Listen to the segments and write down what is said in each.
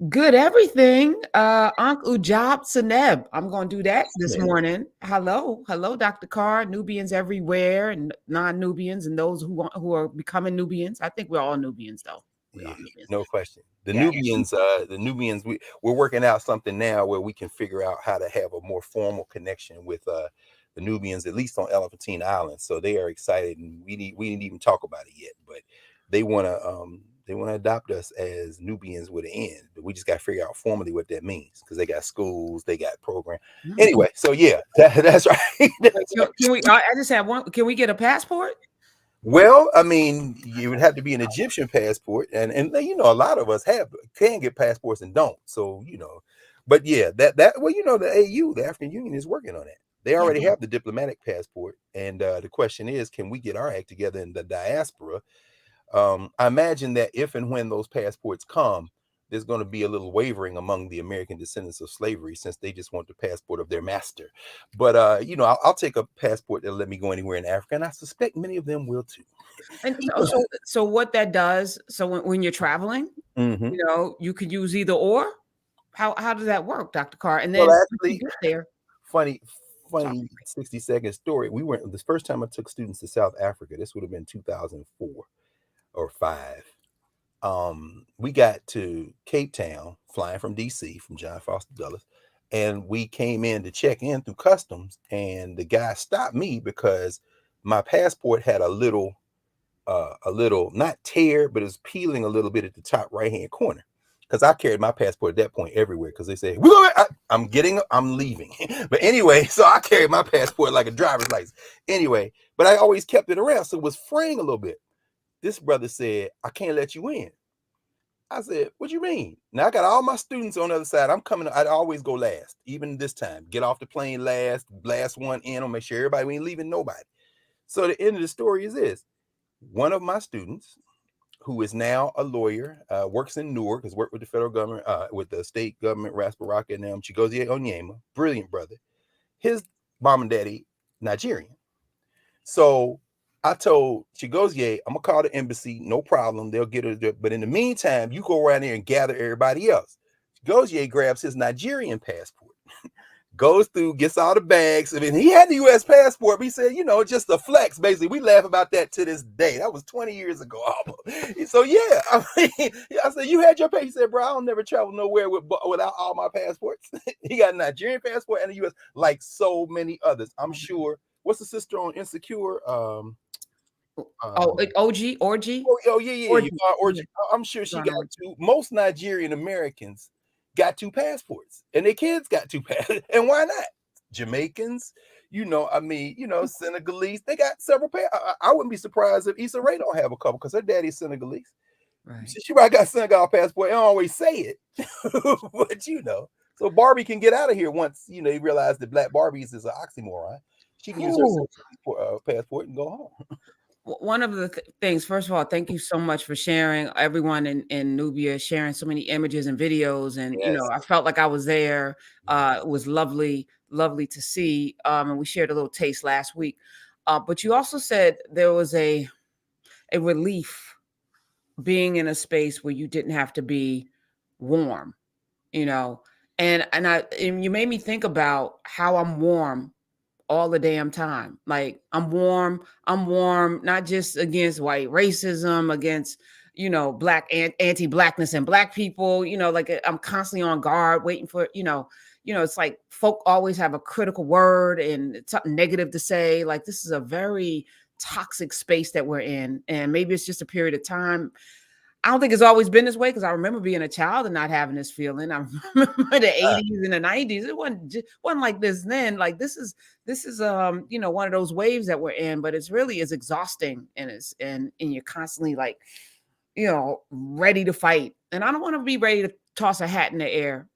Good everything. Uncle Job Seneb. I'm gonna do that this Man, morning. Hello, Dr. Carr. Nubians everywhere, and non-Nubians, and those who are becoming Nubians. I think we're all Nubians, though. We're yeah, all Nubians. no question. Yeah. The Nubians, we're working out something now where we can figure out how to have a more formal connection with the Nubians, at least on Elephantine Island. So they are excited, and we didn't even talk about it yet, but they want to adopt us as Nubians with an N. But we just got to figure out formally what that means because they got schools, they got program. Mm. Anyway, so yeah, that's right. Wait, That's right. can we? I just have one. Can we get a passport? Well, I mean, you would have to be an Egyptian passport, and a lot of us can get passports and don't. So but yeah, that well, the AU, the African Union, is working on that. They Yeah. already have the diplomatic passport, and the question is, can we get our act together in the diaspora? I imagine that if and when those passports come, there's going to be a little wavering among the American descendants of slavery since they just want the passport of their master. But I'll take a passport that'll let me go anywhere in Africa, and I suspect many of them will too. And so what that does? So when you're traveling, Hmm. you could use either or. How does that work, Dr. Carr? And Well, then once you actually, get there, funny, sorry. funny 60-second story. We went this first time I took students to South Africa. This would have been 2004 or five. We got to Cape Town, flying from DC, from John Foster Dulles, and we came in to check in through customs, and the guy stopped me because my passport had a little not tear, but it's peeling a little bit at the top right hand corner. Because I carried my passport at that point everywhere. Because they say I'm leaving. But anyway, so I carried my passport like a driver's license. Anyway, but I always kept it around, so it was fraying a little bit. This brother said, "I can't let you in." I said, "What you mean?" Now I got all my students on the other side. I'm coming. I always go last, even this time. Get off the plane last one in. I'll make sure everybody, we ain't leaving nobody. So the end of the story is this: one of my students, who is now a lawyer, works in Newark, has worked with the federal government, with the state government, Rasparaka and them, Chigozie Onyema, brilliant brother. His mom and daddy, Nigerian. So I told Chigozie, I'm gonna call the embassy, no problem. They'll get her there. But in the meantime, you go around there and gather everybody else. Chigozie grabs his Nigerian passport, goes through, gets all the bags. I mean, he had the U.S. passport, but he said, just a flex. Basically, we laugh about that to this day. That was 20 years ago. So yeah, I said, you had your passport. He said, bro, I don't never travel nowhere without all my passports. He got a Nigerian passport and a U.S. like so many others. I'm sure. What's the sister on Insecure? Oh, Um, OG, orgy, oh yeah, yeah. orgy. Yeah, I'm sure she John got Orgy. two. Most Nigerian Americans got two passports, and their kids got two passports. And why not? Jamaicans, Senegalese. They got several. I wouldn't be surprised if Issa Rae don't have a couple because her daddy's Senegalese. Right. She probably got Senegal passport. I don't always say it, but So Barbie can get out of here once you realize that Black Barbies is an oxymoron. She can use her Ooh. passport and go home. One of the things, first of all, thank you so much for sharing. Everyone in Nubia sharing so many images and videos, and Yes. I felt like I was there. It was lovely, lovely to see. And we shared a little taste last week. But you also said there was a relief being in a space where you didn't have to be warm, you know. And you made me think about how I'm warm all the damn time. Like I'm warm not just against white racism, against black anti-blackness and black people, like I'm constantly on guard waiting for, it's like folk always have a critical word and something negative to say. Like this is a very toxic space that we're in, and maybe it's just a period of time. I don't think it's always been this way because I remember being a child and not having this feeling. I remember the 80s and the 90s. It wasn't like this then. Like this is one of those waves that we're in, but it's really is exhausting, and and you're constantly like, ready to fight. And I don't want to be ready to toss a hat in the air.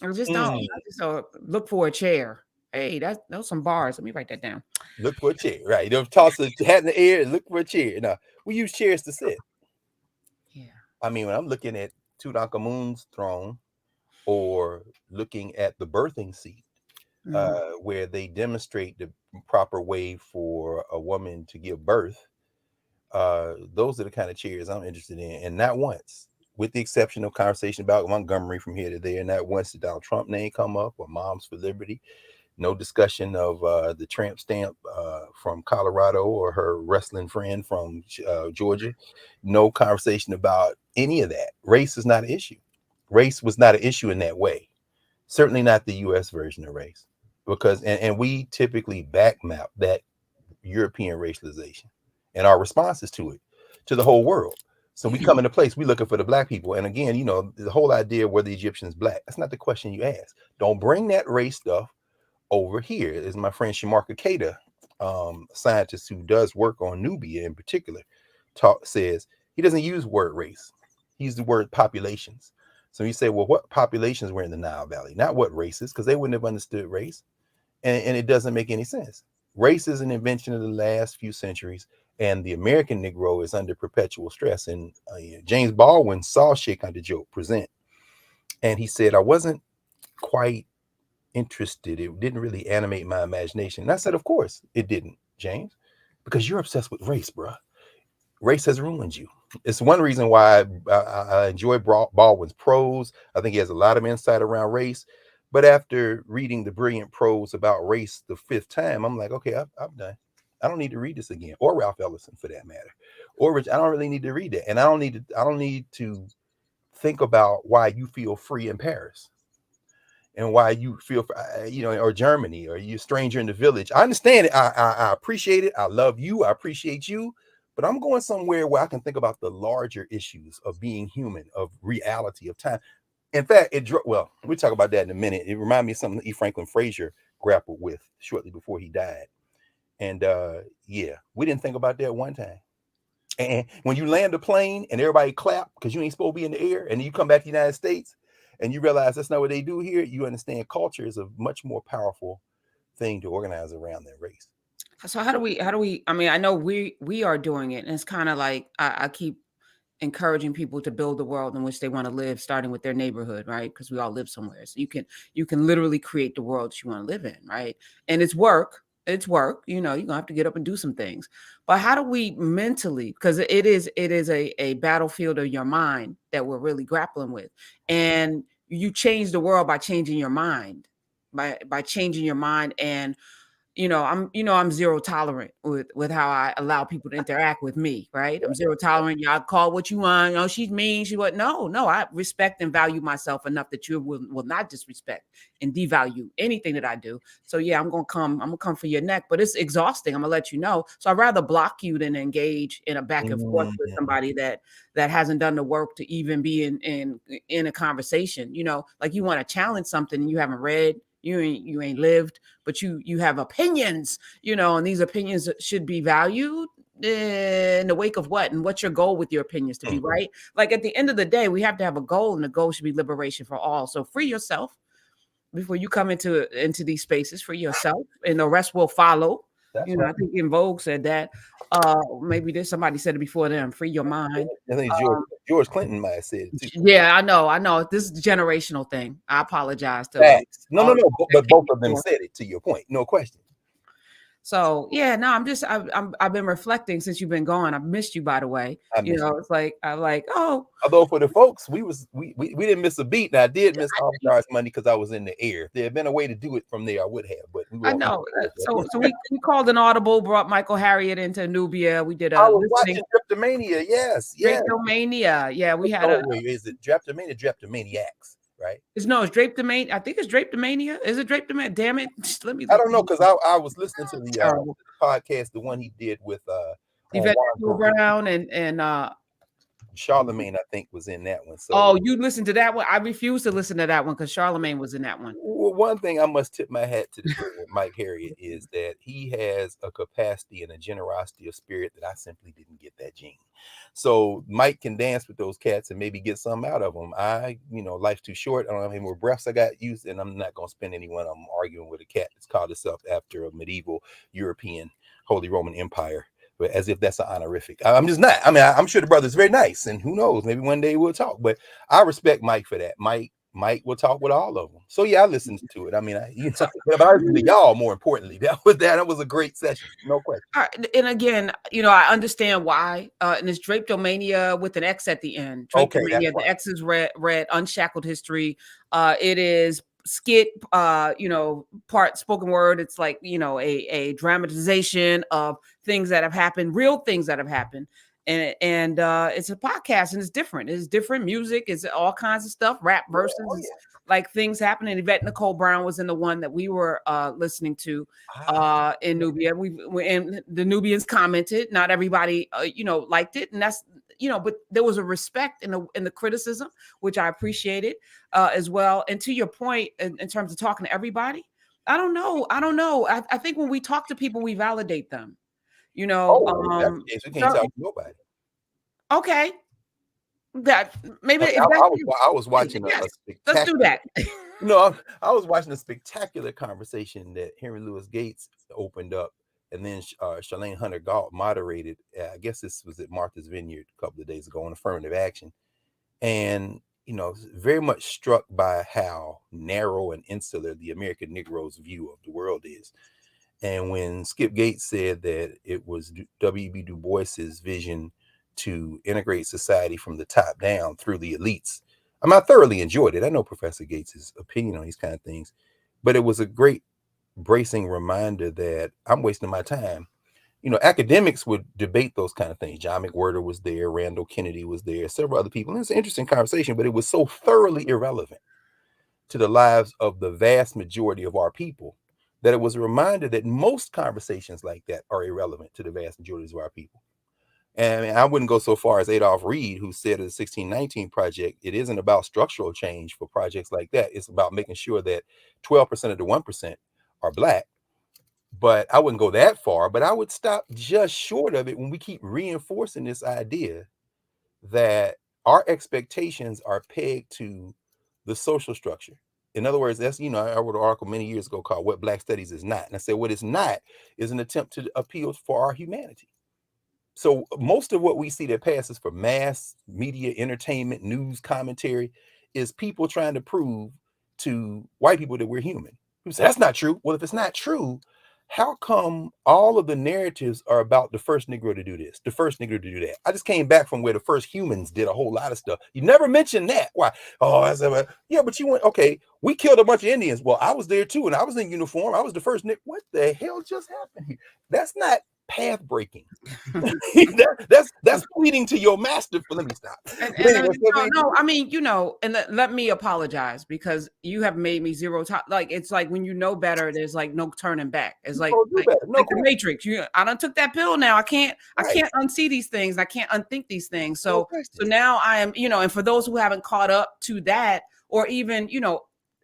I just don't. I just look for a chair. Hey, those some bars. Let me write that down. Look for a chair, right? You don't toss a hat in the air and look for a chair. Now, we use chairs to sit. Yeah. I mean, when I'm looking at Tutankhamun's throne or looking at the birthing seat, Mhm. where they demonstrate the proper way for a woman to give birth, those are the kind of chairs I'm interested in. And not once, with the exception of conversation about Montgomery from here to there, and not once did Donald Trump name come up or Moms for Liberty. No discussion of the tramp stamp from Colorado or her wrestling friend from Georgia. No conversation about any of that. Race is not an issue. Race was not an issue in that way. Certainly not the U.S. version of race, because and we typically back map that European racialization and our responses to the whole world. So we come into place, we looking for the black people. And again, the whole idea were the Egyptians black. That's not the question you ask. Don't bring that race stuff over here. Is my friend Shamarka Keita, a scientist who does work on Nubia in particular, says he doesn't use word race. He uses the word populations. So you say, well, what populations were in the Nile Valley? Not what races, because they wouldn't have understood race. And it doesn't make any sense. Race is an invention of the last few centuries, and the American Negro is under perpetual stress. And James Baldwin saw Sheikh Anta Diop present, and he said, I wasn't quite interested. It didn't really animate my imagination. And I said, of course it didn't, James, because you're obsessed with race, bruh. Race has ruined you. It's one reason why I enjoy Baldwin's prose. I think he has a lot of insight around race. But after reading the brilliant prose about race the fifth time, I'm like, okay, I'm done. I don't need to read this again, or Ralph Ellison for that matter, or Rich. I don't really need to read that, and I don't need to think about why you feel free in Paris and why you feel, or Germany, or you're a stranger in the village. I understand it. I appreciate it. I love you. I appreciate you. But I'm going somewhere where I can think about the larger issues of being human, of reality, of time. In fact, we'll talk about that in a minute. It reminded me of something E. Franklin Frazier grappled with shortly before he died. And we didn't think about that one time. And when you land a plane and everybody clap because you ain't supposed to be in the air, and then you come back to the United States and you realize that's not what they do here, you understand culture is a much more powerful thing to organize around than race. So how do we, I mean, I know we are doing it, and it's kind of like, I keep encouraging people to build the world in which they want to live, starting with their neighborhood, right? Because we all live somewhere. So you can literally create the world that you want to live in, right? And it's work. You're gonna have to get up and do some things. But how do we mentally, because it is a battlefield of your mind that we're really grappling with. And you change the world by changing your mind, by changing your mind. And I'm zero tolerant with how I allow people to interact with me, right? I'm zero tolerant. Y'all call what you want. She's mean. She what? No, I respect and value myself enough that you will not disrespect and devalue anything that I do. So yeah, I'm gonna come for your neck, but it's exhausting. I'm gonna let you know. So I'd rather block you than engage in a back and forth with somebody that hasn't done the work to even be in a conversation. Like you want to challenge something and you haven't read. You ain't lived, but you have opinions, and these opinions should be valued in the wake of what, and what's your goal with your opinions to be right? Like at the end of the day, we have to have a goal, and the goal should be liberation for all. So free yourself before you come into these spaces. Free yourself, and the rest will follow. That's I think In Vogue said that. Maybe there's somebody said it before them. Free your mind. I think George Clinton might have said it too. Yeah, I know. This is a generational thing. I apologize to Facts. No. But both of them said it, to your point. No question. So yeah, no, I've been reflecting since you've been gone. I've missed you, by the way. It's like I'm like, oh. Although for the folks, we didn't miss a beat. Now I did miss arbitrage money because I was in the air. If there had been a way to do it from there, I would have. But I know. So we called an audible, brought Michael Harriet into Nubia. We did I was watching Drapetomania. Yes. Drapetomania. Yeah, we had is it Drapetomania? Drapetomaniacs, right? It's Drapetomania. I think it's Drapetomania. Is it Drapetomania? Damn it! Let me. I don't know, because I was listening to the podcast, the one he did with Yvette Brown and Charlemagne, I think, was in that one. So you listened to that one? I refuse to listen to that one because Charlemagne was in that one. Well, one thing I must tip my hat to Mike Harriet is that he has a capacity and a generosity of spirit that I simply didn't get that gene. So Mike can dance with those cats and maybe get something out of them. Life's too short. I don't have any more breaths I got used, and I'm not going to spend anyone. I'm arguing with a cat that's called itself after a medieval European Holy Roman Empire, but as if that's an honorific. I'm just not. I mean, I'm sure the brother's very nice, and who knows, maybe one day we'll talk. But I respect Mike for that. Mike Mike will talk with all of them. So yeah, I listened to it. I mean, but I listened to y'all more importantly. That was a great session, no question. And again, I understand why. And it's Drapetomania with an X at the end. Drapetomania, the X is read Unshackled History. It is skit, part spoken word. It's like, a dramatization of things that have happened, real things that have happened. And it's a podcast, and it's different. It's different music. It's all kinds of stuff, rap verses, like things happening. Yvette Nicole Brown was in the one that we were listening to in Nubia. And the Nubians commented. Not everybody, liked it, and that's, but there was a respect in the criticism, which I appreciated as well. And to your point, in terms of talking to everybody, I don't know. I think when we talk to people, we validate them. We can't talk to nobody. Okay. That maybe I was watching let's do that. I was watching a spectacular conversation that Henry Louis Gates opened up, and then Charlene Hunter Galt moderated. I guess this was at Martha's Vineyard a couple of days ago on affirmative action, and very much struck by how narrow and insular the American Negro's view of the world is. And when Skip Gates said that it was W.B. Du Bois's vision to integrate society from the top down through the elites, I thoroughly enjoyed it. I know Professor Gates's opinion on these kind of things, but it was a great bracing reminder that I'm wasting my time. Academics would debate those kind of things. John McWhorter was there, Randall Kennedy was there, several other people. And it's an interesting conversation, but it was so thoroughly irrelevant to the lives of the vast majority of our people that it was a reminder that most conversations like that are irrelevant to the vast majority of our people. And I wouldn't go so far as Adolph Reed, who said of the 1619 Project, it isn't about structural change for projects like that. It's about making sure that 12% of the 1% are Black. But I wouldn't go that far, but I would stop just short of it when we keep reinforcing this idea that our expectations are pegged to the social structure. In other words, that's, I wrote an article many years ago called What Black Studies Is Not. And I said, what it's not is an attempt to appeal for our humanity. So most of what we see that passes for mass media, entertainment, news, commentary is people trying to prove to white people that we're human. People say, that's not true. Well, if it's not true, how come all of the narratives are about the first Negro to do this, the first Negro to do that? I just came back from where the first humans did a whole lot of stuff. You never mentioned that. Why? Oh, I said, yeah, but you went, okay, we killed a bunch of Indians. Well, I was there too, and I was in uniform. I was the first Negro. What the hell just happened here? That's not path breaking. that's pleading to your master for. Let me stop. And let me apologize, because you have made me zero time. Like, it's like when you know better, there's like no turning back. It's like the Matrix. I done took that pill. Now I can't unsee these things. I can't unthink these things. So now I am, and for those who haven't caught up to that, or even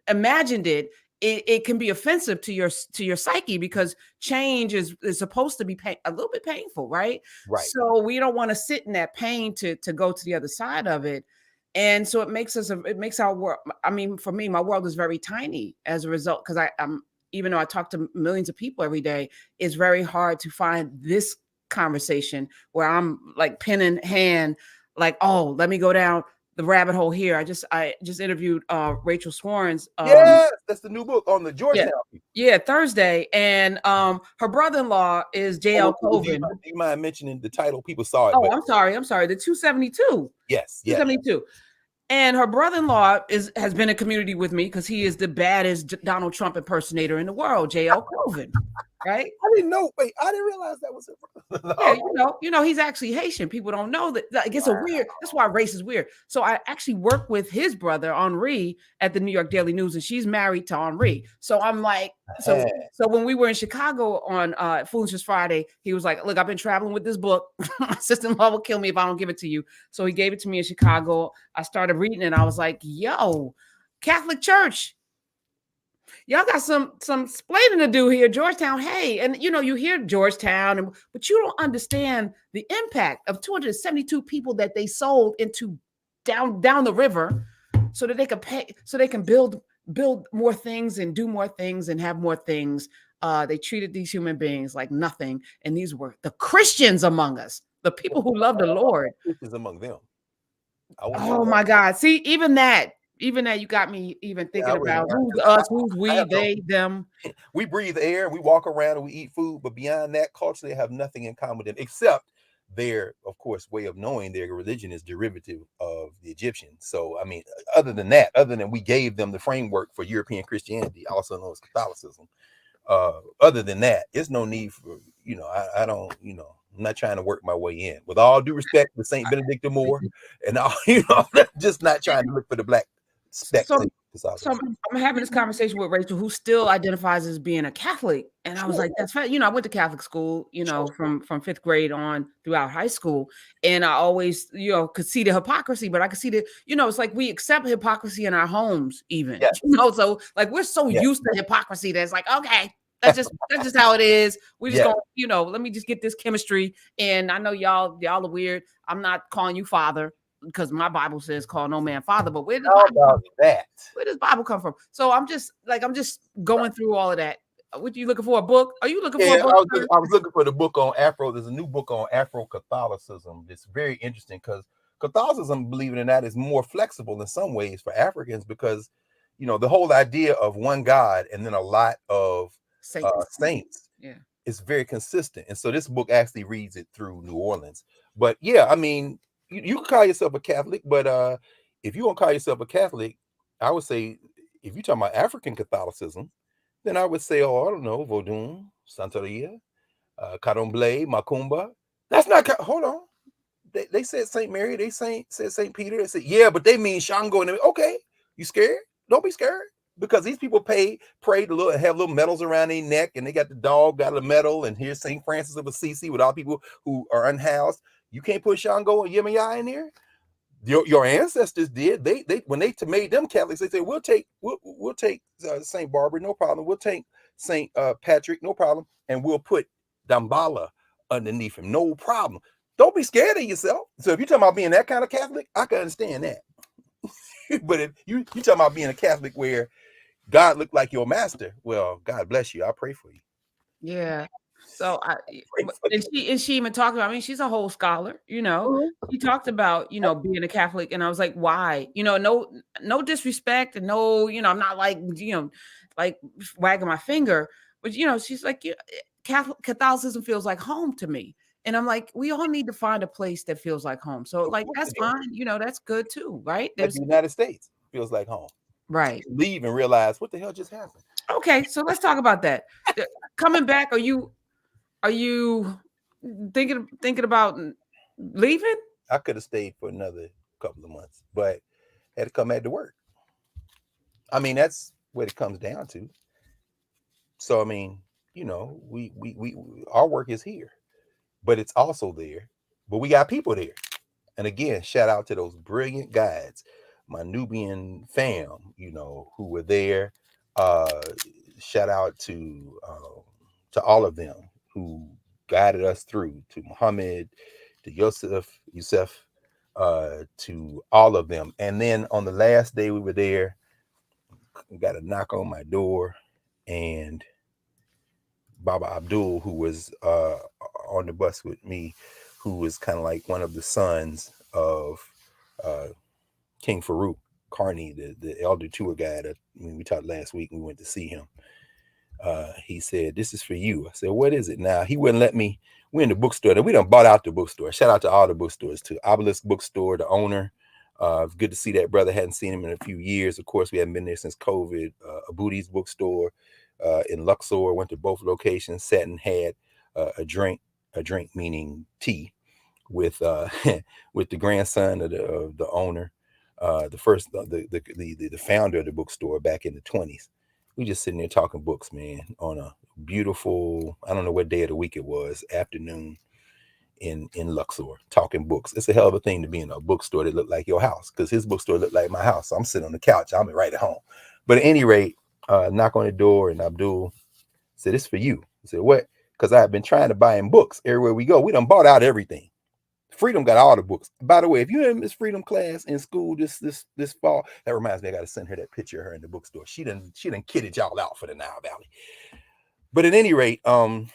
imagined it, it can be offensive to your psyche, because change is supposed to be a little bit painful, right? So we don't want to sit in that pain to go to the other side of it. And so it makes our world. For me, my world is very tiny as a result, because I'm, even though I talk to millions of people every day, it's very hard to find this conversation where I'm like pen in hand, like, oh, let me go down the rabbit hole here. I just interviewed Rachel Swarns. Yes, that's the new book on the Georgetown people. Yeah, Thursday. And her brother-in-law is J.L. Colvin. Do you mind mentioning the title? People saw it. Oh, I'm sorry. The 272. Yes. 272. And her brother-in-law has been in community with me because he is the baddest Donald Trump impersonator in the world, J.L. Colvin. Right? I didn't know. Wait, I didn't realize that was it. Yeah, he's actually Haitian. People don't know that. Like, it's a weird. That's why race is weird. So I actually work with his brother Henri at the New York Daily News, and she's married to Henri. So I'm like, so when we were in Chicago on Foolishness Friday, he was like, "Look, I've been traveling with this book. My sister-in-law will kill me if I don't give it to you." So he gave it to me in Chicago. I started reading it, and I was like, "Yo, Catholic Church, y'all got some splaining to do here, Georgetown. Hey," and you hear Georgetown, but you don't understand the impact of 272 people that they sold into down the river, so that they could pay, so they can build more things and do more things and have more things. They treated these human beings like nothing, and these were the Christians among us, the people who love the Lord. Christians among them. Oh my God! See, even that. Even that you got me even Yeah, I thinking really about am, who's 'cause us, who's I we, have no. they, them. We breathe air, we walk around, and we eat food, but beyond that, culturally, have nothing in common with them except their, of course, way of knowing their religion is derivative of the Egyptians. So, I mean, other than that, other than we gave them the framework for European Christianity, also known as Catholicism. Other than that, there's no need for, I don't, I'm not trying to work my way in. With all due respect to Saint Benedict Moore, and all, just not trying to look for the black speck. So, I'm having this conversation with Rachel, who still identifies as being a Catholic, and I was Sure, like, "That's fine." I went to Catholic school, sure. from fifth grade on throughout high school, and I always, could see the hypocrisy, but I could see the, it's like we accept hypocrisy in our homes, even, Yeah, So like we're so yeah, used to hypocrisy that it's like, okay, that's just how it is. We just yeah. going, let me just get this chemistry, and I know y'all are weird. I'm not calling you father because my Bible says call no man father, but where does How Bible come about that? where does Bible come from? So I'm just going through all of that. What you looking for a book? Are you looking for a Yeah, book, sir? I was looking for the book on Afro. There's a new book on Afro Catholicism. It's very interesting because Catholicism, believe it or not, is more flexible in some ways for Africans because, the whole idea of one God and then a lot of Saints. saints Yeah. is very consistent. And so this book actually reads it through New Orleans. But yeah, I mean, you can call yourself a Catholic, but if you want to call yourself a Catholic, I would say if you're talking about African Catholicism, then I would say, oh, I don't know, Vodun, Santeria, Candomblé, Macumba. That's not, hold on. They said St. Mary, said St. Peter. They said, yeah, but they mean Shango. And okay, you scared? Don't be scared. Because these people pray to have little medals around their neck, and they got the dog, got a medal, and here's St. Francis of Assisi with all people who are unhoused. You can't put Shango and Yemaya in there. Your ancestors did. They when they made them Catholics, they said we'll take Saint Barbara, no problem. We'll take Saint Patrick, no problem, and we'll put Dambala underneath him, no problem. Don't be scared of yourself. So if you're talking about being that kind of Catholic, I can understand that. But if you talking about being a Catholic where God looked like your master, well, God bless you. I pray for you. Yeah. So Pray for and she even talked about, I mean, she's a whole scholar, you. She talked about, being a Catholic, and I was like, why? No disrespect, and no, I'm not like, like wagging my finger, but she's like, Catholicism feels like home to me. And I'm like, we all need to find a place that feels like home. So Of like course that's it is. fine, that's good too, right? Like the United States feels like home. Right. Leave and realize what the hell just happened. Okay, so let's talk about that. Coming back, are you thinking about leaving? I could have stayed for another couple of months, but had to come back to work. I mean, that's what it comes down to. So I mean, we our work is here, but it's also there. But we got people there. And again, shout out to those brilliant guides, my Nubian fam, who were there. Uh, Shout out to all of them who guided us through, to Muhammad, to Yusuf, to all of them. And then on the last day we were there, we got a knock on my door, and Baba Abdul, who was on the bus with me, who was kind of like one of the sons of uh, King Farouk Carney, the elder tour guide. When we talked last week, we went to see him. He said, "This is for you." I said, "What is it?" Now he wouldn't let me. We're in the bookstore. We done bought out the bookstore. Shout out to all the bookstores, to Obelisk Bookstore, the owner. Good to see that brother. Hadn't seen him in a few years. Of course, we haven't been there since COVID. Aboodi's Bookstore in Luxor. Went to both locations. Sat and had a drink. A drink meaning tea with with the grandson of the owner, the founder of the bookstore back in the 20s. We just sitting there talking books, man, on a beautiful, I don't know what day of the week it was, afternoon in Luxor, talking books. It's a hell of a thing to be in a bookstore that looked like your house, because his bookstore looked like my house. So I'm sitting on the couch. I'm right at home. But at any rate, knock on the door, and Abdul said, "It's for you." I said, "What?" Because I have been trying to buy him books everywhere we go. We done bought out everything. Freedom got all the books. By the way, if you're in Miss Freedom class in school this fall, that reminds me, I got to send her that picture of her in the bookstore. She done kidded y'all out for the Nile Valley. But at any rate, so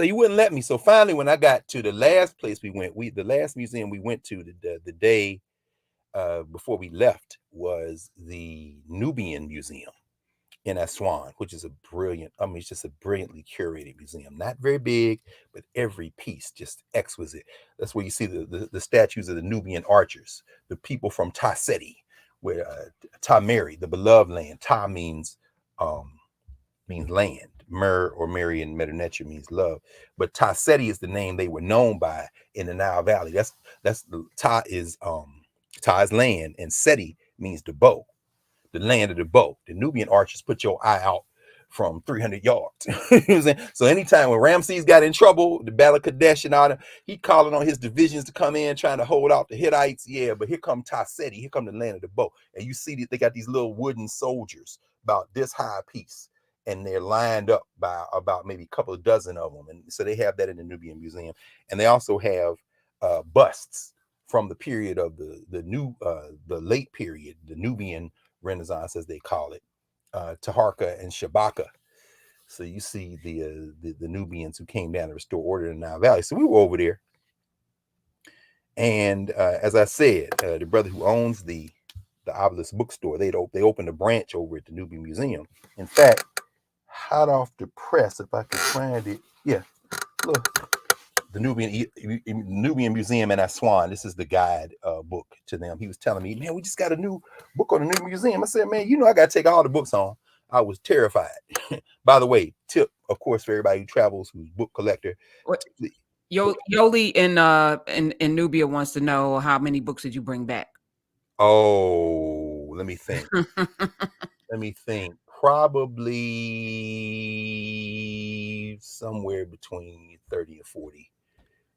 you wouldn't let me. So finally, when I got to the last place we went, the last museum we went to the day before we left was the Nubian Museum in Aswan, which is a brilliant, I mean, it's just a brilliantly curated museum. Not very big, but every piece just exquisite. That's where you see the statues of the Nubian archers, the people from Ta Seti, where Ta Mary, the beloved land. Ta um, means land. Mer or Mary in Metanetia means love. But Ta Seti is the name they were known by in the Nile Valley. That's the Ta is land, and Seti means the bow, the land of the bow. The Nubian archers put your eye out from 300 yards. You know what I'm saying? So anytime when Ramses got in trouble, the Battle of Kadesh and all that, he calling on his divisions to come in, trying to hold out the Hittites. Yeah, but here come Taseti, here come the land of the bow. And you see that they got these little wooden soldiers about this high apiece, and they're lined up by about maybe a couple of dozen of them. And so they have that in the Nubian Museum. And they also have busts from the period of the late period, the Nubian Renaissance, as they call it, Taharka and Shabaka. So you see the Nubians who came down to restore order in the Nile Valley. So we were over there, and as I said, the brother who owns the Obelisk bookstore, they opened a branch over at the Nubian Museum. In fact, hot off the press, if I could find it, yeah, look, the Nubian Museum in Aswan. This is the guide book to them. He was telling me, man, we just got a new book on the Nubian Museum. I said, man, I got to take all the books on. I was terrified. By the way, tip, of course, for everybody who travels, who's book collector. Yoli in Nubia wants to know, how many books did you bring back? Oh, let me think. Let me think. Probably somewhere between 30 and 40.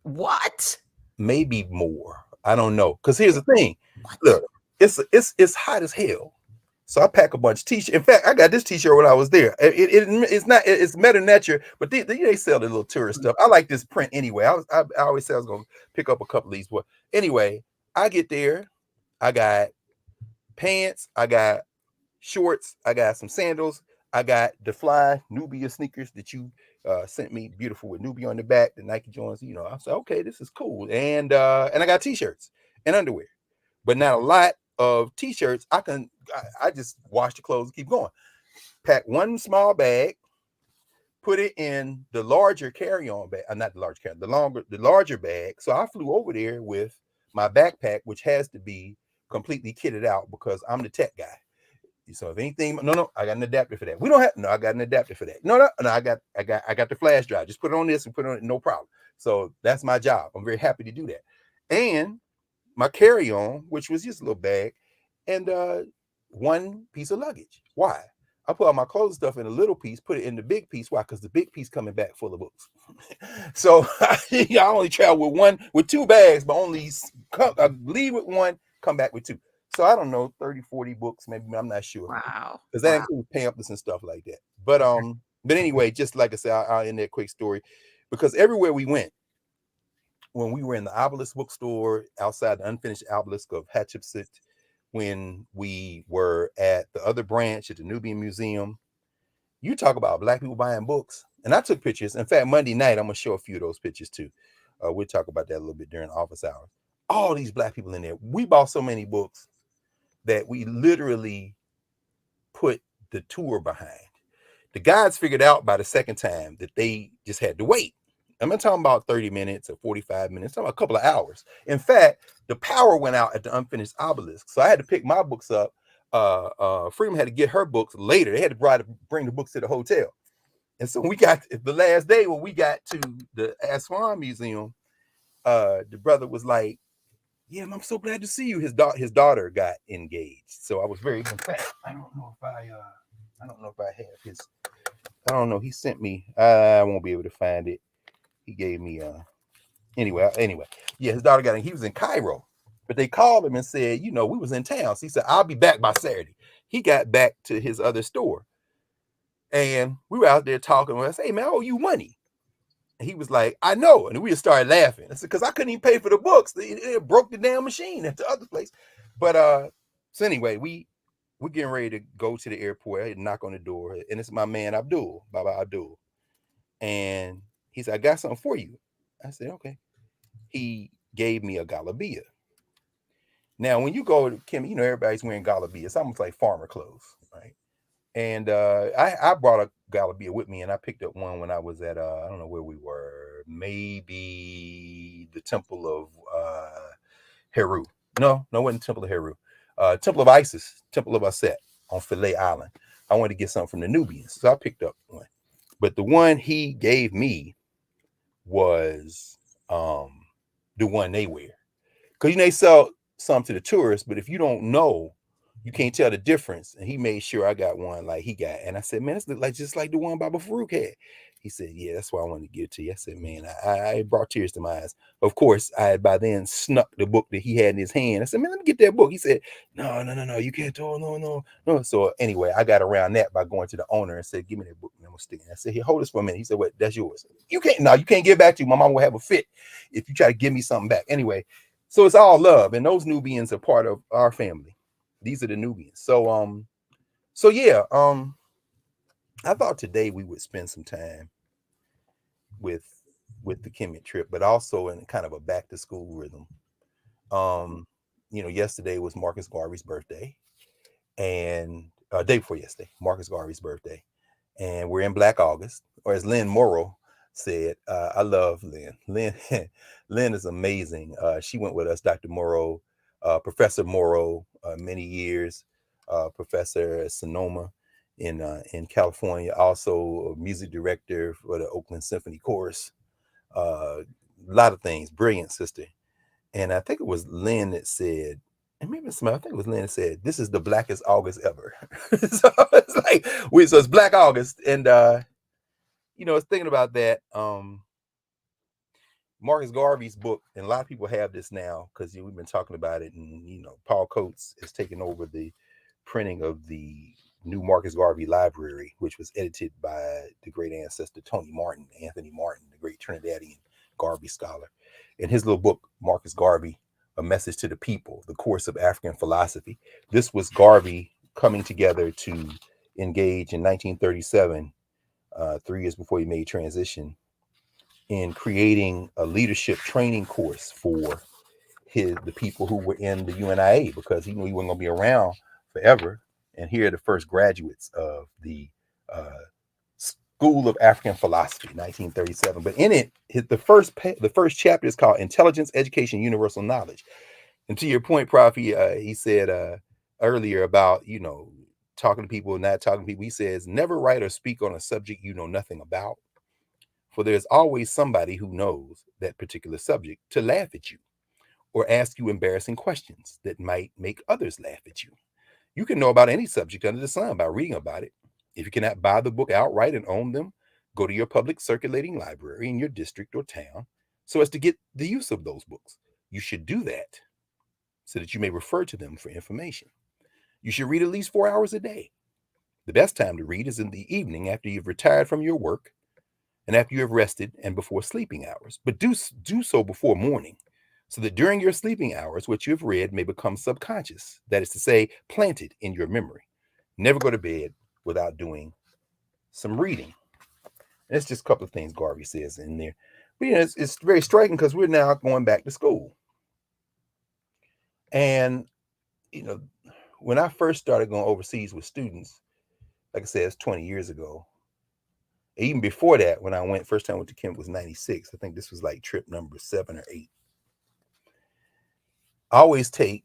What? Maybe more. I don't know. Because here's the thing. What? Look, it's hot as hell. So I pack a bunch of t-shirts. In fact, I got this t-shirt when I was there. It's Meta Nature, but they sell the little tourist stuff. I like this print anyway. I always said I was gonna pick up a couple of these. But anyway, I get there. I got pants. I got shorts. I got some sandals. I got the fly Nubia sneakers that you sent me, beautiful with Nubia on the back, the Nike joints. I said, okay, this is cool. And I got t-shirts and underwear, but not a lot of t-shirts. I just wash the clothes and keep going. Pack one small bag, put it in the larger carry-on bag, not the large carry, the larger bag. So I flew over there with my backpack, which has to be completely kitted out because I'm the tech guy. So if anything, no, I got an adapter for that. We don't have I got an adapter for that. No, I got the flash drive. Just put it on this and put it on it, no problem. So that's my job. I'm very happy to do that. And my carry-on, which was just a little bag, and one piece of luggage. Why? I put all my clothes stuff in a little piece, put it in the big piece. Why? Because the big piece coming back full of books. So I only travel with two bags, but only leave with one, come back with two. So I don't know, 30, 40 books, maybe. I'm not sure. Wow. Because that includes pamphlets and stuff like that. But anyway, just like I said, I'll end that quick story. Because everywhere we went, when we were in the Obelisk bookstore outside the unfinished obelisk of Hatshepsut, when we were at the other branch at the Nubian Museum, you talk about Black people buying books. And I took pictures. In fact, Monday night, I'm going to show a few of those pictures too. We'll talk about that a little bit during office hours. All these Black people in there. We bought so many books that we literally put the tour behind. The guides figured out by the second time that they just had to wait. I'm not talking about 30 minutes or 45 minutes, I'm talking about a couple of hours. In fact, the power went out at the unfinished obelisk. So I had to pick my books up. Freedom had to get her books later. They had to bring the books to the hotel. And so we got the last day when we got to the Aswan Museum, the brother was like, yeah, I'm so glad to see you. His daughter got engaged. So I was very, in fact, I don't know if I have his, I don't know. He sent me, I won't be able to find it. He gave me anyway, yeah, his daughter he was in Cairo, but they called him and said, we was in town. So he said, I'll be back by Saturday. He got back to his other store and we were out there talking. I said, hey man, I owe you money. And he was like, I know. And we just started laughing. I said, because I couldn't even pay for the books. It broke the damn machine at the other place. But so anyway, we're getting ready to go to the airport. I knock on the door, and it's my man Abdul, Baba Abdul. And he said, I got something for you. I said, okay. He gave me a Galabia. Now, when you go to Kim, everybody's wearing Galabia. It's almost like farmer clothes, right? And I brought a Galabia with me, and I picked up one when I was at I don't know where we were, maybe the Temple of Heru. No, it wasn't Temple of Heru. Temple of Isis, Temple of Aset on Philae Island. I wanted to get something from the Nubians, so I picked up one. But the one he gave me was the one they wear. Because they sell some to the tourists, but if you don't know, you can't tell the difference. And he made sure I got one like he got. And I said, man, this look like just like the one Baba Farouk had. He said, yeah, that's why I wanted to give it to you. I said, man, I brought tears to my eyes. Of course, I had by then snuck the book that he had in his hand. I said, man, let me get that book. He said, no, you can't do it. No. So anyway, I got around that by going to the owner and said, give me that book. And I'm gonna stick it. I said, here, hold this for a minute. He said, what? That's yours. You can't give it back to you. My mom will have a fit if you try to give me something back. Anyway, so it's all love, and those Nubians are part of our family. These are the Nubians. So yeah, I thought today we would spend some time with the Kemet trip, but also in kind of a back to school rhythm. Um, yesterday was Marcus Garvey's birthday, and day before yesterday, Marcus Garvey's birthday, and we're in Black August, or as Lynn Morrow said, I love Lynn. Lynn is amazing. She went with us, Dr. Morrow, Professor Morrow, many years, professor at Sonoma in California, also a music director for the Oakland Symphony Chorus. A lot of things, brilliant sister. And I think it was Lynn that said, and maybe I think it was Lynn that said, this is the blackest August ever. So it's like, so it's Black August. And, I was thinking about that. Marcus Garvey's book, and a lot of people have this now because we've been talking about it. And, Paul Coates has taken over the printing of the new Marcus Garvey library, which was edited by the great ancestor Anthony Martin, the great Trinidadian Garvey scholar. In his little book, Marcus Garvey, A Message to the People, The Course of African Philosophy. This was Garvey coming together to engage in 1937, 3 years before he made transition, in creating a leadership training course for the people who were in the UNIA, because he knew he wasn't going to be around forever. And here are the first graduates of the School of African Philosophy, 1937. But in it, the first chapter is called Intelligence, Education, Universal Knowledge. And to your point, Prof, he said earlier about, talking to people, not talking to people. He says, never write or speak on a subject you know nothing about, for there's always somebody who knows that particular subject to laugh at you or ask you embarrassing questions that might make others laugh at you. You can know about any subject under the sun by reading about it. If you cannot buy the book outright and own them, go to your public circulating library in your district or town so as to get the use of those books. You should do that so that you may refer to them for information. You should read at least 4 hours a day. The best time to read is in the evening after you've retired from your work and after you have rested and before sleeping hours. But do so before morning, so that during your sleeping hours, what you have read may become subconscious, that is to say, planted in your memory. Never go to bed without doing some reading. And it's just a couple of things Garvey says in there. But it's very striking because we're now going back to school. And, when I first started going overseas with students, like I said, it's 20 years ago. Even before that, when I first time I went to Kemet was 96. I think this was like trip number 7 or 8. I always take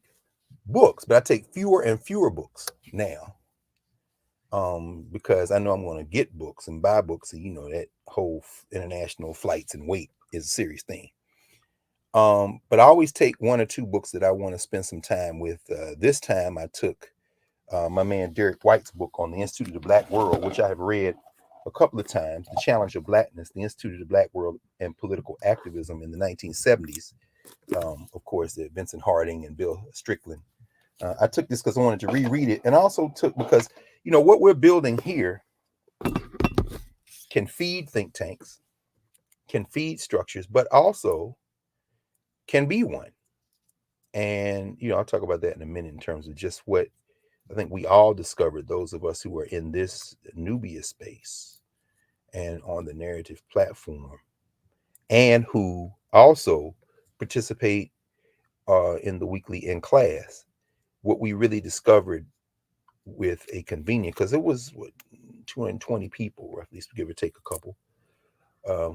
books, but I take fewer and fewer books now, because I know I'm going to get books and buy books, and that whole international flights and weight is a serious thing. But I always take 1 or 2 books that I want to spend some time with. This time I took my man Derek White's book on the Institute of the Black World, which I have read a couple of times, The Challenge of Blackness, the Institute of the Black World and Political Activism in the 1970s. Of course, Vincent Harding and Bill Strickland. I took this because I wanted to reread it, and I also took because what we're building here can feed think tanks, can feed structures, but also can be one. And I'll talk about that in a minute in terms of just what I think we all discovered, those of us who are in this Nubia space and on the Knarrative platform, and who also participate in the weekly in class. What we really discovered with a convenient, because it was what, 220 people, roughly, give or take a couple,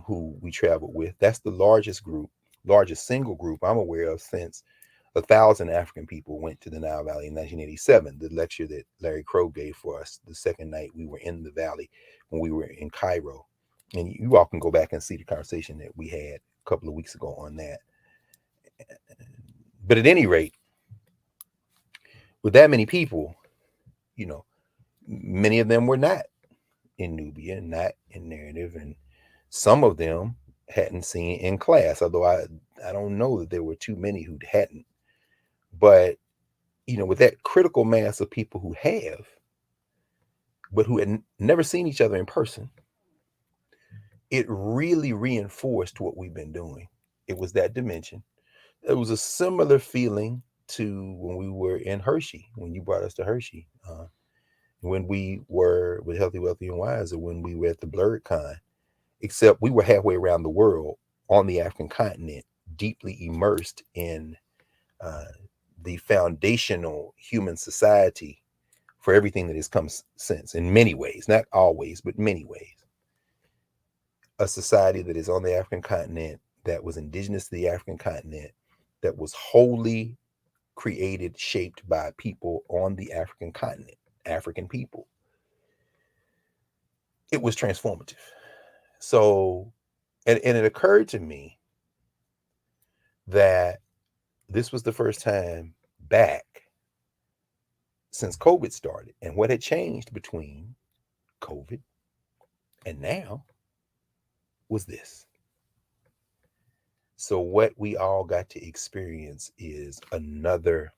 who we traveled with. That's the largest single group I'm aware of since 1,000 African people went to the Nile Valley in 1987. The lecture that Larry Crow gave for us the second night we were in the valley when we were in Cairo. And you all can go back and see the conversation that we had a couple of weeks ago on that. But at any rate, with that many people, you know, many of them were not in Nubia, not in Knarrative, and some of them hadn't seen in class, although I don't know that there were too many who hadn't. But, you know, with that critical mass of people who have, but who had never seen each other in person, it really reinforced what we've been doing. It was that dimension. It was a similar feeling to when we were in Hershey, when you brought us to Hershey, when we were with Healthy, Wealthy, and Wise, or when we were at the Blurred Con, except we were halfway around the world on the African continent, deeply immersed in the foundational human society for everything that has come since, in many ways, not always, but many ways. A society that is on the African continent, that was indigenous to the African continent, that was wholly created, shaped by people on the African continent, African people. It was transformative. So, and it occurred to me that this was the first time back since COVID started. And what had changed between COVID and now was this. So what we all got to experience is another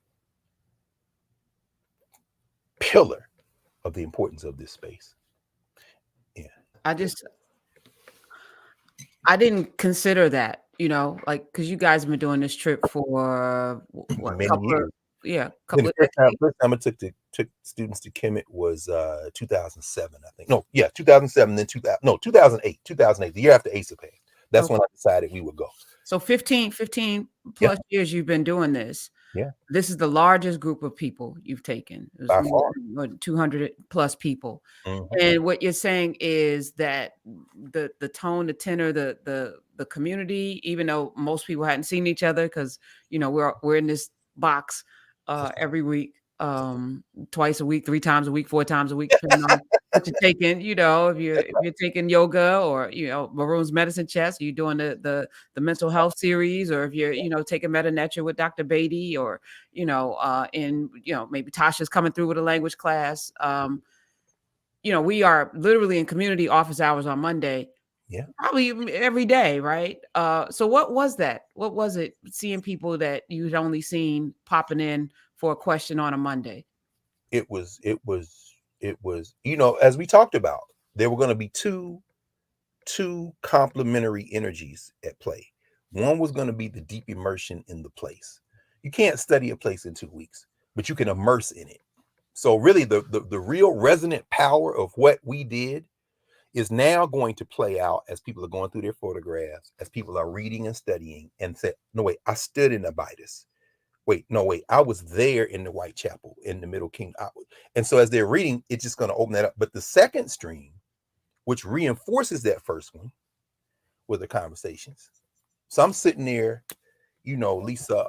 pillar of the importance of this space. Yeah. I didn't consider that, you know, like, because you guys have been doing this trip for what, Many years. couple of First time I took students to Kemet was 2007, I think. No, yeah, 2007, then 2008, the year after ASA passed. That's when I decided we would go. So 15 plus years you've been doing this. Yeah. This is the largest group of people you've taken. It was more than 200 plus people. Mm-hmm. And what you're saying is that the tone, the tenor, the community, even though most people hadn't seen each other, because, you know, we're in this box every week, twice a week, 3 times a week, 4 times a week, depending on what you're taking. You know, if you're taking yoga, or, you know, Maroon's medicine chest, you're doing the mental health series, or if you're, you know, taking meta nature with Dr. Beatty, or, you know, in, you know, maybe Tasha's coming through with a language class. You know, we are literally in community office hours on Monday. Yeah. Probably every day, right? So what was that? What was it, seeing people that you'd only seen popping in for a question on a Monday? It was, you know, as we talked about, there were going to be two complementary energies at play. One was going to be the deep immersion in the place. You can't study a place in 2 weeks, but you can immerse in it. So really the real resonant power of what we did is now going to play out as people are going through their photographs, as people are reading and studying, and say, no, wait, I stood in Abitus. Wait, no, wait, I was there in the Whitechapel, in the Middle King. And so as they're reading, it's just going to open that up. But the second stream, which reinforces that first one, were the conversations. So I'm sitting there, you know, Lisa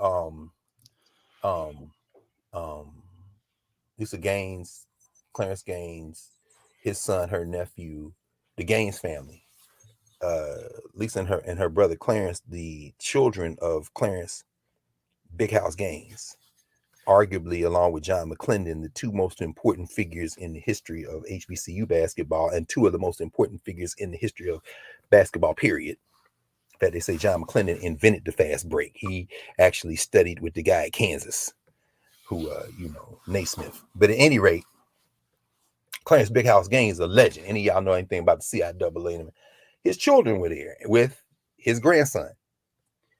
Gaines, Clarence Gaines, his son, her nephew, the Gaines family, Lisa and her brother Clarence, the children of Clarence Big House Gaines, arguably, along with John McClendon, the 2 most important figures in the history of HBCU basketball, and 2 of the most important figures in the history of basketball, period. In fact, they say John McClendon invented the fast break. He actually studied with the guy at Kansas, who, you know, Naismith. But at any rate, Clarence Big House Gaines is a legend. Any of y'all know anything about the CIAA? His children were there with his grandson.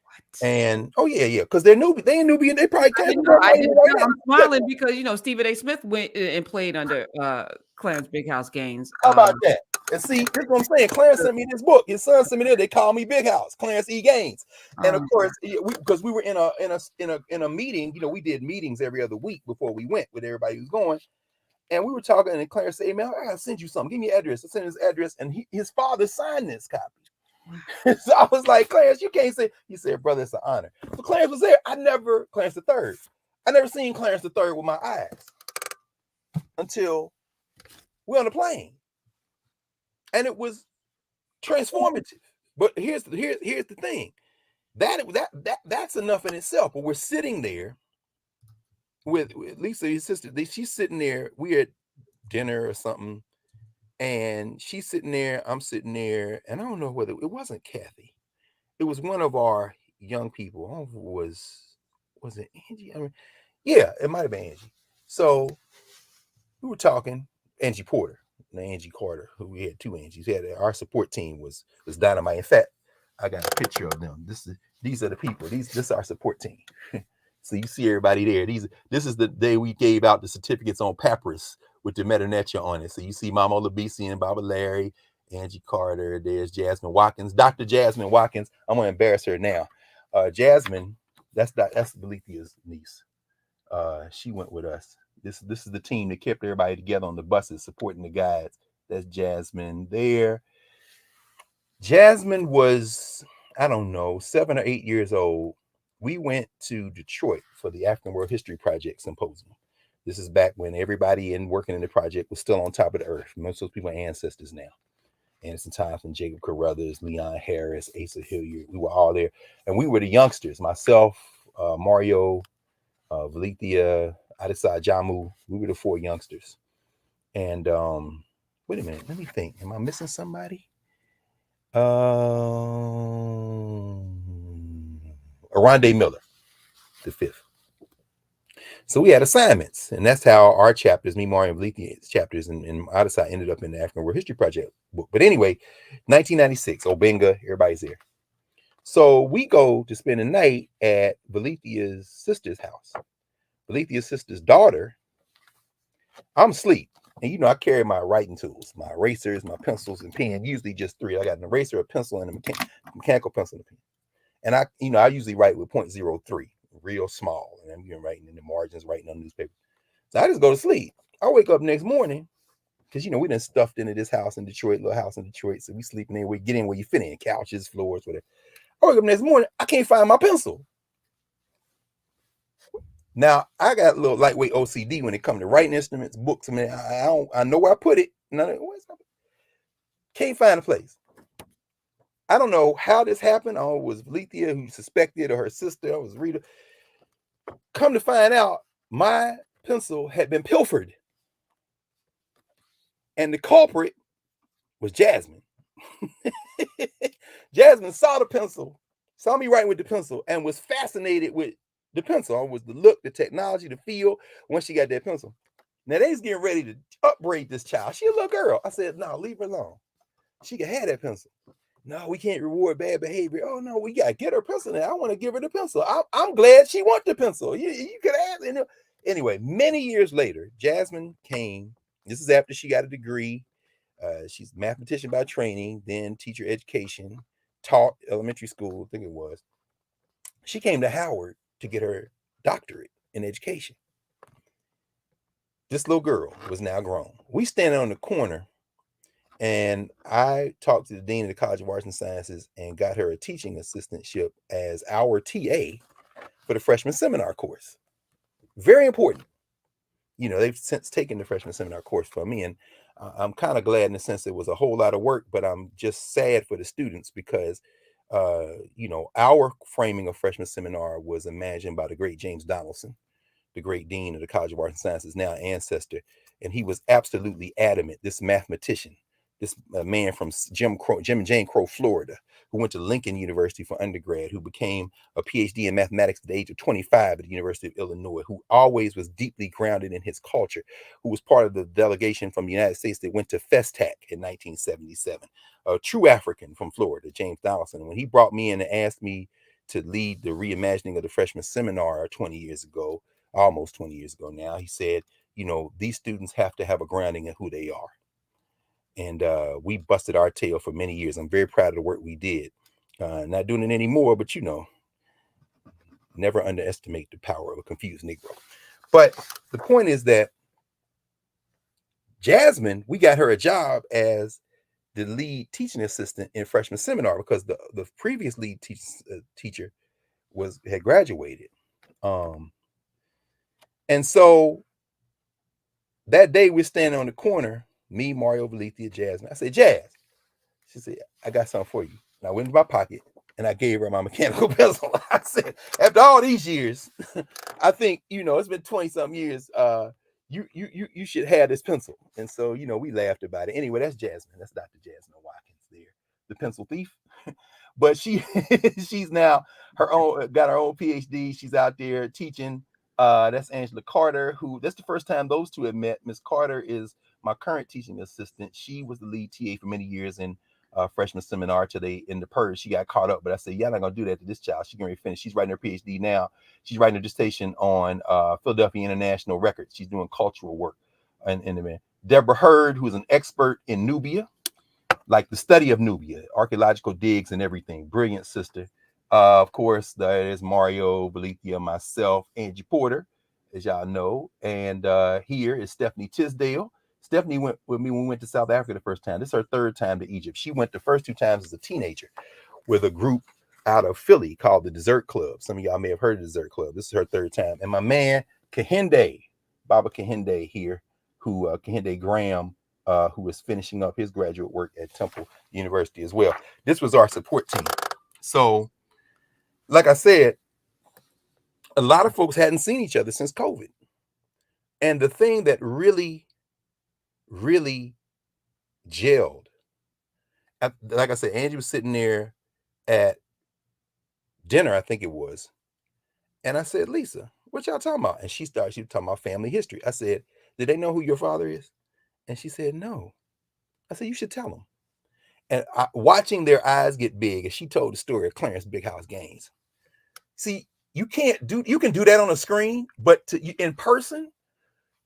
What? And because they're Nubia. They ain't Nubian. They probably can't. I'm smiling because, you know, Stephen A. Smith went and played under Clarence Big House Gaines. How about that? And see, this is what I'm saying. Clarence sent me this book. His son sent me there. They call me Big House, Clarence E. Gaines. And of course, because we were in a meeting, we did meetings every other week before we went with everybody who's going. And we were talking, and Clarence said, "Hey, man, I gotta send you something. Give me your address." I sent his address, and his father signed this copy. So I was like, "Clarence, you can't say." He said, "Brother, it's an honor." So Clarence was there. Clarence the third. I never seen Clarence the third with my eyes until we're on the plane, and it was transformative. But here's the thing. That's enough in itself. But we're sitting there with Lisa, his sister. She's sitting there. We're at dinner or something, and she's sitting there. I'm sitting there, and I don't know whether it wasn't Kathy. It was one of our young people. I don't know if it was it Angie? I mean, yeah, it might have been Angie. So we were talking. Angie Porter and Angie Carter, who we had two Angies. Our support team was dynamite. In fact, I got a picture of them. These are the people. This is our support team. So you see everybody there. This is the day we gave out the certificates on papyrus with the Metanetia on it. So you see Mama Labisi and Baba Larry, Angie Carter. There's Jasmine Watkins, Dr. Jasmine Watkins. I'm gonna embarrass her now. Jasmine, that's Belethea's niece. She went with us. This is the team that kept everybody together on the buses, supporting the guides. That's Jasmine there. Jasmine was, I don't know, 7 or 8 years old. We went to Detroit for the African World History Project Symposium. This is back when everybody working in the project was still on top of the earth. Most of those people are ancestors now. Anderson Thompson, Jacob Carruthers, Leon Harris, Asa Hilliard. We were all there. And we were the youngsters. Myself, Mario, Valethia, Adesai Jamu. We were the 4 youngsters. And wait a minute. Let me think. Am I missing somebody? Aronde Miller, the 5th. So we had assignments, and that's how our chapters, me, Mario, and Valethia chapters, and Adesai ended up in the African World History Project book. But anyway, 1996, Obenga, everybody's there. So we go to spend the night at Valethia's sister's house. Valethia's sister's daughter, I'm asleep. And I carry my writing tools, my erasers, my pencils, and pen, usually just 3. I got an eraser, a pencil, and a mechanical pencil and a pen. And I usually write with 0.03, real small. And I'm writing in the margins, writing on newspaper. So I just go to sleep. I wake up next morning, because we done stuffed into this house in Detroit, little house in Detroit. So we sleeping there, we get in where you fit in, couches, floors, whatever. I wake up next morning, I can't find my pencil. Now I got a little lightweight OCD when it comes to writing instruments, books. I mean, I know where I put it. Can't find a place. I don't know how this happened. It was Valethia who suspected, or her sister. I was Rita. Come to find out, my pencil had been pilfered, and the culprit was Jasmine. Jasmine saw the pencil, saw me writing with the pencil, and was fascinated with the pencil. It was the look, the technology, the feel when she got that pencil. Now they's getting ready to upbraid this child. She a little girl. I said, no, leave her alone. She can have that pencil. No, we can't reward bad behavior. Oh no, we gotta get her pencil now. I want to give her the pencil. I'm glad she wants the pencil. You could ask. Anyway, many years later, Jasmine came. This is after she got a degree. She's a mathematician by training, then teacher education, taught elementary school, I think it was. She came to Howard to get her doctorate in education. This little girl was now grown. We standing on the corner, and I talked to the dean of the College of Arts and Sciences and got her a teaching assistantship as our TA for the freshman seminar course. Very important. They've since taken the freshman seminar course from me, and I'm kind of glad in the sense it was a whole lot of work, but I'm just sad for the students because, our framing of freshman seminar was imagined by the great James Donaldson, the great dean of the College of Arts and Sciences, now ancestor, and he was absolutely adamant. This mathematician, this man from Jim and Jane Crow, Florida, who went to Lincoln University for undergrad, who became a PhD in mathematics at the age of 25 at the University of Illinois, who always was deeply grounded in his culture, who was part of the delegation from the United States that went to FESTAC in 1977, a true African from Florida, James Donaldson. When he brought me in and asked me to lead the reimagining of the freshman seminar 20 years ago, almost 20 years ago now, he said, these students have to have a grounding in who they are. And we busted our tail for many years. I'm very proud of the work we did. Not doing it anymore, but never underestimate the power of a confused Negro. But the point is that Jasmine, we got her a job as the lead teaching assistant in freshman seminar because the previous lead teacher had graduated. And so that day we're standing on the corner, me, Mario, Valethia, Jasmine. I said, Jazz. She said, I got something for you. And I went in my pocket and I gave her my mechanical pencil. I said, after all these years, I think, it's been 20 some years. You should have this pencil. And so, we laughed about it. Anyway, that's Jasmine. That's Dr. Jasmine Watkins there, the pencil thief. But she's now got her own PhD. She's out there teaching. That's Angela Carter, that's the first time those two have met. Miss Carter is my current teaching assistant. She was the lead TA for many years in freshman seminar today in the purge. She got caught up, but I said, yeah, I'm not gonna do that to this child. She can already finish. She's writing her PhD now. She's writing a dissertation on Philadelphia International Records. She's doing cultural work. And Deborah Hurd, who's an expert in Nubia, like the study of Nubia, archaeological digs and everything. Brilliant sister. Of course, there's Mario, Valethia, myself, Angie Porter, as y'all know. And here is Stephanie Tisdale. Stephanie went with me when we went to South Africa the first time. This is her third time to Egypt. She went the first 2 times as a teenager with a group out of Philly called the Dessert Club. Some of y'all may have heard of the Dessert Club. This is her 3rd time. And my man, Kehinde, Baba Kehinde here, Kehinde Graham, who is finishing up his graduate work at Temple University as well. This was our support team. So, like I said, a lot of folks hadn't seen each other since COVID. And the thing that really, really gelled, like I said, Angie was sitting there at dinner, I think it was. And I said, Lisa, what y'all talking about? And she was talking about family history. I said, did they know who your father is? And she said, no. I said, you should tell them. And watching their eyes get big, as she told the story of Clarence Big House Gaines. See, you can do that on a screen, but in person,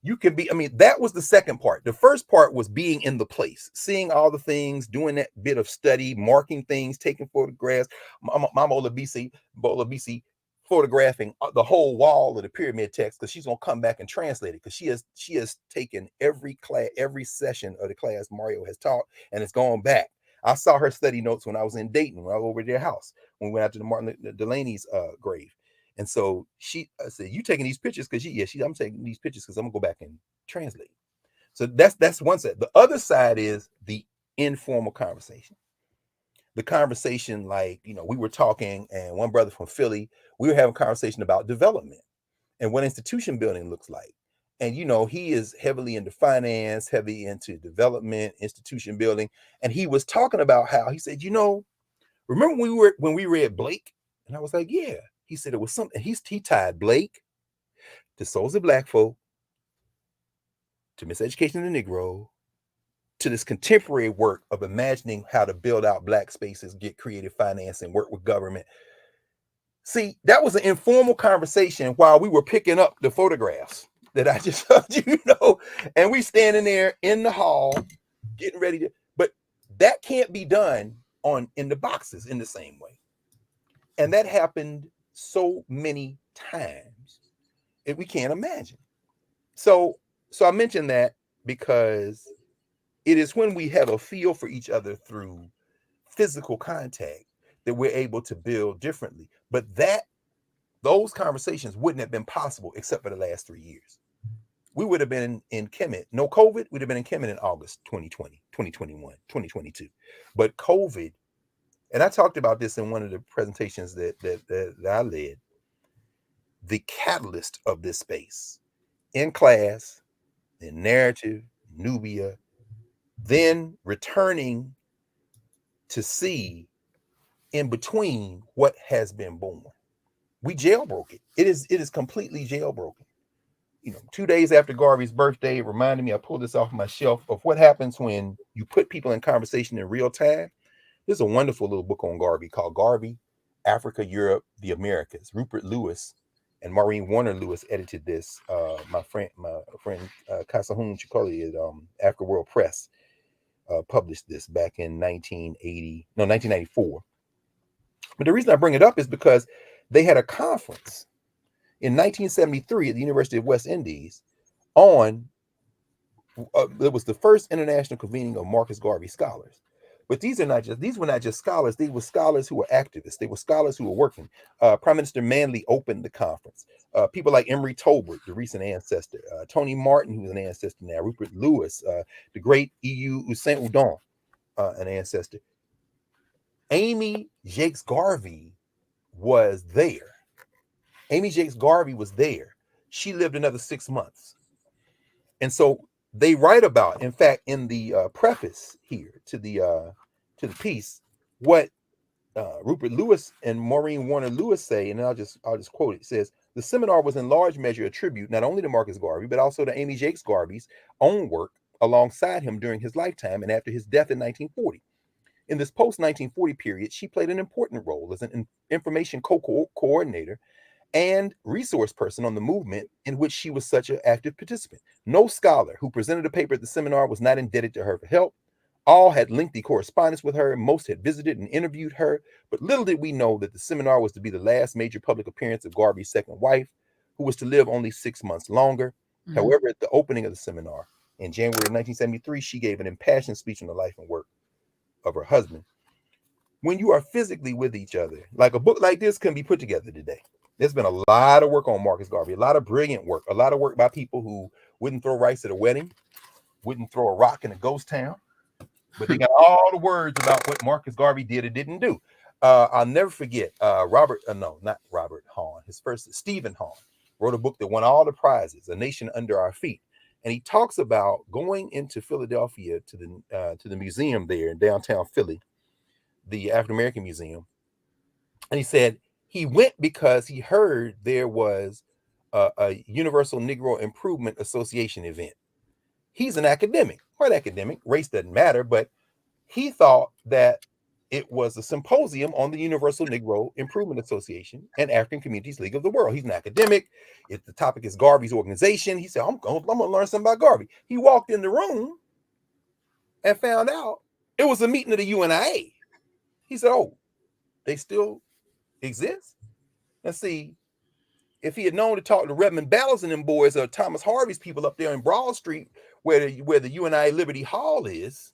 you can be. I mean, that was the second part. The first part was being in the place, seeing all the things, doing that bit of study, marking things, taking photographs. Mama Olabisi photographing the whole wall of the pyramid text because she's gonna come back and translate it because she has taken every session of the class Mario has taught and it's gone back. I saw her study notes when I was in Dayton, when I was over at their house, when we went out to the Martin Delaney's grave. And so I said, you taking these pictures? Because I'm taking these pictures because I'm gonna go back and translate. So that's one side. The other side is the informal conversation. The conversation, like, we were talking, and one brother from Philly, we were having a conversation about development and what institution building looks like. And, he is heavily into finance, heavy into development, institution building. And he was talking about how he said, remember when we read Blake? And I was like, yeah. He said it was something. He tied Blake to Souls of Black Folk, to Miseducation of the Negro, to this contemporary work of imagining how to build out Black spaces, get creative financing, work with government. See, that was an informal conversation while we were picking up the photographs that I just showed you, and we standing there in the hall getting ready to, but that can't be done in the boxes in the same way. And that happened so many times that we can't imagine. So I mentioned that because it is when we have a feel for each other through physical contact that we're able to build differently. But those conversations wouldn't have been possible except for the last 3 years. We would have been in Kemet. No COVID, we'd have been in Kemet in August 2020, 2021, 2022. But COVID, and I talked about this in one of the presentations that I led, the catalyst of this space in class, in narrative, Nubia, then returning to see in between what has been born. We jailbroke it. It is completely jailbroken. 2 days after Garvey's birthday, it reminded me, I pulled this off my shelf, of what happens when you put people in conversation in real time. There's a wonderful little book on Garvey called Garvey, Africa, Europe, the Americas. Rupert Lewis and Maureen Warner Lewis edited this. My friend Kasahun Chikoli at Africa World Press. published this back in 1994. But the reason I bring it up is because they had a conference in 1973 at the University of West Indies on it was the first international convening of Marcus Garvey scholars. But these were not just scholars. These were scholars who were activists. They were scholars who were working. Prime Minister Manley opened the conference. People like Emery Tolbert, the recent ancestor, Tony Martin, who's an ancestor now, Rupert Lewis, the great EU Usain Udon, an ancestor. Amy Jakes Garvey was there. Amy Jakes Garvey was there. She lived another 6 months. And so they write about, in fact, in the preface here to the piece, what Rupert Lewis and Maureen Warner Lewis say, and I'll just quote it. It says, the seminar was in large measure a tribute not only to Marcus Garvey, but also to Amy Jakes Garvey's own work alongside him during his lifetime and after his death in 1940. In this post-1940 period, she played an important role as an information coordinator and resource person on the movement in which she was such an active participant. No scholar who presented a paper at the seminar was not indebted to her for help. All had lengthy correspondence with her. Most had visited and interviewed her. But little did we know that the seminar was to be the last major public appearance of Garvey's second wife, who was to live only 6 months longer. Mm-hmm. However, at the opening of the seminar in January of 1973, she gave an impassioned speech on the life and work of her husband. When you are physically with each other, like a book like this can be put together today. There's been a lot of work on Marcus Garvey, a lot of brilliant work, a lot of work by people who wouldn't throw rice at a wedding, wouldn't throw a rock in a ghost town, but they got all the words about what Marcus Garvey did or didn't do. I'll never forget not Robert Hahn, Stephen Hahn wrote a book that won all the prizes, A Nation Under Our Feet. And he talks about going into Philadelphia to the museum there in downtown Philly, the African American Museum. And he said he went because he heard there was a Universal Negro Improvement Association event. He's an academic, white academic, race doesn't matter, but he thought that it was a symposium on the Universal Negro Improvement Association and African Communities League of the World. He's an academic. If the topic is Garvey's organization, he said, I'm going to learn something about Garvey. He walked in the room and found out it was a meeting of the UNIA. He said, oh, they still exist? Let's see. If he had known to talk to Redmond Ballas and them boys or Thomas Harvey's people up there in Broad Street, where the UNIA Liberty Hall is,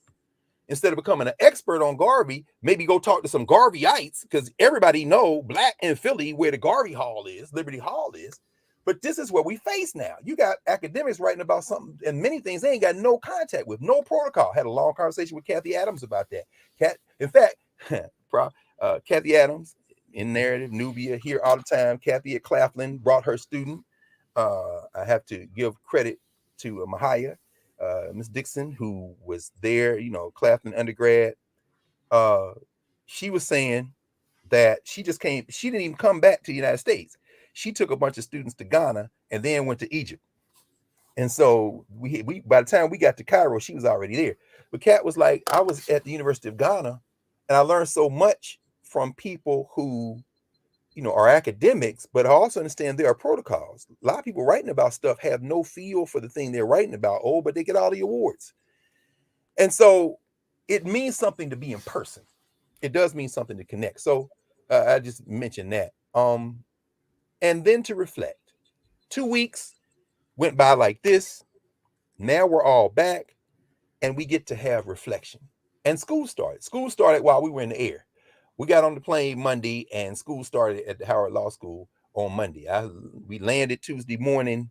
instead of becoming an expert on Garvey, maybe go talk to some Garveyites, because everybody know black in Philly where the Garvey Hall is, Liberty Hall is. But this is what we face now. You got academics writing about something and many things they ain't got no contact with, no protocol. Had a long conversation with Kathy Adams about that. In fact, Kathy Adams in Knarrative, Nubia, here all the time. Kathy at Claflin brought her student. I have to give credit to Mahia, Miss Dixon, who was there, Claflin undergrad. She was saying that she didn't even come back to the United States. She took a bunch of students to Ghana and then went to Egypt. And so we by the time we got to Cairo, she was already there. But Kat was like, I was at the University of Ghana and I learned so much from people who, are academics, but I also understand there are protocols. A lot of people writing about stuff have no feel for the thing they're writing about. Oh, but they get all the awards. And so it means something to be in person. It does mean something to connect. So I just mentioned that. And then to reflect. 2 weeks went by like this. Now we're all back and we get to have reflection. And school started. School started while we were in the air. We got on the plane Monday and school started at the Howard Law School on Monday. We landed Tuesday morning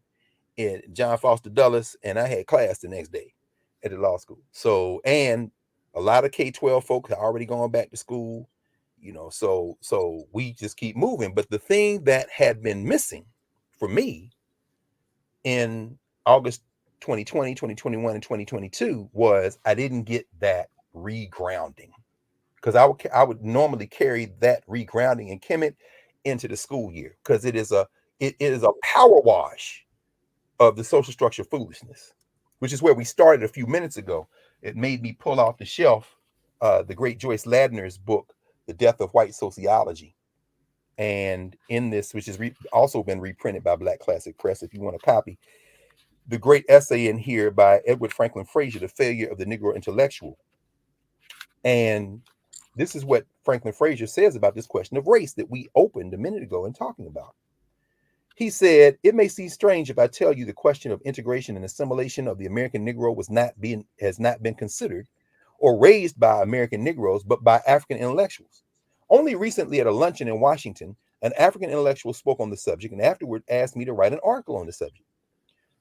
in John Foster Dulles and I had class the next day at the law school. So, and a lot of K-12 folks are already going back to school, so we just keep moving. But the thing that had been missing for me in August 2020, 2021, and 2022 was I didn't get that regrounding. Because I would normally carry that regrounding in Kemet into the school year, because it is a power wash of the social structure foolishness, which is where we started a few minutes ago. It made me pull off the shelf the great Joyce Ladner's book, The Death of White Sociology. And in this, which has also been reprinted by Black Classic Press, if you want a copy, the great essay in here by Edward Franklin Frazier, The Failure of the Negro Intellectual. And this is what Franklin Frazier says about this question of race that we opened a minute ago in talking about. He said, it may seem strange if I tell you the question of integration and assimilation of the American Negro has not been considered or raised by American Negroes, but by African intellectuals. Only recently at a luncheon in Washington, an African intellectual spoke on the subject and afterward asked me to write an article on the subject.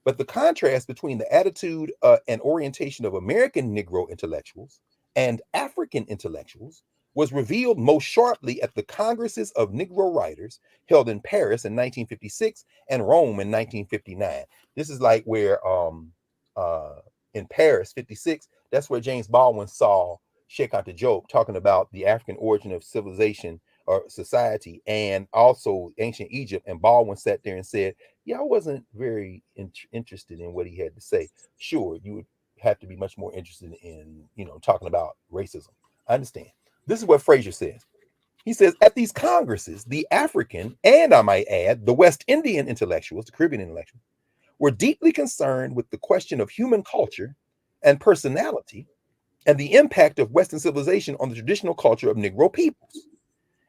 But the contrast between the attitude and orientation of American Negro intellectuals and African intellectuals was revealed most sharply at the Congresses of Negro Writers held in Paris in 1956 and Rome in 1959. This is like where in Paris, 56, that's where James Baldwin saw Cheikh Anta Diop talking about the African origin of civilization or society and also ancient Egypt. And Baldwin sat there and said, yeah, I wasn't very interested in what he had to say. Sure, you would have to be much more interested in, talking about racism. I understand. This is what Frazier says. He says, at these congresses, the African, and I might add, the West Indian intellectuals, the Caribbean intellectuals, were deeply concerned with the question of human culture and personality and the impact of Western civilization on the traditional culture of Negro peoples.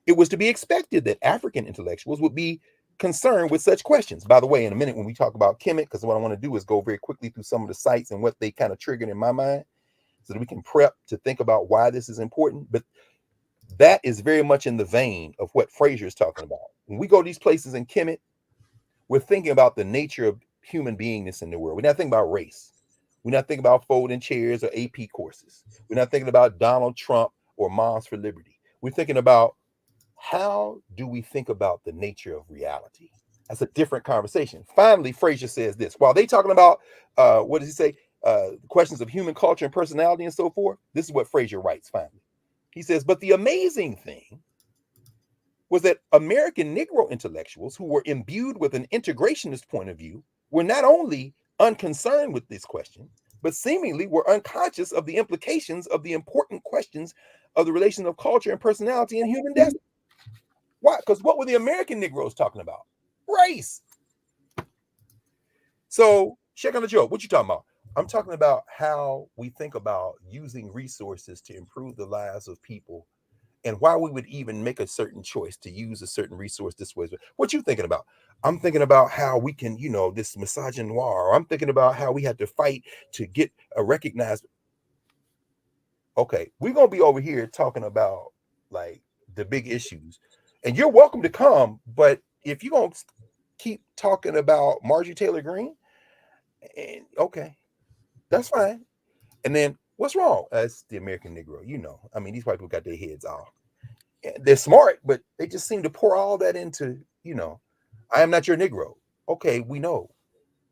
It was to be expected that African intellectuals would be concerned with such questions. By the way, in a minute when we talk about Kemet, because what I want to do is go very quickly through some of the sites and what they kind of triggered in my mind so that we can prep to think about why this is important. But that is very much in the vein of what Frazier is talking about. When we go to these places in Kemet, we're thinking about the nature of human beingness in the world. We're not thinking about race. We're not thinking about folding chairs or AP courses. We're not thinking about Donald Trump or Moms for Liberty. We're thinking about how do we think about the nature of reality? That's a different conversation. Finally, Frazier says this. While they talking about, what does he say? Questions of human culture and personality and so forth. This is what Frazier writes finally. He says, but the amazing thing was that American Negro intellectuals who were imbued with an integrationist point of view were not only unconcerned with this question, but seemingly were unconscious of the implications of the important questions of the relation of culture and personality and human destiny. Why? Because what were the American Negroes talking about? Race. So, check on the joke. What you talking about? I'm talking about how we think about using resources to improve the lives of people and why we would even make a certain choice to use a certain resource this way. What you thinking about? I'm thinking about how we can, this misogynoir. I'm thinking about how we had to fight to get a recognized. Okay, we're going to be over here talking about like the big issues. And you're welcome to come, but if you're going to keep talking about Marjorie Taylor Greene, okay, that's fine. And then what's wrong? That's the American Negro. I mean, these white people got their heads off. They're smart, but they just seem to pour all that into, I am not your Negro. Okay, we know.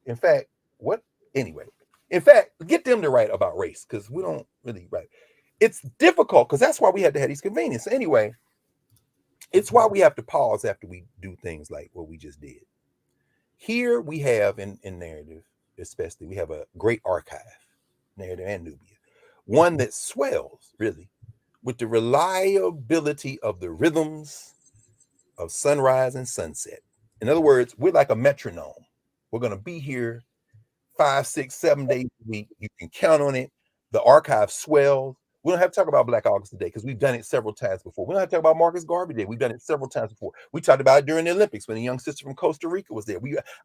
In fact, what? Anyway, in fact, get them to write about race because we don't really write. It's difficult because that's why we had to have these conveniences. So anyway, it's why we have to pause after we do things like what we just did. Here we have in Knarrative, especially, we have a great archive, Knarrative and Nubia, one that swells really with the reliability of the rhythms of sunrise and sunset. In other words, we're like a metronome. We're going to be here 5, 6, 7 days a week. You can count on it. The archive swells. We don't have to talk about Black August today because we've done it several times before. We don't have to talk about Marcus Garvey Day. We've done it several times before. We talked about it during the Olympics when a young sister from Costa Rica was there.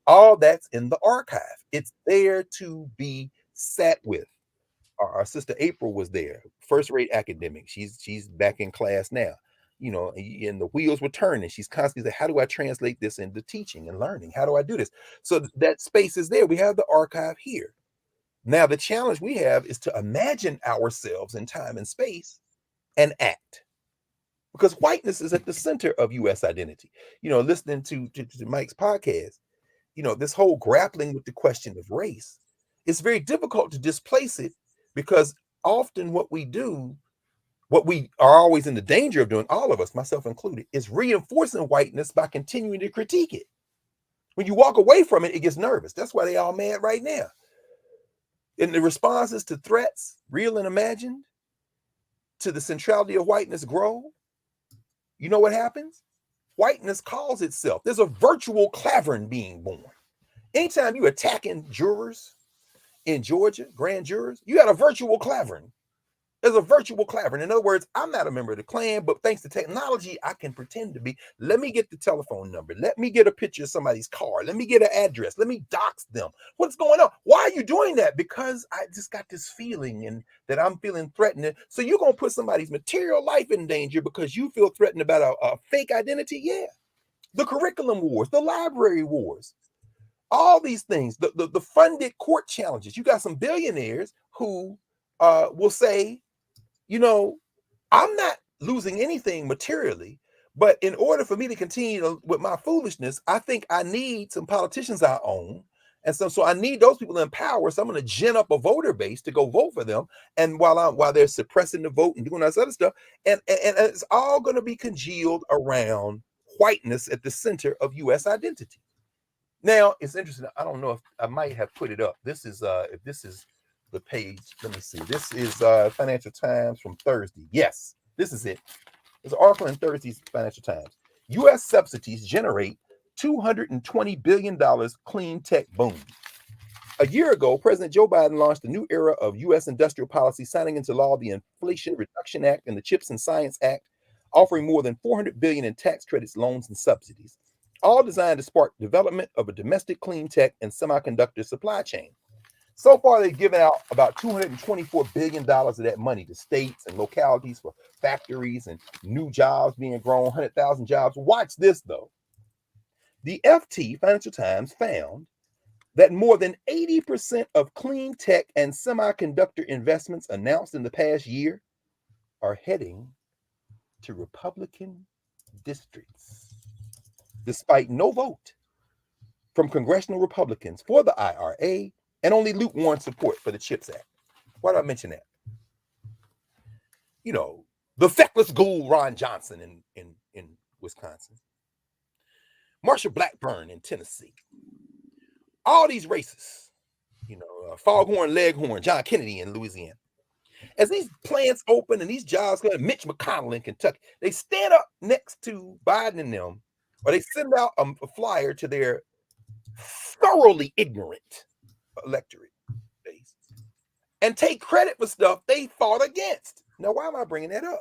All that's in the archive. It's there to be sat with. Our sister April was there, first-rate academic. She's back in class now, and the wheels were turning. She's constantly saying, how do I translate this into teaching and learning? How do I do this? So that space is there. We have the archive here. Now, the challenge we have is to imagine ourselves in time and space and act. Because whiteness is at the center of U.S. identity. Listening to Mike's podcast, this whole grappling with the question of race, it's very difficult to displace it because often what we are always in the danger of doing, all of us, myself included, is reinforcing whiteness by continuing to critique it. When you walk away from it, it gets nervous. That's why they all mad right now. In the responses to threats, real and imagined, to the centrality of whiteness grow, you know what happens? Whiteness calls itself. There's a virtual clavern being born. Anytime you're attacking jurors in Georgia, grand jurors, you got a virtual clavern. There's a virtual clavering. In other words, I'm not a member of the Klan, but thanks to technology, I can pretend to be. Let me get the telephone number. Let me get a picture of somebody's car. Let me get an address. Let me dox them. What's going on? Why are you doing that? Because I just got this feeling and that I'm feeling threatened. So you're going to put somebody's material life in danger because you feel threatened about a fake identity? Yeah. The curriculum wars, the library wars, all these things, the funded court challenges. You got some billionaires who will say, you know, I'm not losing anything materially, but in order for me to continue with my foolishness, I think I need some politicians I own. And so I need those people in power. So I'm going to gin up a voter base to go vote for them. And while they're suppressing the vote and doing all this other stuff, and it's all going to be congealed around whiteness at the center of U.S. identity. Now it's interesting. I don't know if I might have put it up. This is if this is the page. Let me see. This is Financial Times from Thursday. Yes, this is it. There's an article in Thursday's Financial Times. U.S. subsidies generate $220 billion clean tech boom. A year ago, President Joe Biden launched a new era of U.S. industrial policy, signing into law the Inflation Reduction Act and the CHIPS and Science Act, offering more than $400 billion in tax credits, loans, and subsidies, all designed to spark development of a domestic clean tech and semiconductor supply chain. So far, they've given out about $224 billion of that money to states and localities for factories and new jobs being grown, 100,000 jobs. Watch this, though. The FT, Financial Times, found that more than 80% of clean tech and semiconductor investments announced in the past year are heading to Republican districts, despite no vote from congressional Republicans for the IRA and only lukewarm support for the CHIPS Act. Why do I mention that? You know, the feckless ghoul Ron Johnson in Wisconsin, Marsha Blackburn in Tennessee, all these racists, you know, Foghorn Leghorn, John Kennedy in Louisiana. As these plants open and these jobs come, Mitch McConnell in Kentucky, they stand up next to Biden and them, or they send out a flyer to their thoroughly ignorant electorate base and take credit for stuff they fought against. Now, why am I bringing that up?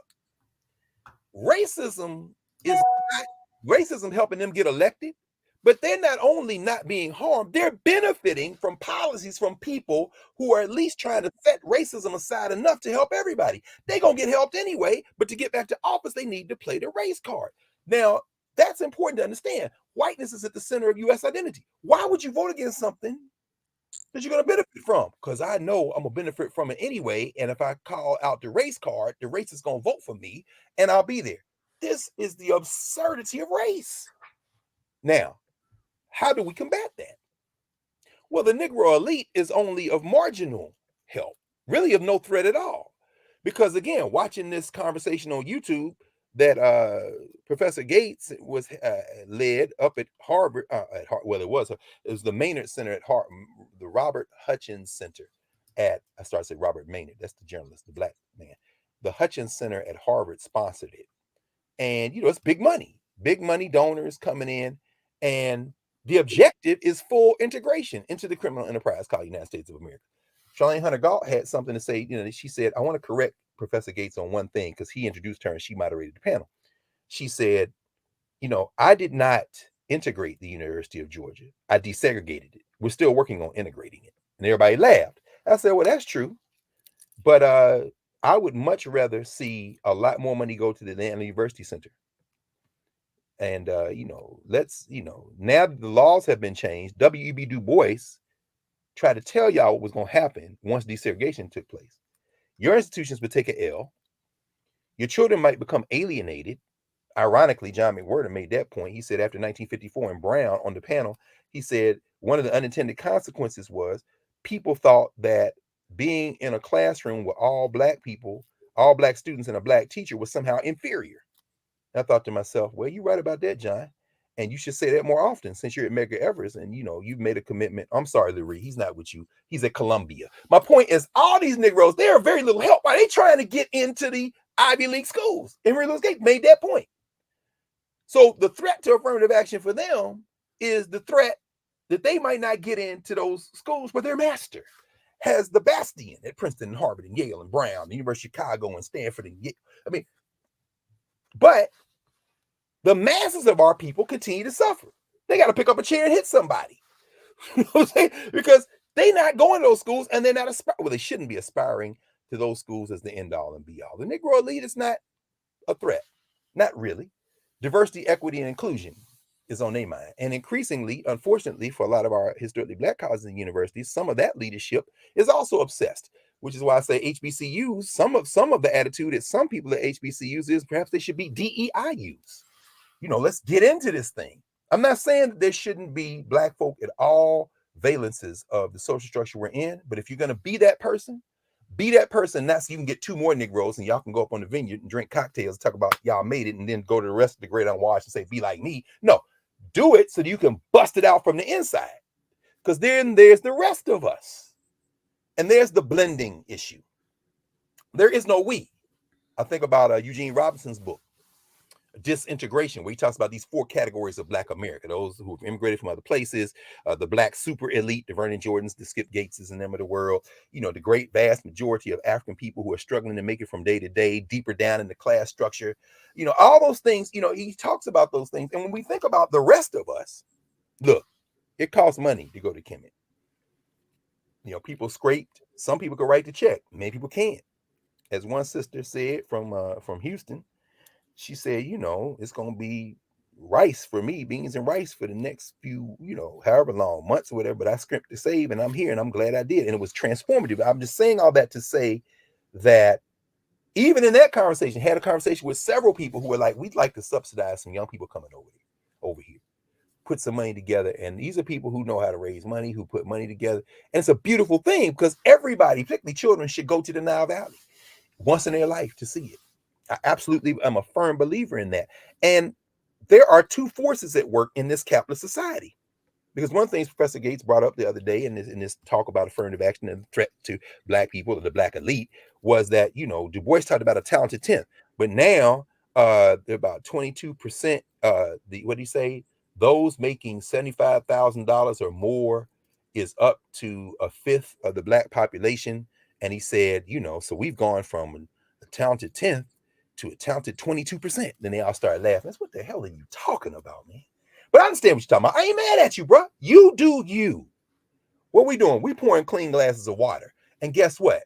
Racism is not racism helping them get elected, but they're not only not being harmed, they're benefiting from policies from people who are at least trying to set racism aside enough to help everybody. They're going to get helped anyway, but to get back to office, they need to play the race card. Now, that's important to understand. Whiteness is at the center of U.S. identity. Why would you vote against something that you're going to benefit from? Because I know I'm going to benefit from it anyway. And if I call out the race card, the race is going to vote for me and I'll be there. This is the absurdity of race. Now, how do we combat that? Well, the Negro elite is only of marginal help, really of no threat at all. Because again, watching this conversation on YouTube that Professor Gates was led up at Harvard, well, it was the Maynard Center at Harvard, the Robert Hutchins Center at, I started to say Robert Maynard, that's the journalist, the black man. The Hutchins Center at Harvard sponsored it. And, you know, it's big money donors coming in. And the objective is full integration into the criminal enterprise called United States of America. Charlene Hunter Galt had something to say. You know, she said, I want to correct Professor Gates on one thing because he introduced her and she moderated the panel. She said, you know, I did not integrate the University of Georgia. I desegregated it. We're still working on integrating it. And everybody laughed. I said, well, that's true. But I would much rather see a lot more money go to the Atlanta University Center. And, you know, let's, you know, now that the laws have been changed, W.E.B. Du Bois tried to tell y'all what was going to happen once desegregation took place. Your institutions would take an L. Your children might become alienated. Ironically, John McWhorter made that point. He said after 1954 in Brown on the panel, he said one of the unintended consequences was people thought that being in a classroom with all black people, all black students and a black teacher was somehow inferior. I thought to myself, well, you're right about that, John. And you should say that more often since you're at Medgar Evers and, you know, you've made a commitment. I'm sorry, Lurie, he's not with you. He's at Columbia. My point is all these Negroes, they are very little help. Why are they trying to get into the Ivy League schools? Emory Lewis Gates made that point. So the threat to affirmative action for them is the threat that they might not get into those schools where their master has the bastion at Princeton and Harvard and Yale and Brown, the University of Chicago and Stanford and Yale. I mean, but the masses of our people continue to suffer. They got to pick up a chair and hit somebody. You know what I'm saying? Because they're not going to those schools and they're not aspiring. Well, they shouldn't be aspiring to those schools as the end all and be all. The Negro elite is not a threat. Not really. Diversity, equity, and inclusion is on their mind. And increasingly, unfortunately, for a lot of our historically black colleges and universities, some of that leadership is also obsessed, which is why I say HBCUs, some of the attitude at some people at HBCUs is perhaps they should be DEIUs. You know, let's get into this thing. I'm not saying that there shouldn't be black folk at all valences of the social structure we're in, but if you're going to be that person, not so you can get two more Negroes and y'all can go up on the vineyard and drink cocktails and talk about y'all made it and then go to the rest of the great unwashed and say, be like me. No, do it so that you can bust it out from the inside. Because then there's the rest of us. And there's the blending issue. There is no we. I think about Eugene Robinson's book, Disintegration, where he talks about these four categories of Black America: those who have immigrated from other places, the Black super elite, the Vernon Jordans, the Skip Gateses, and them of the world, you know, the great vast majority of African people who are struggling to make it from day to day, deeper down in the class structure, you know, all those things, you know, he talks about those things. And when we think about the rest of us, look, it costs money to go to Kemet. You know, people scraped, some people could write the check, many people can't. As one sister said from Houston, she said, you know, it's going to be rice for me, beans and rice for the next few, you know, however long, months or whatever, but I scrimped to save and I'm here and I'm glad I did. And it was transformative. I'm just saying all that to say that even in that conversation, had a conversation with several people who were like, we'd like to subsidize some young people coming over here, put some money together. And these are people who know how to raise money, who put money together. And it's a beautiful thing because everybody, particularly children, should go to the Nile Valley once in their life to see it. I absolutely am a firm believer in that. And there are two forces at work in this capitalist society. Because one of the things Professor Gates brought up the other day in this talk about affirmative action and the threat to black people or the black elite was that, you know, Du Bois talked about a talented 10th, but now they're about 22%. What do you say? Those making $75,000 or more is up to a fifth of the black population. And he said, you know, so we've gone from a talented 10th to a talented 22%. Then they all started laughing. That's what the hell are you talking about, man? But I understand what you're talking about. I ain't mad at you, bro. You do you. What we doing? We pouring clean glasses of water. And guess what?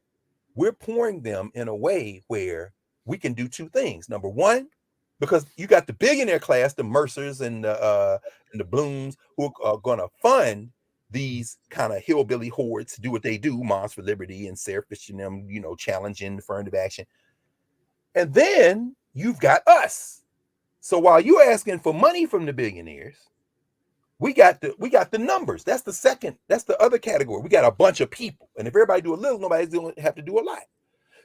We're pouring them in a way where we can do two things. Number one, because you got the billionaire class, the Mercers and the Blooms, who are going to fund these kind of hillbilly hordes to do what they do, Moms for Liberty and Sarah Fisher and them, you know, challenging affirmative action. And then you've got us. So while you're asking for money from the billionaires, we got the numbers. That's the other category. We got a bunch of people. And if everybody do a little, nobody's going to have to do a lot.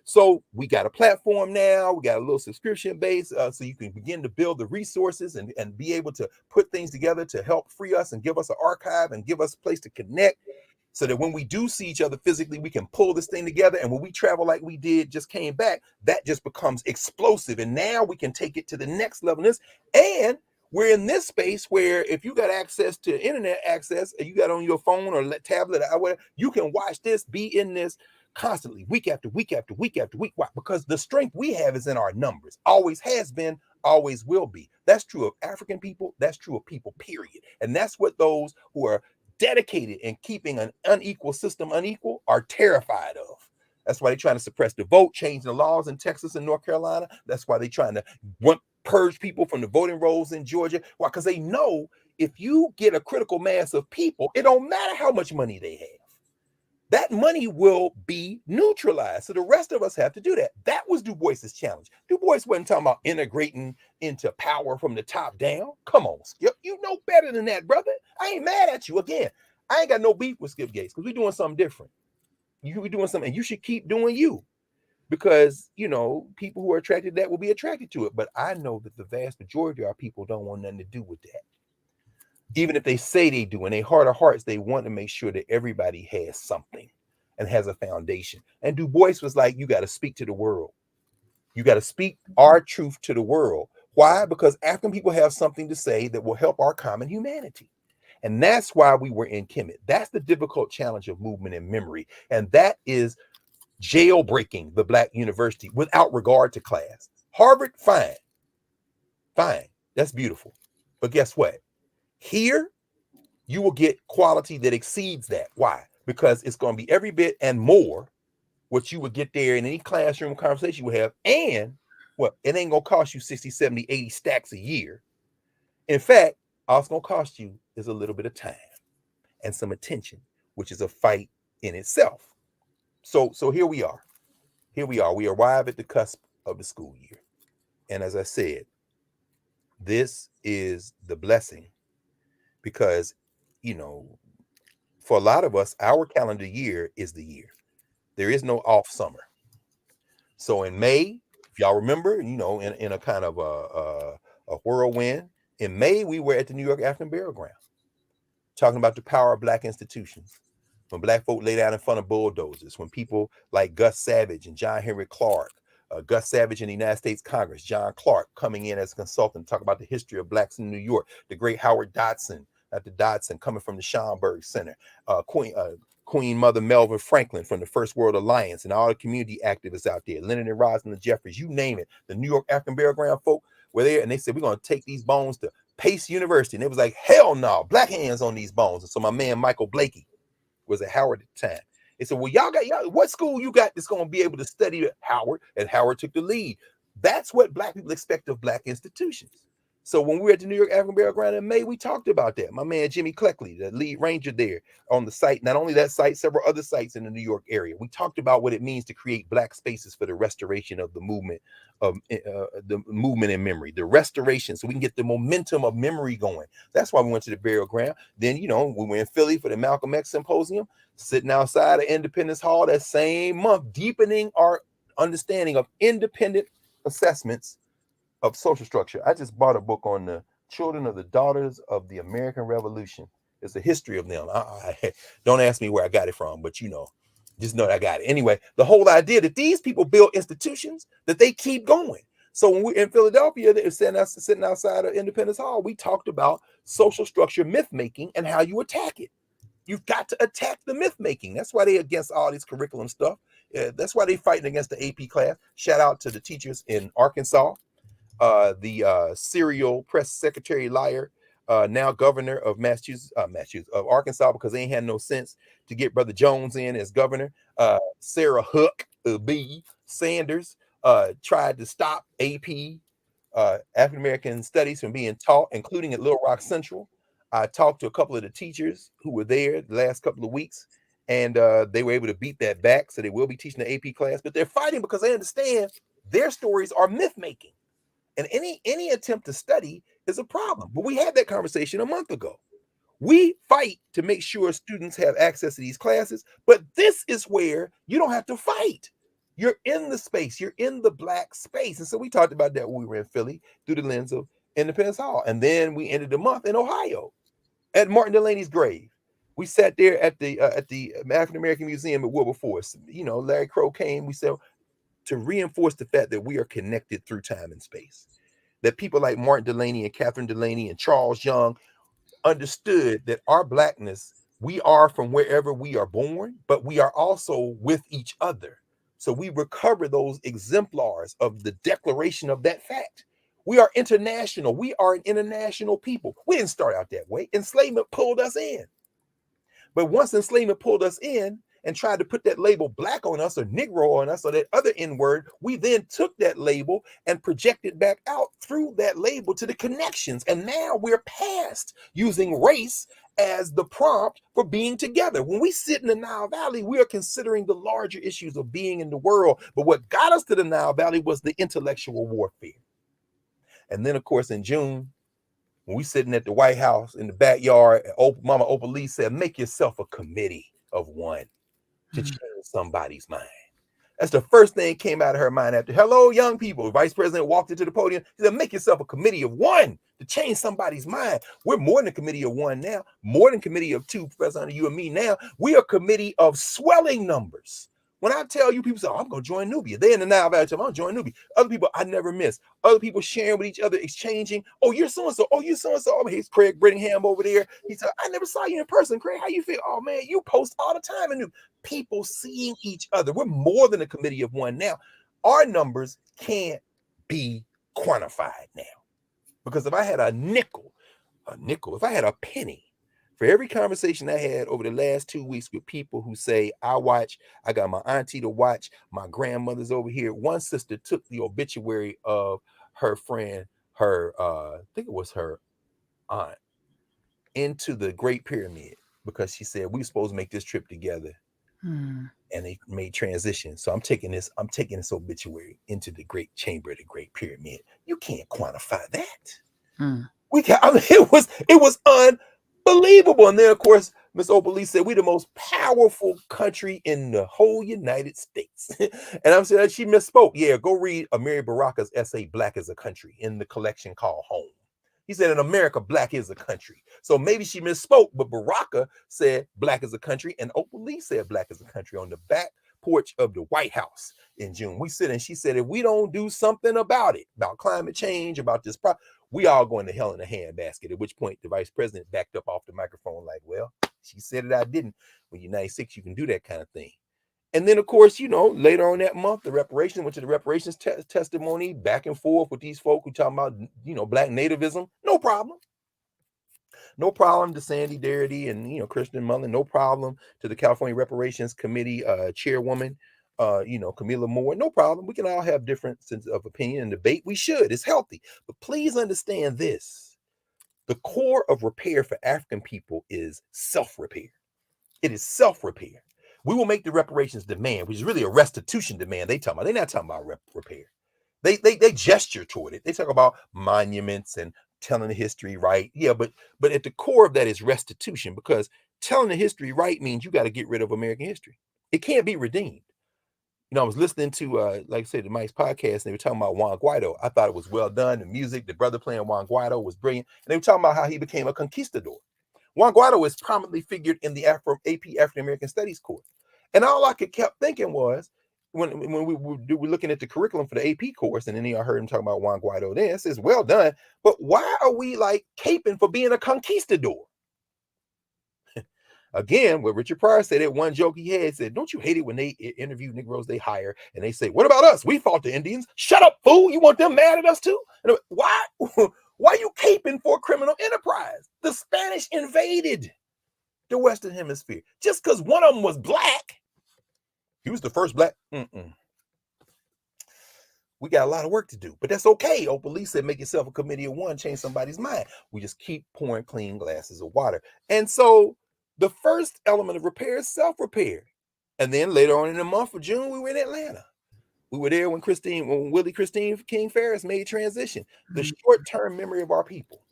So we got a platform now. We got a little subscription base, so you can begin to build the resources and be able to put things together to help free us and give us an archive and give us a place to connect, so that when we do see each other physically, we can pull this thing together. And when we travel like we did, just came back, that just becomes explosive. And now we can take it to the next level. And we're in this space where if you got access to internet access, and you got on your phone or tablet or whatever, you can watch this, be in this constantly, week after week after week after week. Why? Because the strength we have is in our numbers. Always has been, always will be. That's true of African people. That's true of people, period. And that's what those who are dedicated in keeping an unequal system unequal are terrified of. That's why they're trying to suppress the vote, change the laws in Texas and North Carolina. That's why they're trying to purge people from the voting rolls in Georgia. Why? Because they know if you get a critical mass of people, it don't matter how much money they have. That money will be neutralized. So the rest of us have to do that. That was Du Bois's challenge. Du Bois wasn't talking about integrating into power from the top down. Come on, Skip. You know better than that, brother. I ain't mad at you. Again, I ain't got no beef with Skip Gates because we're doing something different. You're doing something, and you should keep doing you, because, you know, people who are attracted to that will be attracted to it. But I know that the vast majority of our people don't want nothing to do with that. Even if they say they do, in their heart of hearts, they want to make sure that everybody has something and has a foundation. And Du Bois was like, you got to speak to the world. You got to speak our truth to the world. Why? Because African people have something to say that will help our common humanity. And that's why we were in Kemet. That's the difficult challenge of movement and memory. And that is jailbreaking the Black university without regard to class. Harvard, fine. Fine. That's beautiful. But guess what? Here, you will get quality that exceeds that. Why? Because it's going to be every bit and more what you would get there in any classroom conversation you would have. And what? It ain't going to cost you 60, 70, 80 stacks a year. In fact, all it's going to cost you is a little bit of time and some attention, which is a fight in itself. So here we are. Here we are. We arrive at the cusp of the school year. And as I said, this is the blessing because, you know, for a lot of us, our calendar year is the year. There is no off summer. So in May, if y'all remember, you know, in a kind of a whirlwind, in May, we were at the New York African Burial Ground talking about the power of Black institutions. When Black folk lay down in front of bulldozers, when people like Gus Savage and John Henry Clark, Gus Savage in the United States Congress, John Clark coming in as a consultant, talk about the history of Blacks in New York, the great Howard Dodson, Dr. Dodson coming from the Schomburg Center, Queen Mother Melvin Franklin from the First World Alliance, and all the community activists out there, Leonard and Rosalind Jeffries, you name it. The New York African Burial Ground folk were there, and they said, we're going to take these bones to Pace University. And it was like, hell no, Black hands on these bones. And so my man, Michael Blakey, was at Howard at the time. They said, well, y'all what school you got that's going to be able to study at Howard? And Howard took the lead. That's what Black people expect of Black institutions. So when we were at the New York African Burial Ground in May, we talked about that. My man, Jimmy Cleckley, the lead ranger there on the site, not only that site, several other sites in the New York area. We talked about what it means to create Black spaces for the restoration of the movement in memory, the restoration, so we can get the momentum of memory going. That's why we went to the burial ground. Then, you know, we were in Philly for the Malcolm X Symposium, sitting outside of Independence Hall that same month, deepening our understanding of independent assessments of social structure. I just bought a book on the children of the daughters of the American Revolution. It's a history of them. Don't ask me where I got it from, but you know, just know that I got it. Anyway, the whole idea that these people build institutions that they keep going. So when we're in Philadelphia, they were sitting outside of Independence Hall, we talked about social structure myth making and how you attack it. You've got to attack the myth making. That's why they're against all this curriculum stuff. That's why they're fighting against the AP class. Shout out to the teachers in Arkansas. The serial press secretary liar, now governor of of Arkansas, because they ain't had no sense to get Brother Jones in as governor. Sarah Hook B. Sanders tried to stop AP African American studies from being taught, including at Little Rock Central. I talked to a couple of the teachers who were there the last couple of weeks, and they were able to beat that back. So they will be teaching the AP class, but they're fighting because they understand their stories are myth making. And any attempt to study is a problem. But we had that conversation a month ago. We fight to make sure students have access to these classes, but this is where you don't have to fight. You're in the space. You're in the Black space. And so we talked about that when we were in Philly through the lens of Independence Hall. And then we ended the month in Ohio at Martin Delaney's grave. We sat there at the African American Museum at Wilberforce. You know, Larry Crow came. We said, to reinforce the fact that we are connected through time and space, that people like Martin Delaney and Catherine Delaney and Charles Young understood that our Blackness, we are from wherever we are born, but we are also with each other. So we recover those exemplars of the declaration of that fact. We are international. We are an international people. We didn't start out that way. Enslavement pulled us in. But once enslavement pulled us in, and tried to put that label Black on us or Negro on us or that other N word, we then took that label and projected back out through that label to the connections. And now we're past using race as the prompt for being together. When we sit in the Nile Valley, we are considering the larger issues of being in the world. But what got us to the Nile Valley was the intellectual warfare. And then, of course, in June, when we sitting at the White House in the backyard, Mama Opal Lee said, make yourself a committee of one to change somebody's mind. That's the first thing came out of her mind after, hello, young people. Vice President walked into the podium. He said, make yourself a committee of one to change somebody's mind. We're more than a committee of one now, more than a committee of two, Professor Hunter, you and me now. We are a committee of swelling numbers. When I tell you, people say, oh, I'm going to join Nubia. They in the Nile Valley, I'm going to join Nubia. Other people I never miss. Other people sharing with each other, exchanging. Oh, you're so-and-so. Oh, you're so-and-so. Oh, here's Craig Brittingham over there. He said, I never saw you in person. Craig, how you feel? Oh, man, you post all the time. And people seeing each other. We're more than a committee of one now. Our numbers can't be quantified now. Because if I had a nickel, if I had a penny, for every conversation I had over the last 2 weeks with people who say, I got my auntie to watch, my grandmother's over here. One sister took the obituary of her friend, I think it was her aunt, into the Great Pyramid because she said, we were supposed to make this trip together. And they made transition. So I'm taking this obituary into the Great Chamber of the Great Pyramid. You can't quantify that. It was unbelievable. And then, of course, Miss Opal said, we the most powerful country in the whole United States. And I'm saying she misspoke. Yeah, go read Amiri Baraka's essay, Black as a Country, in the collection called Home. He said, in America, Black is a country. So maybe she misspoke, but Baraka said Black is a country, and Opal Lee said Black is a country on the back porch of the White House in June. We sit and she said, if we don't do something about it, about climate change, about this problem, we all going to hell in a handbasket. At which point the vice president backed up off the microphone like, well, she said it, I didn't. When you're 96, you can do that kind of thing. And then, of course, later on that month, the reparations went to the reparations testimony, back and forth with these folk who talking about, Black nativism. No problem. No problem to Sandy Darity and, Christian Mullen. No problem to the California Reparations Committee chairwoman, Camila Moore. No problem. We can all have differences of opinion and debate. We should. It's healthy. But please understand this. The core of repair for African people is self-repair. It is self-repair. We will make the reparations demand, which is really a restitution demand. They're not talking about repair. They gesture toward it. They talk about monuments and telling the history right. Yeah, but at the core of that is restitution, because telling the history right means you got to get rid of American history. It can't be redeemed. I was listening to, like I said, the Mike's podcast, and they were talking about Juan Guaido. I thought it was well done. The music, the brother playing Juan Guaido was brilliant. And they were talking about how he became a conquistador. Juan Guaido is prominently figured in the AP African American Studies course. And all I kept thinking was, when we were looking at the curriculum for the AP course, and then I heard him talking about Juan Guaido then, it says, well done, but why are we like caping for being a conquistador? Again, what Richard Pryor said, that one joke he had, said, don't you hate it when they interview Negroes they hire and they say, what about us? We fought the Indians. Shut up, fool. You want them mad at us too? And why are you caping for criminal enterprise? The Spanish invaded the Western Hemisphere. Just because one of them was Black, he was the first Black. We got a lot of work to do, but that's okay. Opal Lee said, make yourself a committee of one, change somebody's mind. We just keep pouring clean glasses of water. And so the first element of repair is self-repair. And then later on in the month of June, we were in Atlanta. We were there when Willie Christine King Ferris made transition. The short-term memory of our people.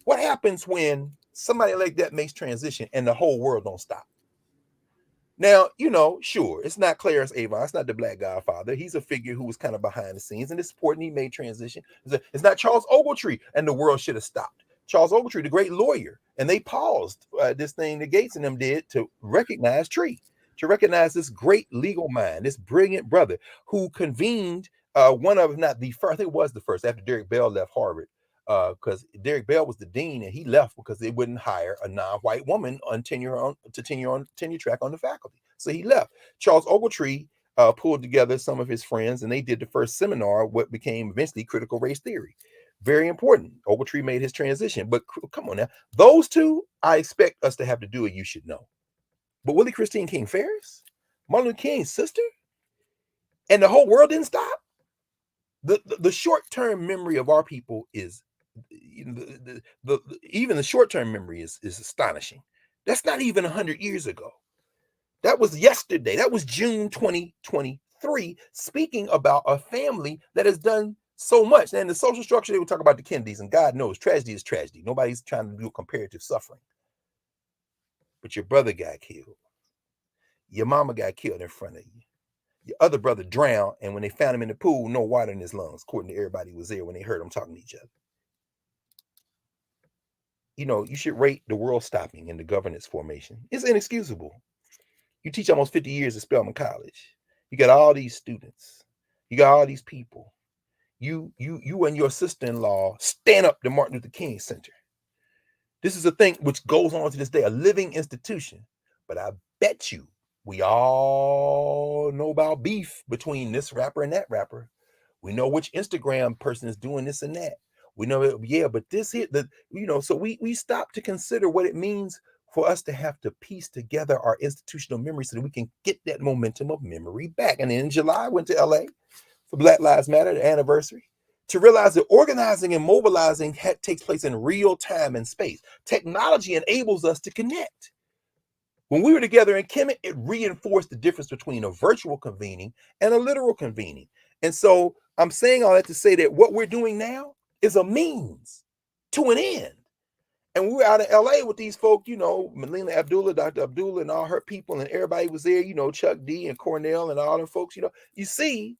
What happens when somebody like that makes transition and the whole world don't stop? Now, sure, it's not Clarence Avon. It's not the Black Godfather. He's a figure who was kind of behind the scenes and it's important he made transition. It's not Charles Ogletree, and the world should have stopped. Charles Ogletree, the great lawyer, and they paused this thing that Gates and them did to recognize Tree, to recognize this great legal mind, this brilliant brother who convened one of, if not the first, I think it was the first, after Derek Bell left Harvard, because Derek Bell was the dean and he left because they wouldn't hire a non-white woman on tenure track on the faculty. So he left. Charles Ogletree pulled together some of his friends and they did the first seminar, what became eventually critical race theory. Very important. Ogletree made his transition, but come on now. Those two, I expect us to have to do it. You should know. But Willie Christine King Ferris, Martin Luther King's sister, and the whole world didn't stop. The short-term memory of our people is, even the short-term memory is astonishing. That's not even 100 years ago. That was yesterday. That was June 2023, speaking about a family that has done so much. And the social structure, they would talk about the Kennedys, and God knows tragedy is tragedy. Nobody's trying to do comparative suffering. But your brother got killed. Your mama got killed in front of you. Your other brother drowned, and when they found him in the pool, no water in his lungs, according to everybody who was there when they heard them talking to each other. You should rate the world stopping in the governance formation. It's inexcusable. You teach almost 50 years at Spelman College. You got all these students. You got all these people. You and your sister-in-law stand up to Martin Luther King Center. This is a thing which goes on to this day, a living institution. But I bet you we all know about beef between this rapper and that rapper. We know which Instagram person is doing this and that. We know it, yeah, but this here, so we stop to consider what it means for us to have to piece together our institutional memory so that we can get that momentum of memory back. And then in July, I went to LA for Black Lives Matter, the anniversary, to realize that organizing and mobilizing takes place in real time and space. Technology enables us to connect. When we were together in Kemet, it reinforced the difference between a virtual convening and a literal convening. And so I'm saying all that to say that what we're doing now is a means to an end. And we were out in LA with these folk, Melina Abdullah, Dr. Abdullah, and all her people, and everybody was there, Chuck D and Cornell and all them folks, You see,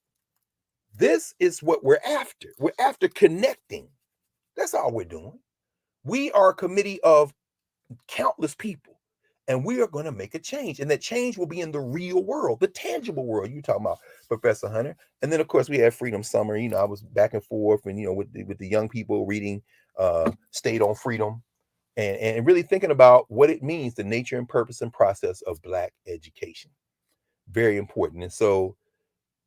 this is what we're after. We're after connecting. That's all we're doing. We are a committee of countless people, and we are going to make a change. And that change will be in the real world, the tangible world. You talking about, Professor Hunter. And then, of course, we had Freedom Summer. I was back and forth and, with the young people reading State on Freedom and really thinking about what it means, the nature and purpose and process of Black education. Very important. And so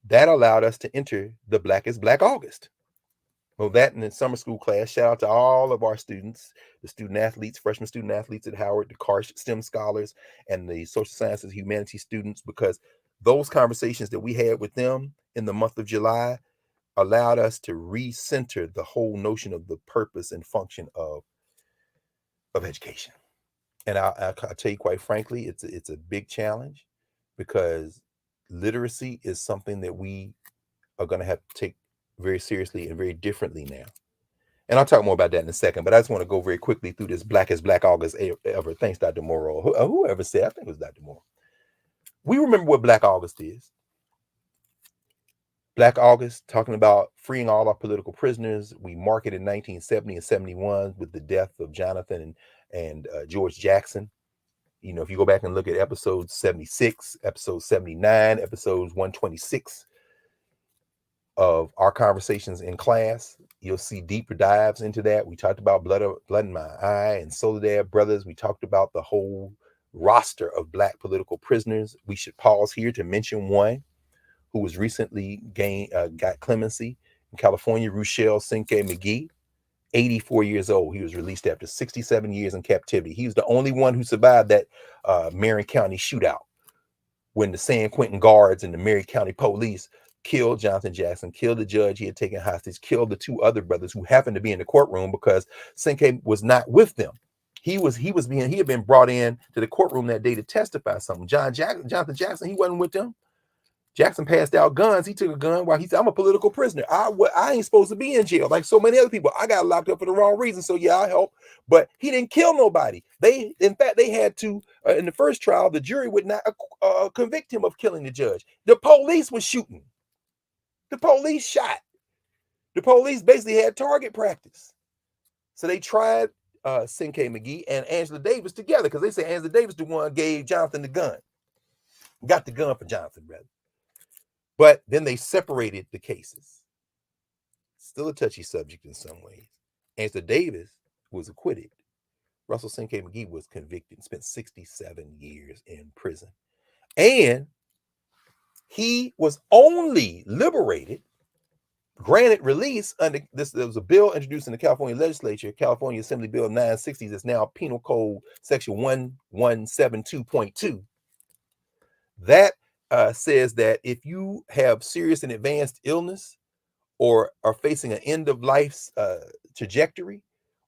that allowed us to enter the Black is Black August. Well, that in the summer school class, shout out to all of our students, the student athletes, freshman student athletes at Howard, the Carr STEM scholars, and the social sciences, humanities students, because those conversations that we had with them in the month of July allowed us to recenter the whole notion of the purpose and function of education. And I'll tell you, quite frankly, it's a big challenge, because literacy is something that we are going to have to take very seriously and very differently now. And I'll talk more about that in a second, but I just want to go very quickly through this Black is Black August ever. Thanks, Dr. Morrow. Whoever said, I think it was Dr. Morrow. We remember what Black August is. Black August, talking about freeing all our political prisoners. We mark it in 1970 and 71 with the death of Jonathan and George Jackson. If you go back and look at episodes 76, episode 79, episodes 126 of our conversations in class, you'll see deeper dives into that. We talked about Blood in My Eye and Soledad Brothers. We talked about the whole roster of Black political prisoners. We should pause here to mention one who was recently got clemency in California, Ruchell Cinque McGee, 84 years old. He was released after 67 years in captivity. He was the only one who survived that Marion County shootout when the San Quentin guards and the Marion County police killed Jonathan Jackson, killed the judge he had taken hostage, killed the two other brothers who happened to be in the courtroom because Cinque was not with them. He had been brought in to the courtroom that day to testify something. Jonathan Jackson, he wasn't with them. Jackson passed out guns. He took a gun while he said, I'm a political prisoner. I ain't supposed to be in jail like so many other people. I got locked up for the wrong reason. So yeah, I help. But he didn't kill nobody. In fact, they had to, in the first trial, the jury would not convict him of killing the judge. The police was shooting. The police shot. The police basically had target practice. So they tried Cinque McGee and Angela Davis together, because they say Angela Davis the one gave Jonathan the gun. Got the gun for Jonathan, rather. But then they separated the cases. Still a touchy subject in some ways. Angela Davis was acquitted. Russell Cinque McGee was convicted and spent 67 years in prison. And he was only liberated, granted release under this. There was a bill introduced in the California legislature, California Assembly Bill 960, that's now Penal Code Section 1172.2. That says that if you have serious and advanced illness, or are facing an end of life's trajectory,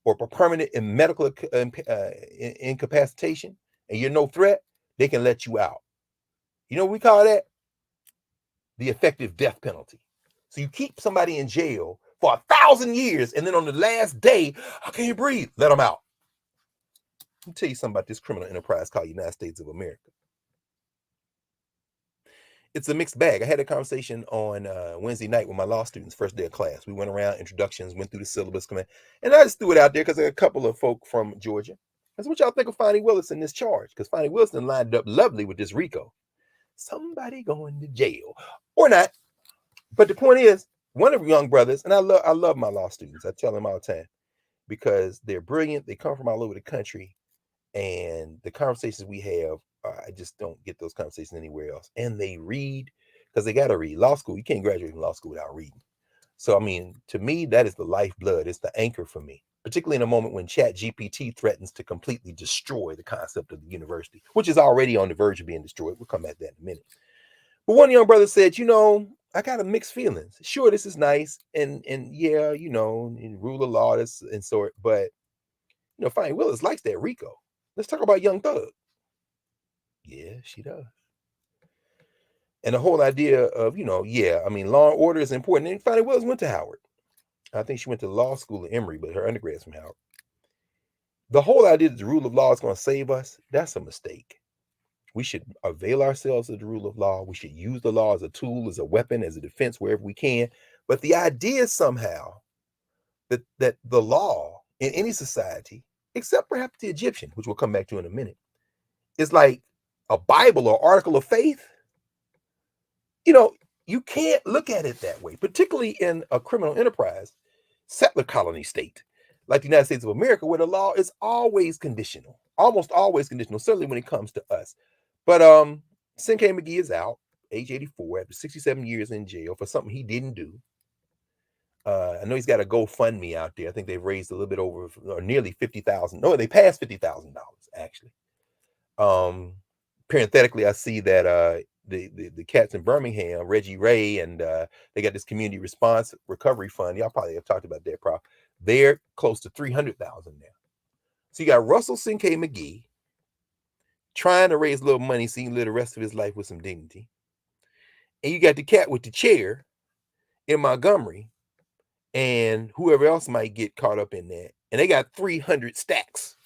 or permanent and medical incapacitation, and you're no threat, they can let you out. You know what we call that? The effective death penalty. So you keep somebody in jail for 1,000 years, and then on the last day, I can't breathe, let them out. Let me tell you something about this criminal enterprise called United States of America. It's a mixed bag. I had a conversation on Wednesday night with my law students, first day of class. We went around, introductions, went through the syllabus, and I just threw it out there because there are a couple of folk from Georgia. That's what y'all think of Fonnie Willis in this charge, because Fonnie Willis lined up lovely with this RICO. Somebody going to jail or not. But the point is, one of the young brothers, and I love my law students. I tell them all the time because they're brilliant. They come from all over the country, and the conversations we have, I just don't get those conversations anywhere else. And they read because they got to read. Law school, you can't graduate from law school without reading. So, I mean, to me, that is the lifeblood. It's the anchor for me, particularly in a moment when Chat GPT threatens to completely destroy the concept of the university, which is already on the verge of being destroyed. We'll come at that in a minute. But one young brother said, I got a mixed feelings. Sure, this is nice. And yeah, rule of law, this and sort. But, Fine Willis likes that Rico. Let's talk about Young Thug. Yeah, she does. And the whole idea of, law and order is important. And Fannie Willis went to Howard. I think she went to law school at Emory, but her undergrad's from Howard. The whole idea that the rule of law is going to save us, that's a mistake. We should avail ourselves of the rule of law. We should use the law as a tool, as a weapon, as a defense wherever we can. But the idea somehow that the law in any society, except perhaps the Egyptian, which we'll come back to in a minute, is like a Bible or article of faith. You can't look at it that way, particularly in a criminal enterprise, settler colony state like the United States of America, where the law is always conditional, almost always conditional, certainly when it comes to us. But Sinkay McGee is out, age 84, after 67 years in jail for something he didn't do. I know he's got a GoFundMe out there. I think they've raised a little bit over or nearly $50,000. No, they passed $50,000 actually. Parenthetically, I see that the cats in Birmingham, Reggie Ray, and they got this community response recovery fund. Y'all probably have talked about that, Prof. They're close to 300,000 now. So you got Russell Sinkay McGee trying to raise a little money so he can live the rest of his life with some dignity. And you got the cat with the chair in Montgomery and whoever else might get caught up in that. And they got 300 stacks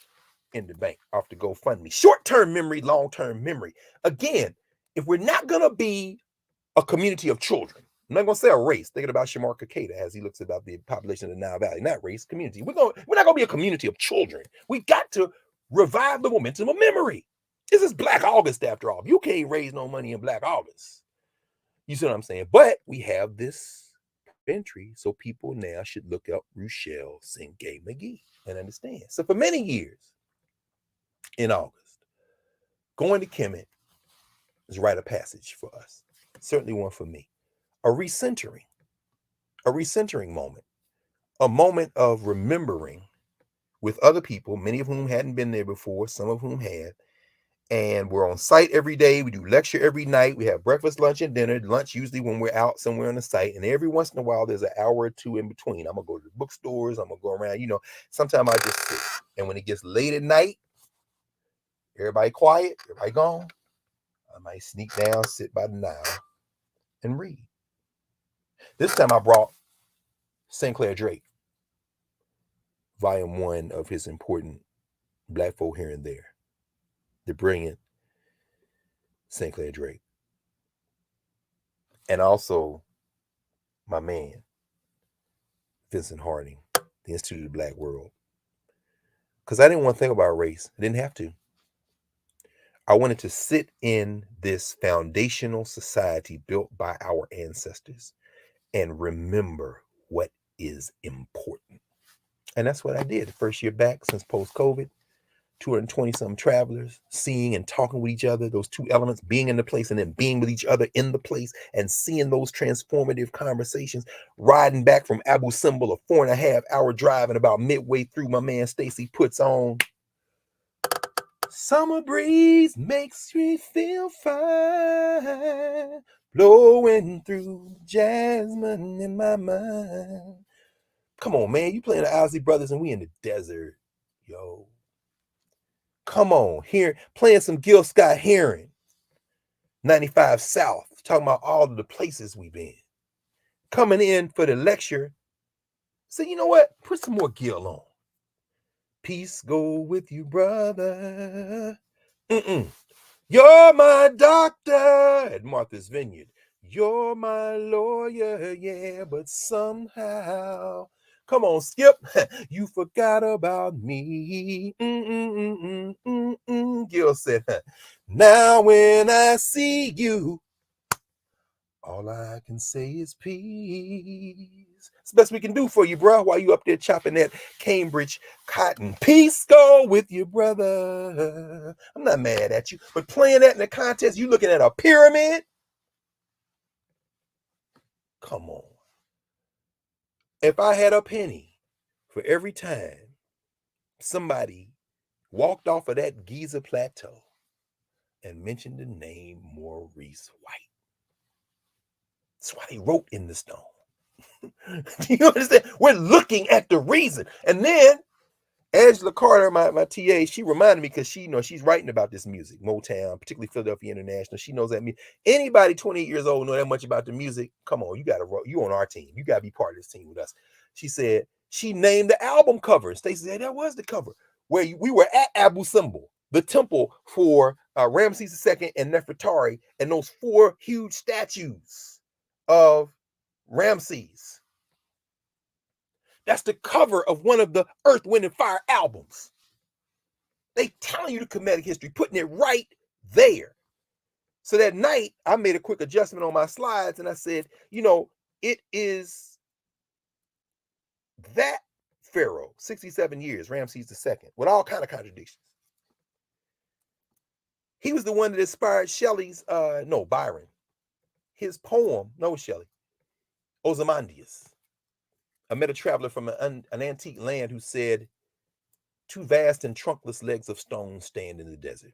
in the bank off the GoFundMe. Short-term memory, long-term memory. Again, if we're not going to be a community of children, I'm not going to say a race, thinking about Shamar Kakeda as he looks about the population of the Nile Valley, not race, community. We're not going to be a community of children. We got to revive the momentum of memory. This is Black August after all. You can't raise no money in Black August. You see what I'm saying? But we have this entry, so people now should look up Ruchell Sinkay McGee and understand. So for many years in August, going to Kemet is a rite of passage for us. Certainly one for me. A recentering moment, a moment of remembering with other people, many of whom hadn't been there before, some of whom had. And we're on site every day. We do lecture every night. We have breakfast, lunch, and dinner. Lunch usually when we're out somewhere on the site. And every once in a while, there's an hour or two in between. I'm going to go to the bookstores. I'm going to go around. Sometimes I just sit. And when it gets late at night, everybody quiet, everybody gone, I might sneak down, sit by the Nile, and read. This time I brought Sinclair Drake, volume 1 of his important Black Folk Here and There. The brilliant Sinclair Drake. And also my man, Vincent Harding, the Institute of the Black World. Because I didn't want to think about race. I didn't have to. I wanted to sit in this foundational society built by our ancestors and remember what is important. And that's what I did the first year back since post-COVID. 220-some travelers, seeing and talking with each other, those two elements, being in the place and then being with each other in the place and seeing those transformative conversations. Riding back from Abu Simbel, a 4.5-hour drive, and about midway through, my man Stacy puts on Summer Breeze Makes Me Feel Fine, blowing through jasmine in my mind. Come on, man, you playing the Ozzy Brothers and we in the desert, yo. Come on, here playing some Gil Scott Heron, 95 South, talking about all of the places we've been. Coming in for the lecture, so you know what? Put some more Gil on. Peace go with you, brother. You're my doctor at Martha's Vineyard. You're my lawyer, yeah, but somehow Come on, Skip. You forgot about me. Gil said, now when I see you, all I can say is peace. It's the best we can do for you, bro, while you up there chopping that Cambridge cotton. Peace go with you, brother. I'm not mad at you, but playing that in the contest, you looking at a pyramid? Come on. If I had a penny for every time somebody walked off of that Giza plateau and mentioned the name Maurice White, that's why they wrote in the stone. Do you understand? We're looking at the reason. And then Angela Carter, my TA, she reminded me because she's writing about this music, Motown, particularly Philadelphia International. She knows that anybody 28 years old know that much about the music. Come on, you on our team. You gotta be part of this team with us. She said she named the album cover. Stacey said that was the cover where we were at Abu Simbel, the temple for Ramses II and Nefertari, and those 4 huge statues of Ramses. That's the cover of one of the Earth, Wind, and Fire albums. They telling you the Kemetic history, putting it right there. So that night, I made a quick adjustment on my slides, and I said, it is that pharaoh, 67 years, Ramses II, with all kind of contradictions. He was the one that inspired Byron. His poem, Shelley, Ozymandias. I met a traveler from an antique land who said, 2 vast and trunkless legs of stone stand in the desert,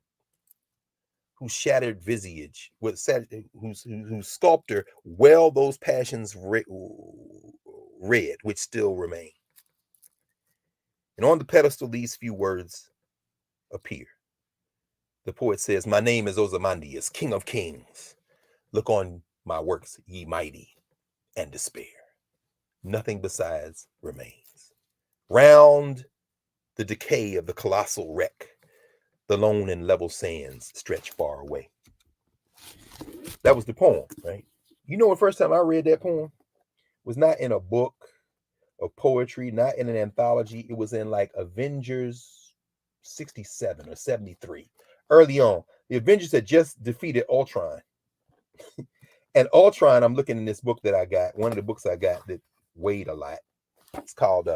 whose shattered visage, whose sculptor well those passions red, which still remain. And on the pedestal, these few words appear. The poet says, my name is Ozymandias, King of Kings. Look on my works, ye mighty, and despair. Nothing besides remains. Round the decay of the colossal wreck, the lone and level sands stretch far away. That was the poem, right? The first time I read that poem was not in a book of poetry, not in an anthology. It was in like Avengers 67 or 73. Early on, the Avengers had just defeated Ultron. And Ultron, I'm looking in this book that I got, one of the books I got that weighed a lot. It's called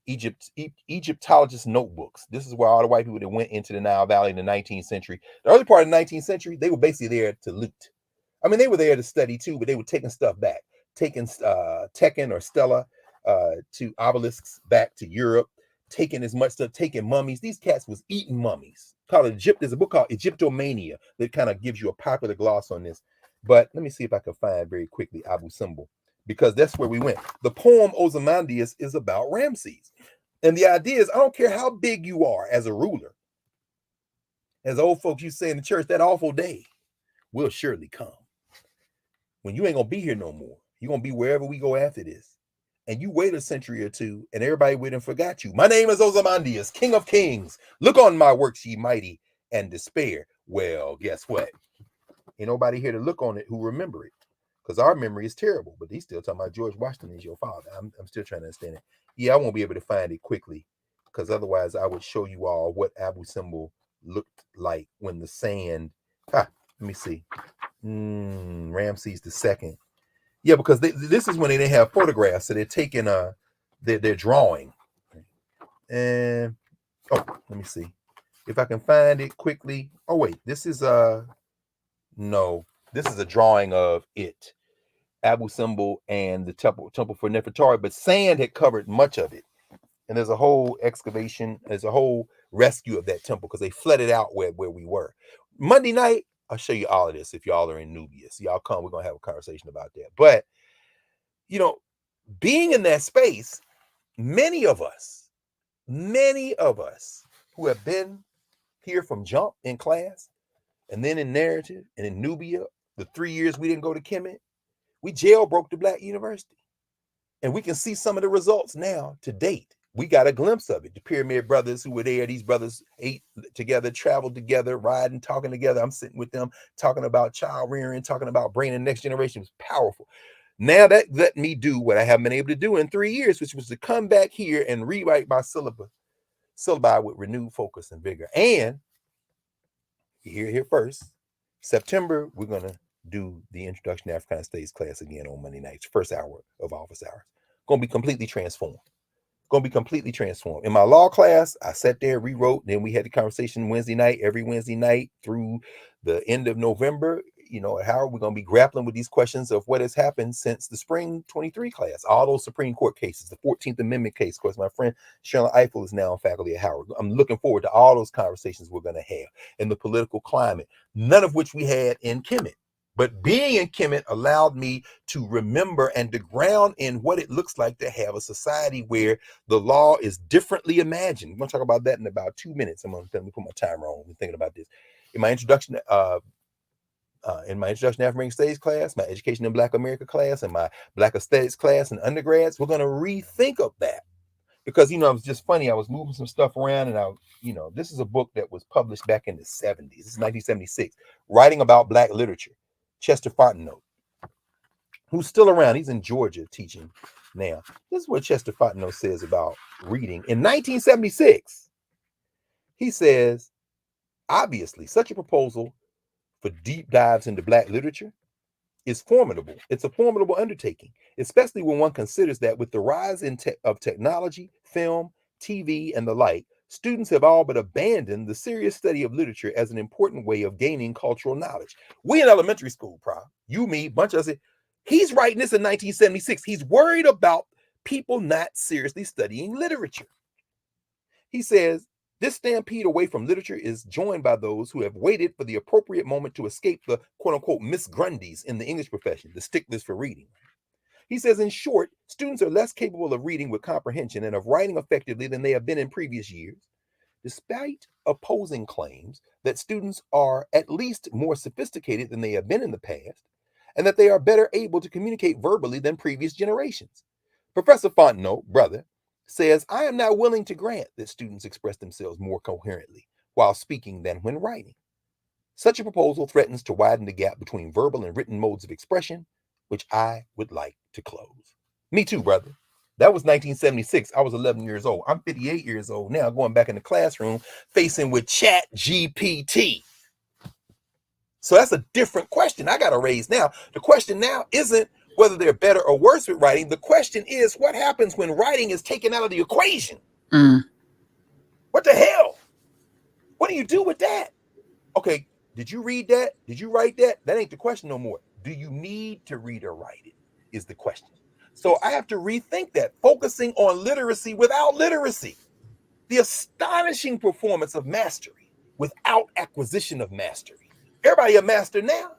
Egyptologist Notebooks. This is where all the white people that went into the Nile Valley in the 19th century. The early part of the 19th century, they were basically there to loot. I mean, they were there to study too, but they were taking stuff back, taking Tekken or Stella to obelisks back to Europe, taking as much stuff, taking mummies. These cats was eating mummies. There's a book called Egyptomania that kind of gives you a popular gloss on this. But let me see if I can find very quickly Abu Simbel, because that's where we went. The poem Ozymandias is about Ramses. And the idea is, I don't care how big you are as a ruler. As old folks used to say in the church, that awful day will surely come when you ain't going to be here no more. You're going to be wherever we go after this. And you wait a century or two, and everybody went and forgot you. My name is Ozymandias, King of Kings. Look on my works, ye mighty, and despair. Well, guess what? Ain't nobody here to look on it who remember it, because our memory is terrible. But he's still talking about George Washington is your father. I'm still trying to understand it. Yeah, I won't be able to find it quickly, because otherwise I would show you all what Abu Simbel looked like when the sand. Let me see. Ramses II. Yeah, because this is when they didn't have photographs, so they're taking they're drawing. And let me see if I can find it quickly. Oh wait, this is no, this is a drawing of it, Abu Simbel and the temple for Nefertari, but sand had covered much of it. And there's a whole excavation, there's a whole rescue of that temple because they flooded out where we were. Monday night, I'll show you all of this if y'all are in Nubia. So y'all come, we're going to have a conversation about that. But, being in that space, many of us who have been here from jump in class, and then in Knarrative and in Nubia, the 3 years we didn't go to Kemet, we jailbroke the Black University. And we can see some of the results now to date. We got a glimpse of it. The Pyramid Brothers who were there, these brothers ate together, traveled together, riding, talking together. I'm sitting with them, talking about child rearing, talking about bringing the next generation. It was powerful. Now that let me do what I haven't been able to do in 3 years, which was to come back here and rewrite my syllabi with renewed focus and vigor. And here first, September, we're gonna do the introduction to African Studies class again on Monday nights, first hour of office hours. Gonna be completely transformed. Going to be completely transformed. In my law class, I sat there, rewrote, then we had the conversation Wednesday night, every Wednesday night through the end of November. You know, how are we going to be grappling with these questions of what has happened since the spring 23 class? All those Supreme Court cases, the 14th Amendment case. Of course, my friend Shirley Eiffel is now on faculty at Howard. I'm looking forward to all those conversations we're going to have in the political climate, none of which we had in Kemet. But being in Kemet allowed me to remember and to ground in what it looks like to have a society where the law is differently imagined. We're going to talk about that in about 2 minutes. I'm going to put my timer on. I'm thinking about this. In my introduction to African Studies class, my Education in Black America class, and my Black Aesthetics class and undergrads, we're going to rethink of that. Because, it was just funny. I was moving some stuff around and this is a book that was published back in the 70s. This is 1976, writing about Black literature. Chester Fontenot, who's still around. He's in Georgia teaching now. This is what Chester Fontenot says about reading. In 1976, he says, obviously, such a proposal for deep dives into Black literature is formidable. It's a formidable undertaking, especially when one considers that with the rise of technology, film, TV, and the like, students have all but abandoned the serious study of literature as an important way of gaining cultural knowledge. We in elementary school, you, me, bunch of us, he's writing this in 1976. He's worried about people not seriously studying literature. He says, this stampede away from literature is joined by those who have waited for the appropriate moment to escape the quote-unquote Miss Grundys in the English profession, the sticklers for reading. He says, in short, students are less capable of reading with comprehension and of writing effectively than they have been in previous years, despite opposing claims that students are at least more sophisticated than they have been in the past, and that they are better able to communicate verbally than previous generations. Professor Fontenot, brother, says, I am now willing to grant that students express themselves more coherently while speaking than when writing. Such a proposal threatens to widen the gap between verbal and written modes of expression, which I would like to close. Me too, brother. That was 1976. I was 11 years old. I'm 58 years old now, going back in the classroom, facing with Chat GPT. So that's a different question I got to raise now. The question now isn't whether they're better or worse with writing. The question is, what happens when writing is taken out of the equation? What the hell? What do you do with that? Okay, did you read that? Did you write that? That ain't the question no more. Do you need to read or write it is the question. So I have to rethink that, focusing on literacy without literacy. The astonishing performance of mastery without acquisition of mastery. Everybody a master now,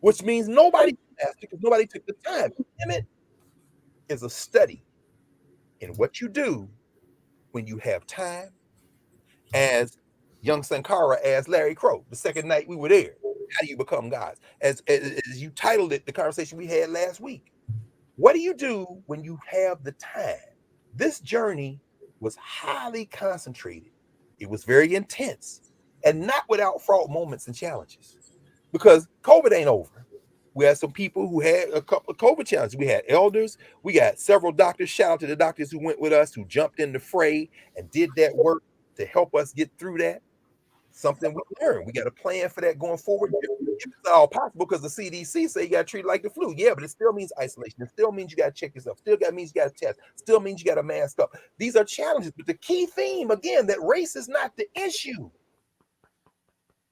which means nobody master because nobody took the time. It is a study in what you do when you have time, as young Sankara asked Larry Crow the second night we were there. How do you become gods? As you titled it, the conversation we had last week. What do you do when you have the time? This journey was highly concentrated. It was very intense and not without fraught moments and challenges, because COVID ain't over. We had some people who had a couple of COVID challenges. We had elders. We got several doctors. Shout out to the doctors who went with us, who jumped in the fray and did that work to help us get through that. Something we learned. We got a plan for that going forward. It's all possible because the CDC say you got to treat it like the flu. Yeah, but it still means isolation. It still means you got to check yourself. Still means you got to test. Still means you got to mask up. These are challenges. But the key theme, again, that race is not the issue.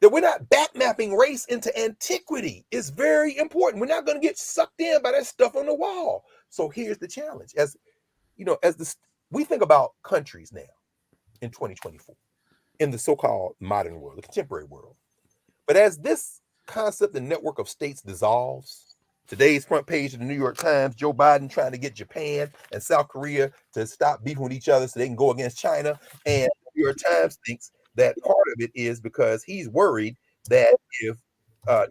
That we're not backmapping race into antiquity is very important. We're not going to get sucked in by that stuff on the wall. So here's the challenge. As you know, we think about countries now in 2024, in the so-called modern world, the contemporary world. But as this concept and network of states dissolves, today's front page of the New York Times, Joe Biden trying to get Japan and South Korea to stop beefing with each other so they can go against China. And the New York Times thinks that part of it is because he's worried that if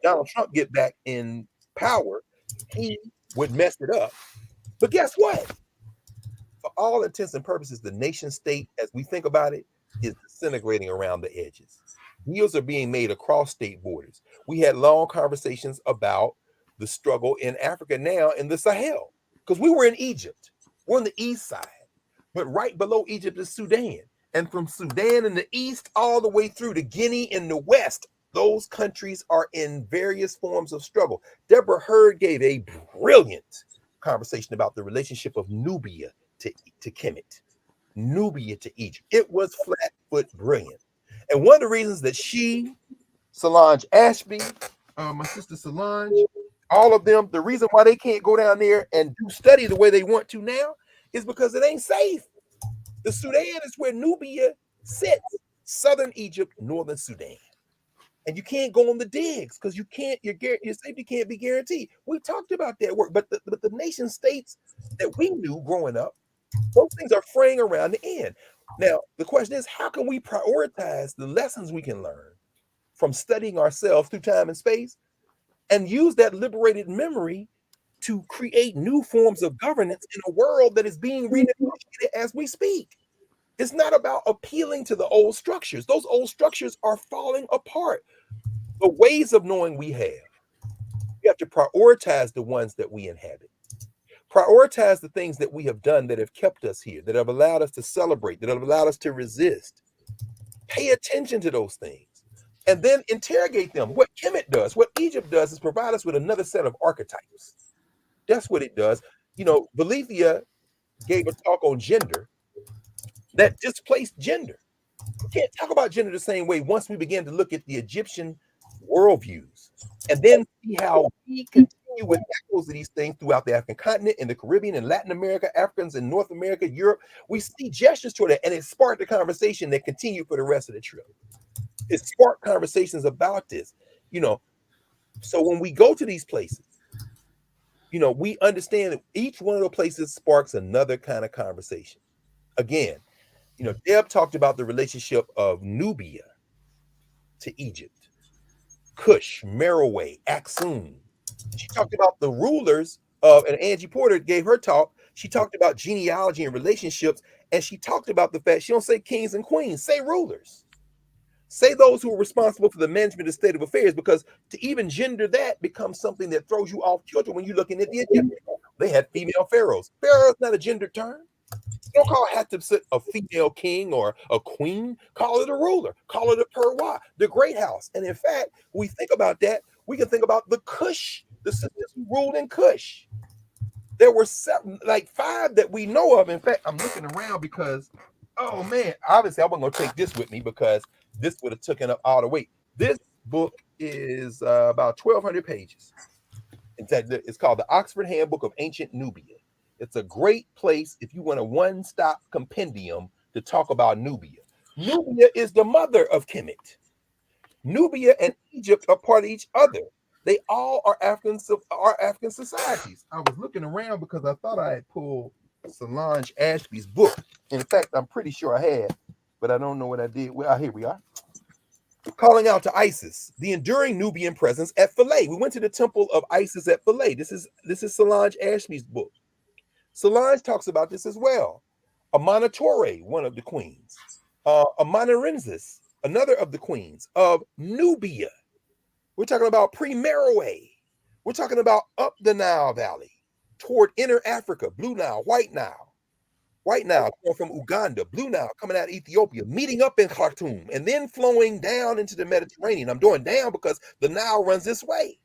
Donald Trump get back in power, he would mess it up. But guess what? For all intents and purposes, the nation state, as we think about it, is disintegrating around the edges. Deals are being made across state borders. We had long conversations about the struggle in Africa now in the Sahel. Because we were in Egypt. We're on the east side. But right below Egypt is Sudan. And from Sudan in the east all the way through to Guinea in the west, those countries are in various forms of struggle. Deborah Hurd gave a brilliant conversation about the relationship of Nubia to Kemet, Nubia to Egypt. It was flat foot brilliant. And one of the reasons that she, Solange Ashby, my sister Solange, all of them, the reason why they can't go down there and do study the way they want to now is because it ain't safe. The Sudan is where Nubia sits, southern Egypt, northern Sudan. And you can't go on the digs because you can't, your safety can't be guaranteed. We talked about that work, but the nation states that we knew growing up, those things are fraying around the end. Now, the question is, how can we prioritize the lessons we can learn from studying ourselves through time and space and use that liberated memory to create new forms of governance in a world that is being renegotiated as we speak? It's not about appealing to the old structures. Those old structures are falling apart. The ways of knowing we have to prioritize the ones that we inhabit. Prioritize the things that we have done that have kept us here, that have allowed us to celebrate, that have allowed us to resist. Pay attention to those things and then interrogate them. What Kemet does, what Egypt does, is provide us with another set of archetypes. That's what it does. You know, Belethia gave a talk on gender that displaced gender. We can't talk about gender the same way once we begin to look at the Egyptian worldviews and then see how we continue with echoes of these things throughout the African continent, in the Caribbean, and Latin America, Africans in North America, Europe. We see gestures toward it, and it sparked a conversation that continued for the rest of the trip. It sparked conversations about this, you know. So when we go to these places, you know, we understand that each one of those places sparks another kind of conversation. Again, you know, Deb talked about the relationship of Nubia to Egypt, Cush, Merowe, Aksum. She talked about the rulers of, and Angie Porter gave her talk. She talked about genealogy and relationships, and she talked about the fact she don't say kings and queens, say rulers. Say those who are responsible for the management of state of affairs, because to even gender that becomes something that throws you off kilter when you're looking at the Egyptians. They had female pharaohs. Pharaoh is not a gender term. Don't call Hatshepsut a female king or a queen. Call it a ruler. Call it a Perwa, the great house. And in fact, when we think about that, we can think about the Kush, the sisters who ruled in Kush. There were like 5 that we know of. In fact, I'm looking around because, oh man, obviously I wasn't going to take this with me because this would have taken up all the weight. This book is about 1,200 pages. It's called the Oxford Handbook of Ancient Nubia. It's a great place if you want a one-stop compendium to talk about Nubia. Nubia is the mother of Kemet. Nubia and Egypt are part of each other. They all are African societies. I was looking around because I thought I had pulled Solange Ashby's book. In fact, I'm pretty sure I had, but I don't know what I did. Well, here we are. Calling out to Isis, the enduring Nubian presence at Philae. We went to the temple of Isis at Philae. This is Solange Ashby's book. Solange talks about this as well. Amanatore, one of the queens. Amanarensis, another of the queens of Nubia. We're talking about pre-Merowe. We're talking about up the Nile Valley toward inner Africa, Blue Nile, White Nile. White Nile coming from Uganda, Blue Nile coming out of Ethiopia, meeting up in Khartoum, and then flowing down into the Mediterranean. I'm doing down because the Nile runs this way.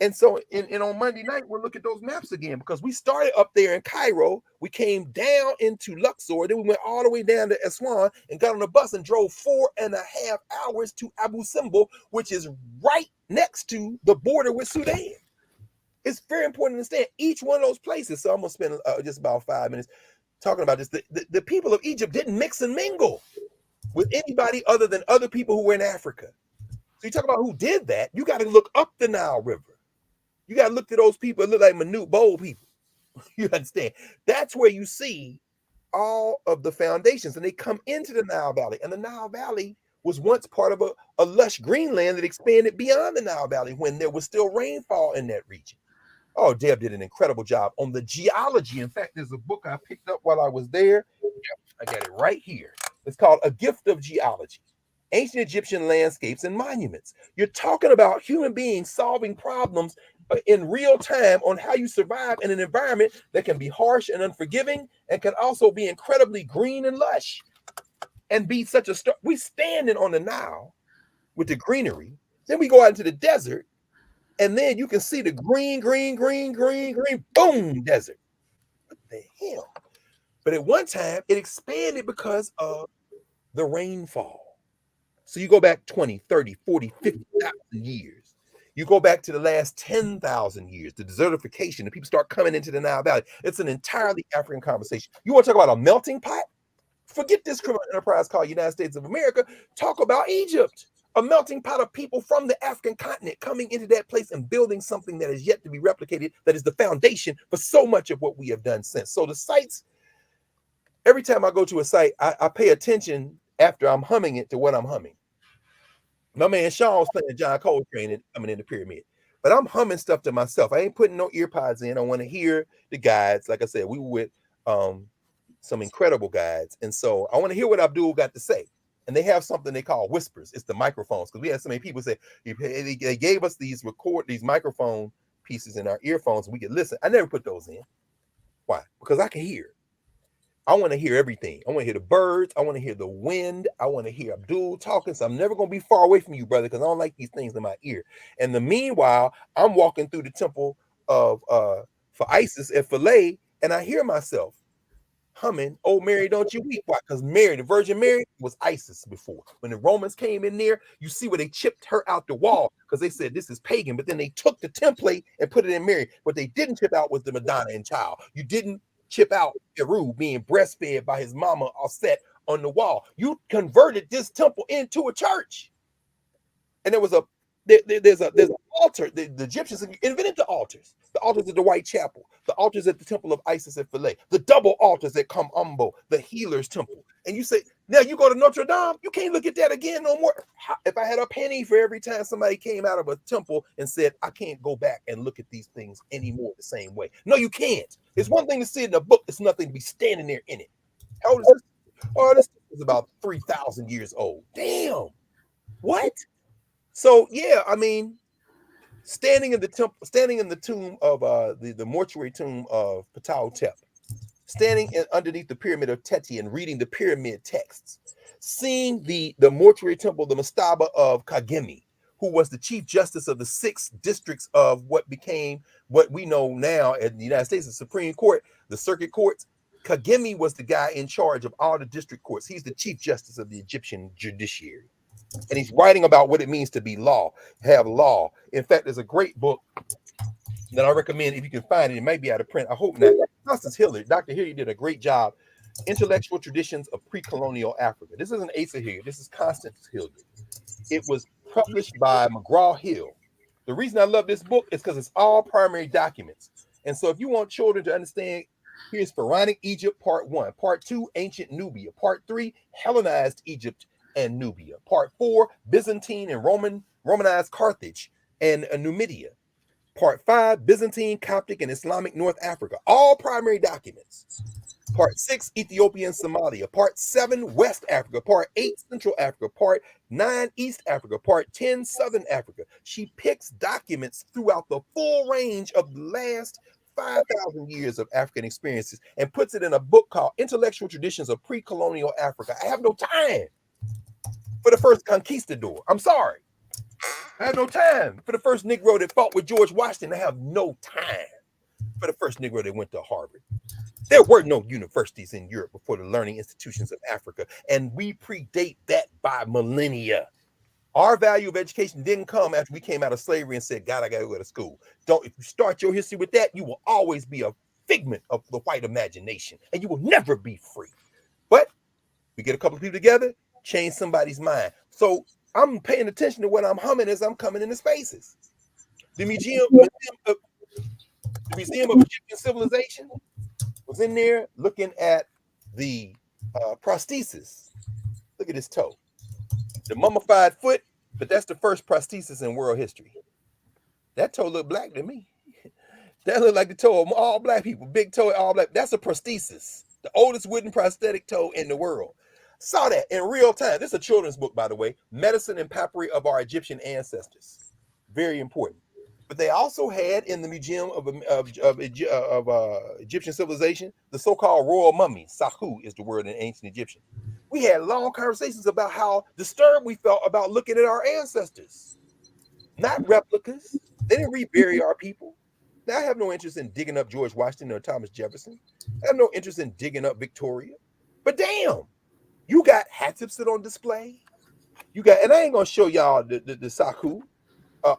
And so and on Monday night, we'll look at those maps again because we started up there in Cairo. We came down into Luxor. Then we went all the way down to Aswan and got on a bus and drove 4.5 hours to Abu Simbel, which is right next to the border with Sudan. It's very important to understand each one of those places. So I'm going to spend just about 5 minutes talking about this. The people of Egypt didn't mix and mingle with anybody other than other people who were in Africa. So you talk about who did that, you got to look up the Nile River. You got to look to those people that look like Manute Bowl people. You understand? That's where you see all of the foundations, and they come into the Nile Valley. And the Nile Valley was once part of a lush greenland that expanded beyond the Nile Valley when there was still rainfall in that region. Oh, Deb did an incredible job on the geology. In fact, there's a book I picked up while I was there. I got it right here. It's called A Gift of Geology. Ancient Egyptian landscapes and monuments. You're talking about human beings solving problems in real time on how you survive in an environment that can be harsh and unforgiving and can also be incredibly green and lush and be such a we standing on the Nile with the greenery. Then we go out into the desert, and then you can see the green, boom, desert. What the hell? But at one time, it expanded because of the rainfall. So you go back 20, 30, 40, 50,000 years. You go back to the last 10,000 years, the desertification, and people start coming into the Nile Valley. It's an entirely African conversation. You want to talk about a melting pot? Forget this criminal enterprise called United States of America. Talk about Egypt, a melting pot of people from the African continent coming into that place and building something that is yet to be replicated, that is the foundation for so much of what we have done since. So the sites, every time I go to a site, I pay attention after I'm humming it to what I'm humming. My man Sean was playing John Coltrane and coming in the pyramid. But I'm humming stuff to myself. I ain't putting no ear pods in. I want to hear the guides. Like I said, we were with some incredible guides. And so I want to hear what Abdul got to say. And they have something they call whispers. It's the microphones. Because we had so many people say, they gave us these microphone pieces in our earphones and we could listen. I never put those in. Why? Because I can hear. I want to hear everything. I want to hear the birds. I want to hear the wind. I want to hear Abdul talking. So I'm never going to be far away from you, brother, because I don't like these things in my ear. And the meanwhile, I'm walking through the temple of for Isis at Philae, and I hear myself humming, "Oh Mary, don't you weep." Why? Because Mary, the Virgin Mary, was Isis before. When the Romans came in there, you see where they chipped her out the wall because they said this is pagan, but then they took the template and put it in Mary. What they didn't chip out was the Madonna and Child. You didn't chip out Eru being breastfed by his mama or set on the wall. You converted this temple into a church. And there's an altar. The Egyptians invented the altars. The altars at the White Chapel, the altars at the Temple of Isis at Philae, the double altars at Kamambo, the Healer's Temple. And you say, now you go to Notre Dame, you can't look at that again no more. If I had a penny for every time somebody came out of a temple and said, I can't go back and look at these things anymore the same way. No, you can't. It's one thing to see it in a book. It's nothing to be standing there in it. How old is this? Oh, this is about 3,000 years old. Damn. What? So yeah, I mean, standing in the tomb of the mortuary tomb of Ptahhotep, standing underneath the pyramid of Teti and reading the pyramid texts, seeing the mortuary temple, the mastaba of Kagemi, who was the chief justice of the 6 districts of what became what we know now at the United States, the Supreme Court, the circuit courts. Kagemi was the guy in charge of all the district courts. He's the chief justice of the Egyptian judiciary. And he's writing about what it means to be have law. In fact, there's a great book that I recommend if you can find it. It might be out of print. I hope not. Constance Hilliard, Dr. Hilliard did a great job. Intellectual Traditions of Pre-Colonial Africa. This isn't Asa Hilliard. This is Constance Hilliard. It was published by McGraw-Hill. The reason I love this book is because it's all primary documents. And so if you want children to understand, here's Pharaonic Egypt, Part 1. Part 2, Ancient Nubia. Part 3, Hellenized Egypt and Nubia. Part 4, Byzantine and Romanized Carthage and Numidia. Part 5, Byzantine, Coptic, and Islamic North Africa. All primary documents. Part 6, Ethiopia and Somalia. Part 7, West Africa. Part 8, Central Africa. Part 9, East Africa. Part 10, Southern Africa. She picks documents throughout the full range of the last 5,000 years of African experiences and puts it in a book called Intellectual Traditions of Pre-Colonial Africa. I have no time for the first conquistador. I'm sorry. I have no time for the first Negro that fought with George Washington. I have no time for the first Negro that went to Harvard. There were no universities in Europe before the learning institutions of Africa, and we predate that by millennia. Our value of education didn't come after we came out of slavery and said, God, I got to go to school. If you start your history with that, you will always be a figment of the white imagination, and you will never be free. But we get a couple of people together, change somebody's mind. So I'm paying attention to what I'm humming as I'm coming into spaces. The Museum of Egyptian Civilization was in there looking at the prosthesis. Look at his toe. The mummified foot, but that's the first prosthesis in world history. That toe looked black to me. That looked like the toe of all black people. Big toe, all black. That's a prosthesis. The oldest wooden prosthetic toe in the world. Saw that in real time. This is a children's book, by the way. Medicine and Papyri of Our Egyptian Ancestors. Very important. But they also had in the Museum of Egyptian civilization the so-called royal mummy. Sahu is the word in ancient Egyptian. We had long conversations about how disturbed we felt about looking at our ancestors, not replicas. They didn't rebury our people. Now, I have no interest in digging up George Washington or Thomas Jefferson. I have no interest in digging up Victoria. But damn, you got Hatshepsut on display. You got, and I ain't gonna show y'all the Saku.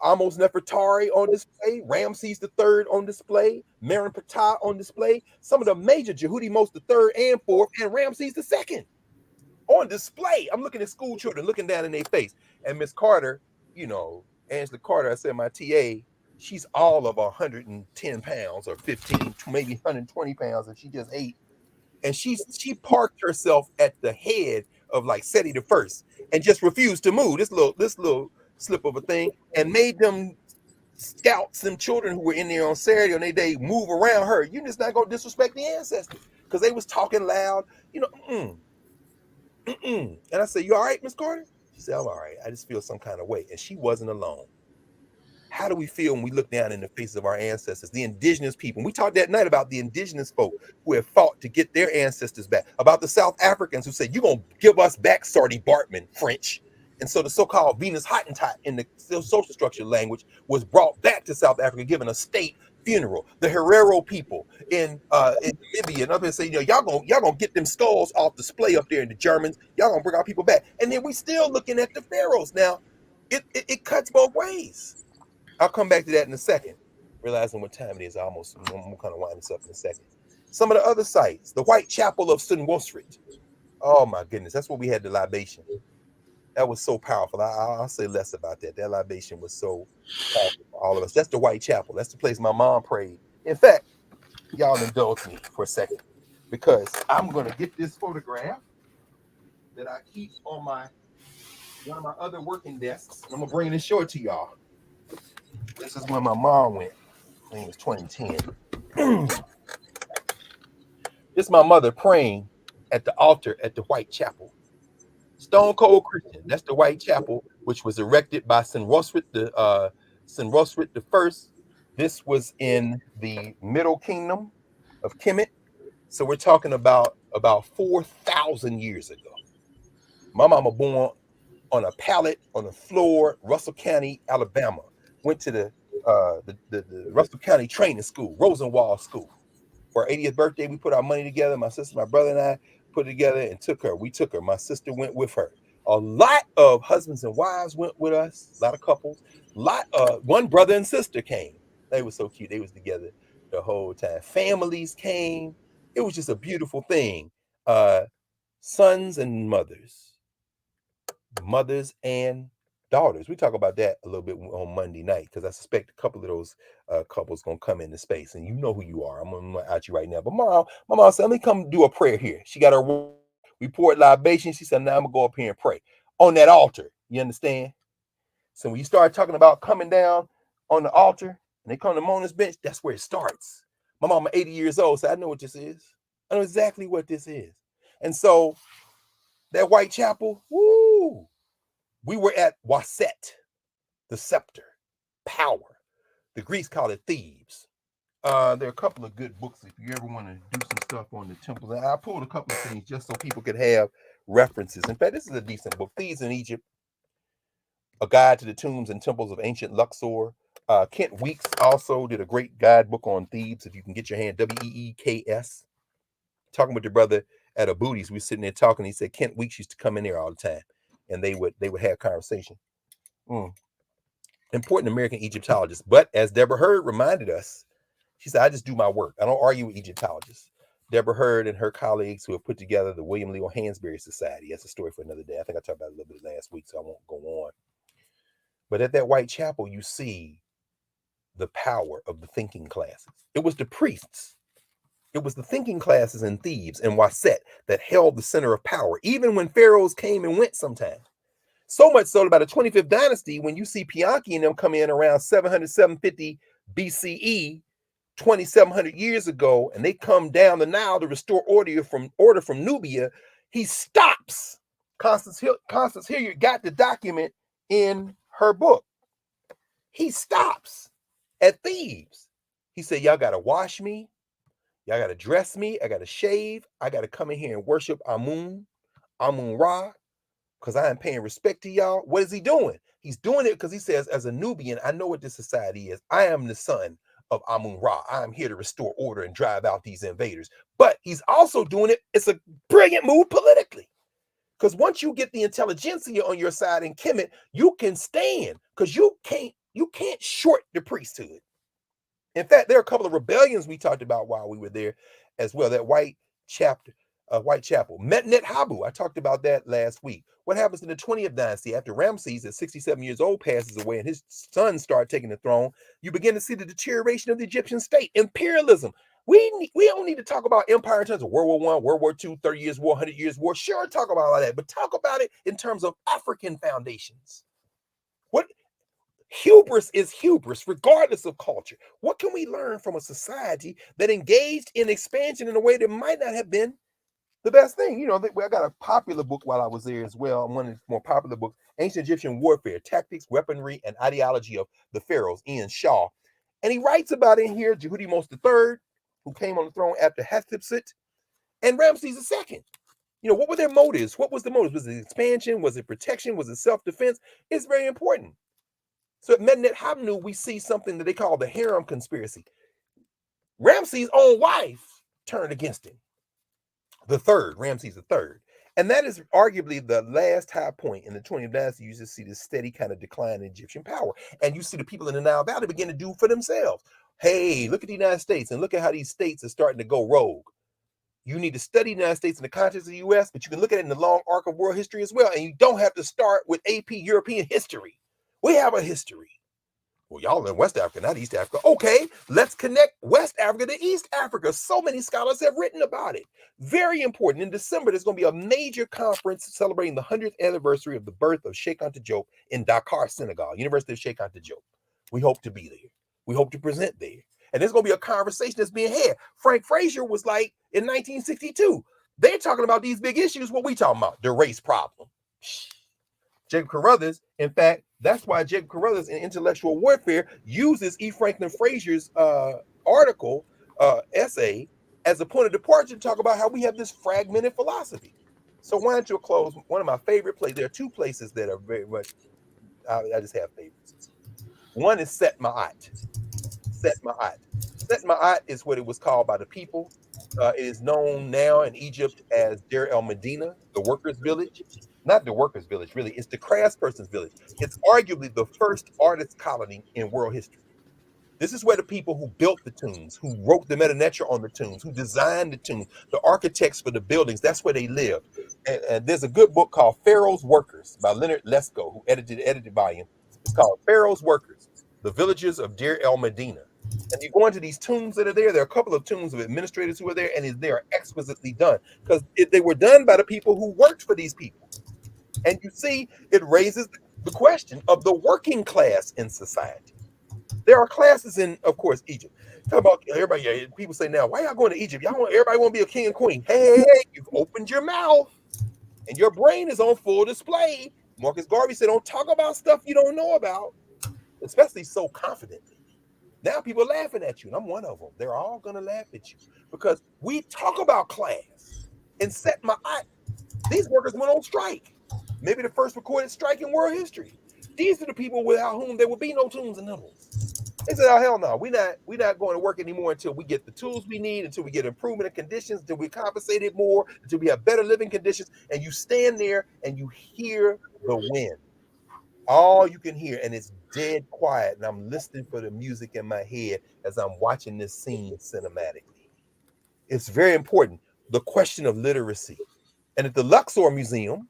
Amos Nefertari on display, Ramses the Third on display, Marin Ptah on display, some of the major Jehudi Most the Third and Fourth, and Ramses the Second on display. I'm looking at school children looking down in their face. And Miss Carter, you know, Angela Carter, I said my TA, she's all of 110 pounds or 15, maybe 120 pounds, and she just ate. And she parked herself at the head of like Seti the First and just refused to move. This little slip of a thing, and made them scouts and children who were in there on Saturday on their day move around her. You're just not gonna disrespect the ancestors because they was talking loud, you know. And I said, "You all right, Miss Carter?" She said, "I'm all right. I just feel some kind of way." And she wasn't alone. How do we feel when we look down in the faces of our ancestors, the indigenous people? And we talked that night about the indigenous folk who have fought to get their ancestors back, about the South Africans who said, "You're going to give us back, Sardi Bartman, French." And so the so-called Venus Hottentot in the social structure language was brought back to South Africa, given a state funeral. The Herero people in Namibia and others say, you know, y'all gonna get them skulls off display up there, and the Germans, y'all gonna bring our people back. And then we still looking at the pharaohs. Now, it cuts both ways. I'll come back to that in a second, realizing what time it is. I'm kind of wind this up in a second. Some of the other sites, the White Chapel of Sinwosrit. Oh my goodness, that's where we had the libation. That was so powerful. I'll say less about that. That libation was so powerful for all of us. That's the White Chapel. That's the place my mom prayed. In fact, y'all indulge me for a second because I'm going to get this photograph that I keep on one of my other working desks. I'm going to bring it and show it to y'all. This is when my mom went. I think it was 2010. This is my mother praying at the altar at the White Chapel. Stone Cold Christian. That's the White Chapel, which was erected by Sinwosrit the First. This was in the Middle Kingdom of Kemet. So we're talking about 4,000 years ago. My mama born on a pallet on the floor, Russell County, Alabama. Went to the Russell County Training School, Rosenwald School. For our 80th birthday, we put our money together. My sister, my brother, and I put it together and took her. We took her. My sister went with her. A lot of husbands and wives went with us. A lot of couples. One brother and sister came. They were so cute. They was together the whole time. Families came. It was just a beautiful thing. Sons and mothers and daughters. We talk about that a little bit on Monday night because I suspect a couple of those couples gonna come into space, and you know who you are. I'm gonna out you right now. But my mom said, "Let me come do a prayer here." She got her. We poured libation. She said, "Now I'm gonna go up here and pray on that altar." You understand? So when you start talking about coming down on the altar and they come to Mona's bench, that's where it starts. My mama 80 years old, so I know what this is. I know exactly what this is. And so that White Chapel, woo! We were at Waset, the scepter, power. The Greeks call it Thebes. There are a couple of good books if you ever want to do some stuff on the temples. And I pulled a couple of things just so people could have references. In fact, this is a decent book. Thebes in Egypt, A Guide to the Tombs and Temples of Ancient Luxor. Kent Weeks also did a great guidebook on Thebes. If you can get your hand, Weeks. Talking with your brother at a Booties, we were sitting there talking. He said Kent Weeks used to come in there all the time, and they would have conversation. Important American Egyptologist. But as Deborah Hurd reminded us, she said, "I just do my work. I don't argue with Egyptologists." Deborah Hurd and her colleagues who have put together the William Leo Hansberry Society. That's a story for another day. I think I talked about it a little bit last week, so I won't go on. But at that White Chapel, you see the power of the thinking classes. It was the priests. It was the thinking classes in Thebes and Waset that held the center of power, even when pharaohs came and went sometimes. So much so that by the 25th dynasty, when you see Pianki and them come in around 700, 750 BCE, 2,700 years ago, and they come down the Nile to restore order from Nubia, he stops. Constance Hilliard got the document in her book. He stops at Thebes. He said, y'all got to wash me. Y'all got to dress me. I got to shave. I got to come in here and worship Amun Ra, because I am paying respect to y'all. What is he doing? He's doing it because he says, as a Nubian, I know what this society is. I am the son of Amun Ra. I am here to restore order and drive out these invaders. But he's also doing it. It's a brilliant move politically. Because once you get the intelligentsia on your side in Kemet, you can stand, because you can't short the priesthood. In fact, there are a couple of rebellions we talked about while we were there as well. That White Chapel, Metnet Habu. I talked about that last week. What happens in the 20th dynasty after Ramses, at 67 years old, passes away and his sons start taking the throne? You begin to see the deterioration of the Egyptian state, imperialism. We don't need to talk about empire in terms of World War I, World War II, 30 Years War, 100 Years War. Sure, talk about all that, but talk about it in terms of African foundations. What hubris is hubris, regardless of culture. What can we learn from a society that engaged in expansion in a way that might not have been the best thing? I got a popular book while I was there as well. One of the more popular books, Ancient Egyptian Warfare, Tactics, Weaponry, and Ideology of the Pharaohs, Ian Shaw. And he writes about in here Jehudimos III, who came on the throne after Hatshepsut, and Ramses II. What were their motives? What was the motive? Was it expansion? Was it protection? Was it self-defense? It's very important. So at Medinet Habu, we see something that they call the harem conspiracy. Ramses' own wife turned against him. Ramses III. And that is arguably the last high point in the 20th dynasty. You just see this steady kind of decline in Egyptian power. And you see the people in the Nile Valley begin to do for themselves. Hey, look at the United States and look at how these states are starting to go rogue. You need to study the United States in the context of the U.S., but you can look at it in the long arc of world history as well. And you don't have to start with AP European history. We have a history. Well, y'all in West Africa, not East Africa. Okay, let's connect West Africa to East Africa. So many scholars have written about it. Very important. In December, there's going to be a major conference celebrating the 100th anniversary of the birth of Sheikh Anta Diop in Dakar, Senegal, University of Sheikh Anta Diop. We hope to be there. We hope to present there. And there's going to be a conversation that's being had. Frank Frazier was like, in 1962, they're talking about these big issues. What we talking about? The race problem. Jacob Carruthers, in fact, that's why Jacob Carruthers in Intellectual Warfare uses E. Franklin Frazier's essay as a point of departure to talk about how we have this fragmented philosophy. So why don't you close? One of my favorite places, there are two places that are very much, I just have favorites. One is Set Ma'at. Set Ma'at. Set Ma'at is what it was called by the people. It is known now in Egypt as Deir el Medina, the workers' village. Not the workers' village, really. It's the craftsperson's village. It's arguably the first artist colony in world history. This is where the people who built the tombs, who wrote the Meta Netra on the tombs, who designed the tombs, the architects for the buildings, that's where they lived. And there's a good book called Pharaoh's Workers by Leonard Lesko, who edited the edited volume. It's called Pharaoh's Workers, the Villages of Deir el Medina. And you go into these tombs that are there. There are a couple of tombs of administrators who are there, and they are exquisitely done because they were done by the people who worked for these people. And you see, it raises the question of the working class in society. There are classes in, of course, Egypt. Talk about everybody. People say now, why y'all going to Egypt? Everybody want to be a king and queen. Hey, you've opened your mouth, and your brain is on full display. Marcus Garvey said, "Don't talk about stuff you don't know about, especially so confidently." Now people are laughing at you, and I'm one of them. They're all gonna laugh at you because we talk about class and Set Ma'at. These workers went on strike. Maybe the first recorded strike in world history. These are the people without whom there would be no tombs and nibbles. They said, "Oh hell no, we're not going to work anymore until we get the tools we need, until we get improvement in conditions, until we're compensated more, until we have better living conditions." And you stand there and you hear the wind. All you can hear, and it's dead quiet. And I'm listening for the music in my head as I'm watching this scene cinematically. It's very important. The question of literacy. And at the Luxor Museum,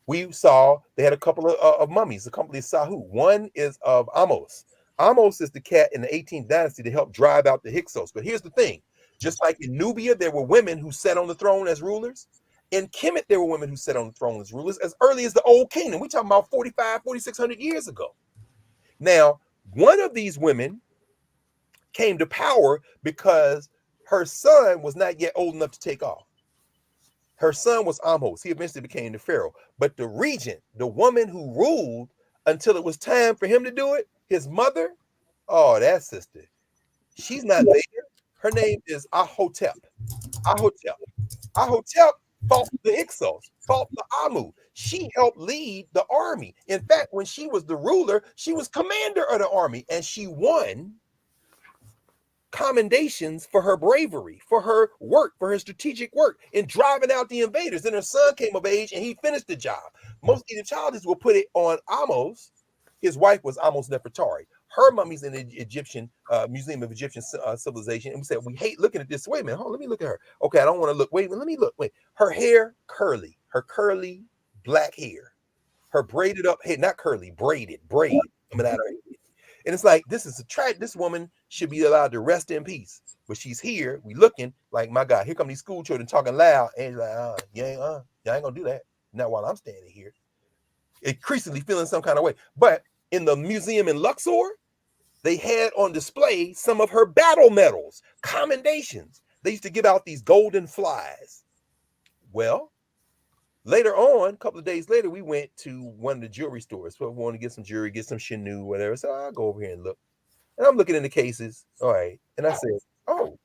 we saw they had a couple of mummies, a couple of Sahu. One is of Amos. Amos is the cat in the 18th dynasty to help drive out the Hyksos. But here's the thing. Just like in Nubia, there were women who sat on the throne as rulers. In Kemet, there were women who sat on the throne as rulers as early as the Old Kingdom. We're talking about 4,600 years ago. Now, one of these women came to power because her son was not yet old enough to take off. Her son was Amos. He eventually became the pharaoh. But the regent, the woman who ruled until it was time for him to do it, his mother, Oh, that sister. She's not there. Her name is Ahotep. Ahotep. Ahotep fought the Hyksos, fought the Amu. She helped lead the army. In fact, when she was the ruler, she was commander of the army, and she won commendations for her bravery, for her work, for her strategic work in driving out the invaders. Then her son came of age and he finished the job. Most Egyptologists will put it on Amos. His wife was Amos Nefertari. Her mummy's in the Egyptian Museum of Egyptian Civilization. And we said, we hate looking at this. Wait a minute. Hold on, let me look at her. Okay, I don't want to look. Wait, let me look. Wait. Her hair, curly. Her curly black hair. Her braided up hair, not curly, braid coming out of her. And it's like, this is a track. This woman should be allowed to rest in peace. But she's here. We looking like, my God, here come these school children talking loud. And like, you ain't gonna do that. Not while I'm standing here. Increasingly feeling some kind of way. But in the museum in Luxor, they had on display some of her battle medals, commendations. They used to give out these golden flies. Well, later on, a couple of days later, we went to one of the jewelry stores. So we wanted to get some jewelry, get some chenille, whatever. So I'll go over here and look. And I'm looking in the cases. All right. And I said, oh,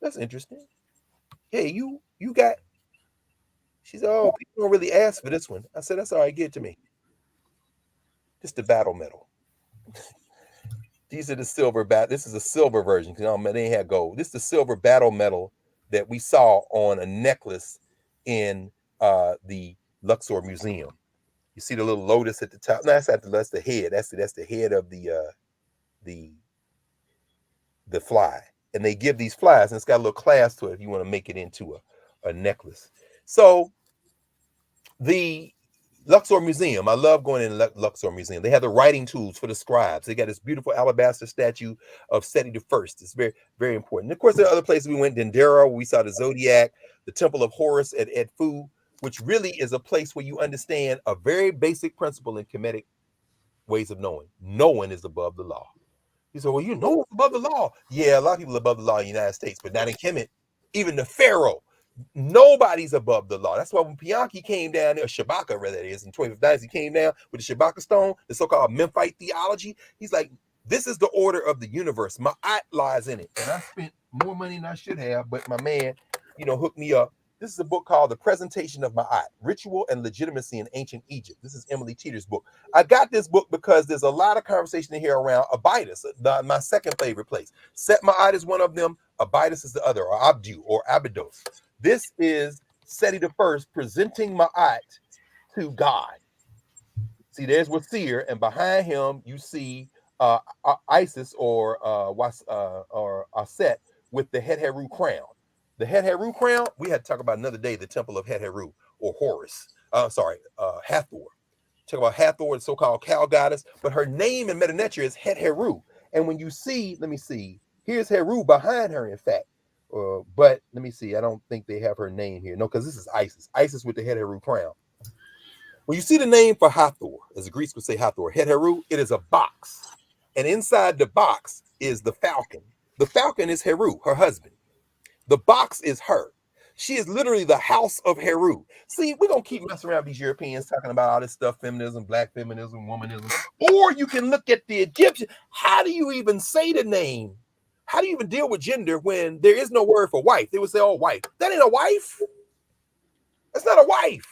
that's interesting. Hey, you got. She said, oh, people don't really ask for this one. I said, that's all right. Give it to me. Just the battle medal. These are the silver battle. This is a silver version because they ain't had gold. This is the silver battle medal that we saw on a necklace in the Luxor Museum. You see the little lotus at the top. No, that's the head. That's the head of the fly. And they give these flies, and it's got a little clasp to it if you want to make it into a necklace. So the Luxor Museum, I love going in Luxor Museum. They have the writing tools for the scribes. They got this beautiful alabaster statue of Seti I. It's very, very important. And of course, there are other places we went. Dendera, where we saw the Zodiac, the Temple of Horus at Edfu, which really is a place where you understand a very basic principle in Kemetic ways of knowing. No one is above the law. You say, well, you know what's above the law. Yeah, a lot of people are above the law in the United States, but not in Kemet. Even the Pharaoh, nobody's above the law. That's why when Pianki came down there, or Shabaka, rather it is, in 25th dynasty, came down with the Shabaka stone, the so-called Memphite theology, he's like, this is the order of the universe. My art lies in it. And I spent more money than I should have, but my man, hooked me up. This is a book called The Presentation of Ma'at, Ritual and Legitimacy in Ancient Egypt. This is Emily Teeter's book. I got this book because there's a lot of conversation in here around Abydos, my second favorite place. Set Ma'at is one of them. Abydos is the other, or Abdu, or Abydos. This is Seti I presenting Ma'at to God. See, there's Wasir, and behind him you see Isis or Aset with the Het Heru crown. The Het Heru crown, we had to talk about another day, the temple of Het Heru or Horus. Hathor. Talk about Hathor, the so-called cow goddess, but her name in Meta-Neter is Het Heru. And when you see, let me see, here's Heru behind her, in fact. But let me see, I don't think they have her name here. No, because this is Isis. Isis with the Het Heru crown. When you see the name for Hathor, as the Greeks would say Hathor, Het Heru, it is a box. And inside the box is the falcon. The falcon is Heru, her husband. The box is her. She is literally the house of Heru. See, we're going to keep messing around with these Europeans talking about all this stuff, feminism, black feminism, womanism. Or you can look at the Egyptian. How do you even say the name? How do you even deal with gender when there is no word for wife? They would say, oh, wife. That ain't a wife. That's not a wife.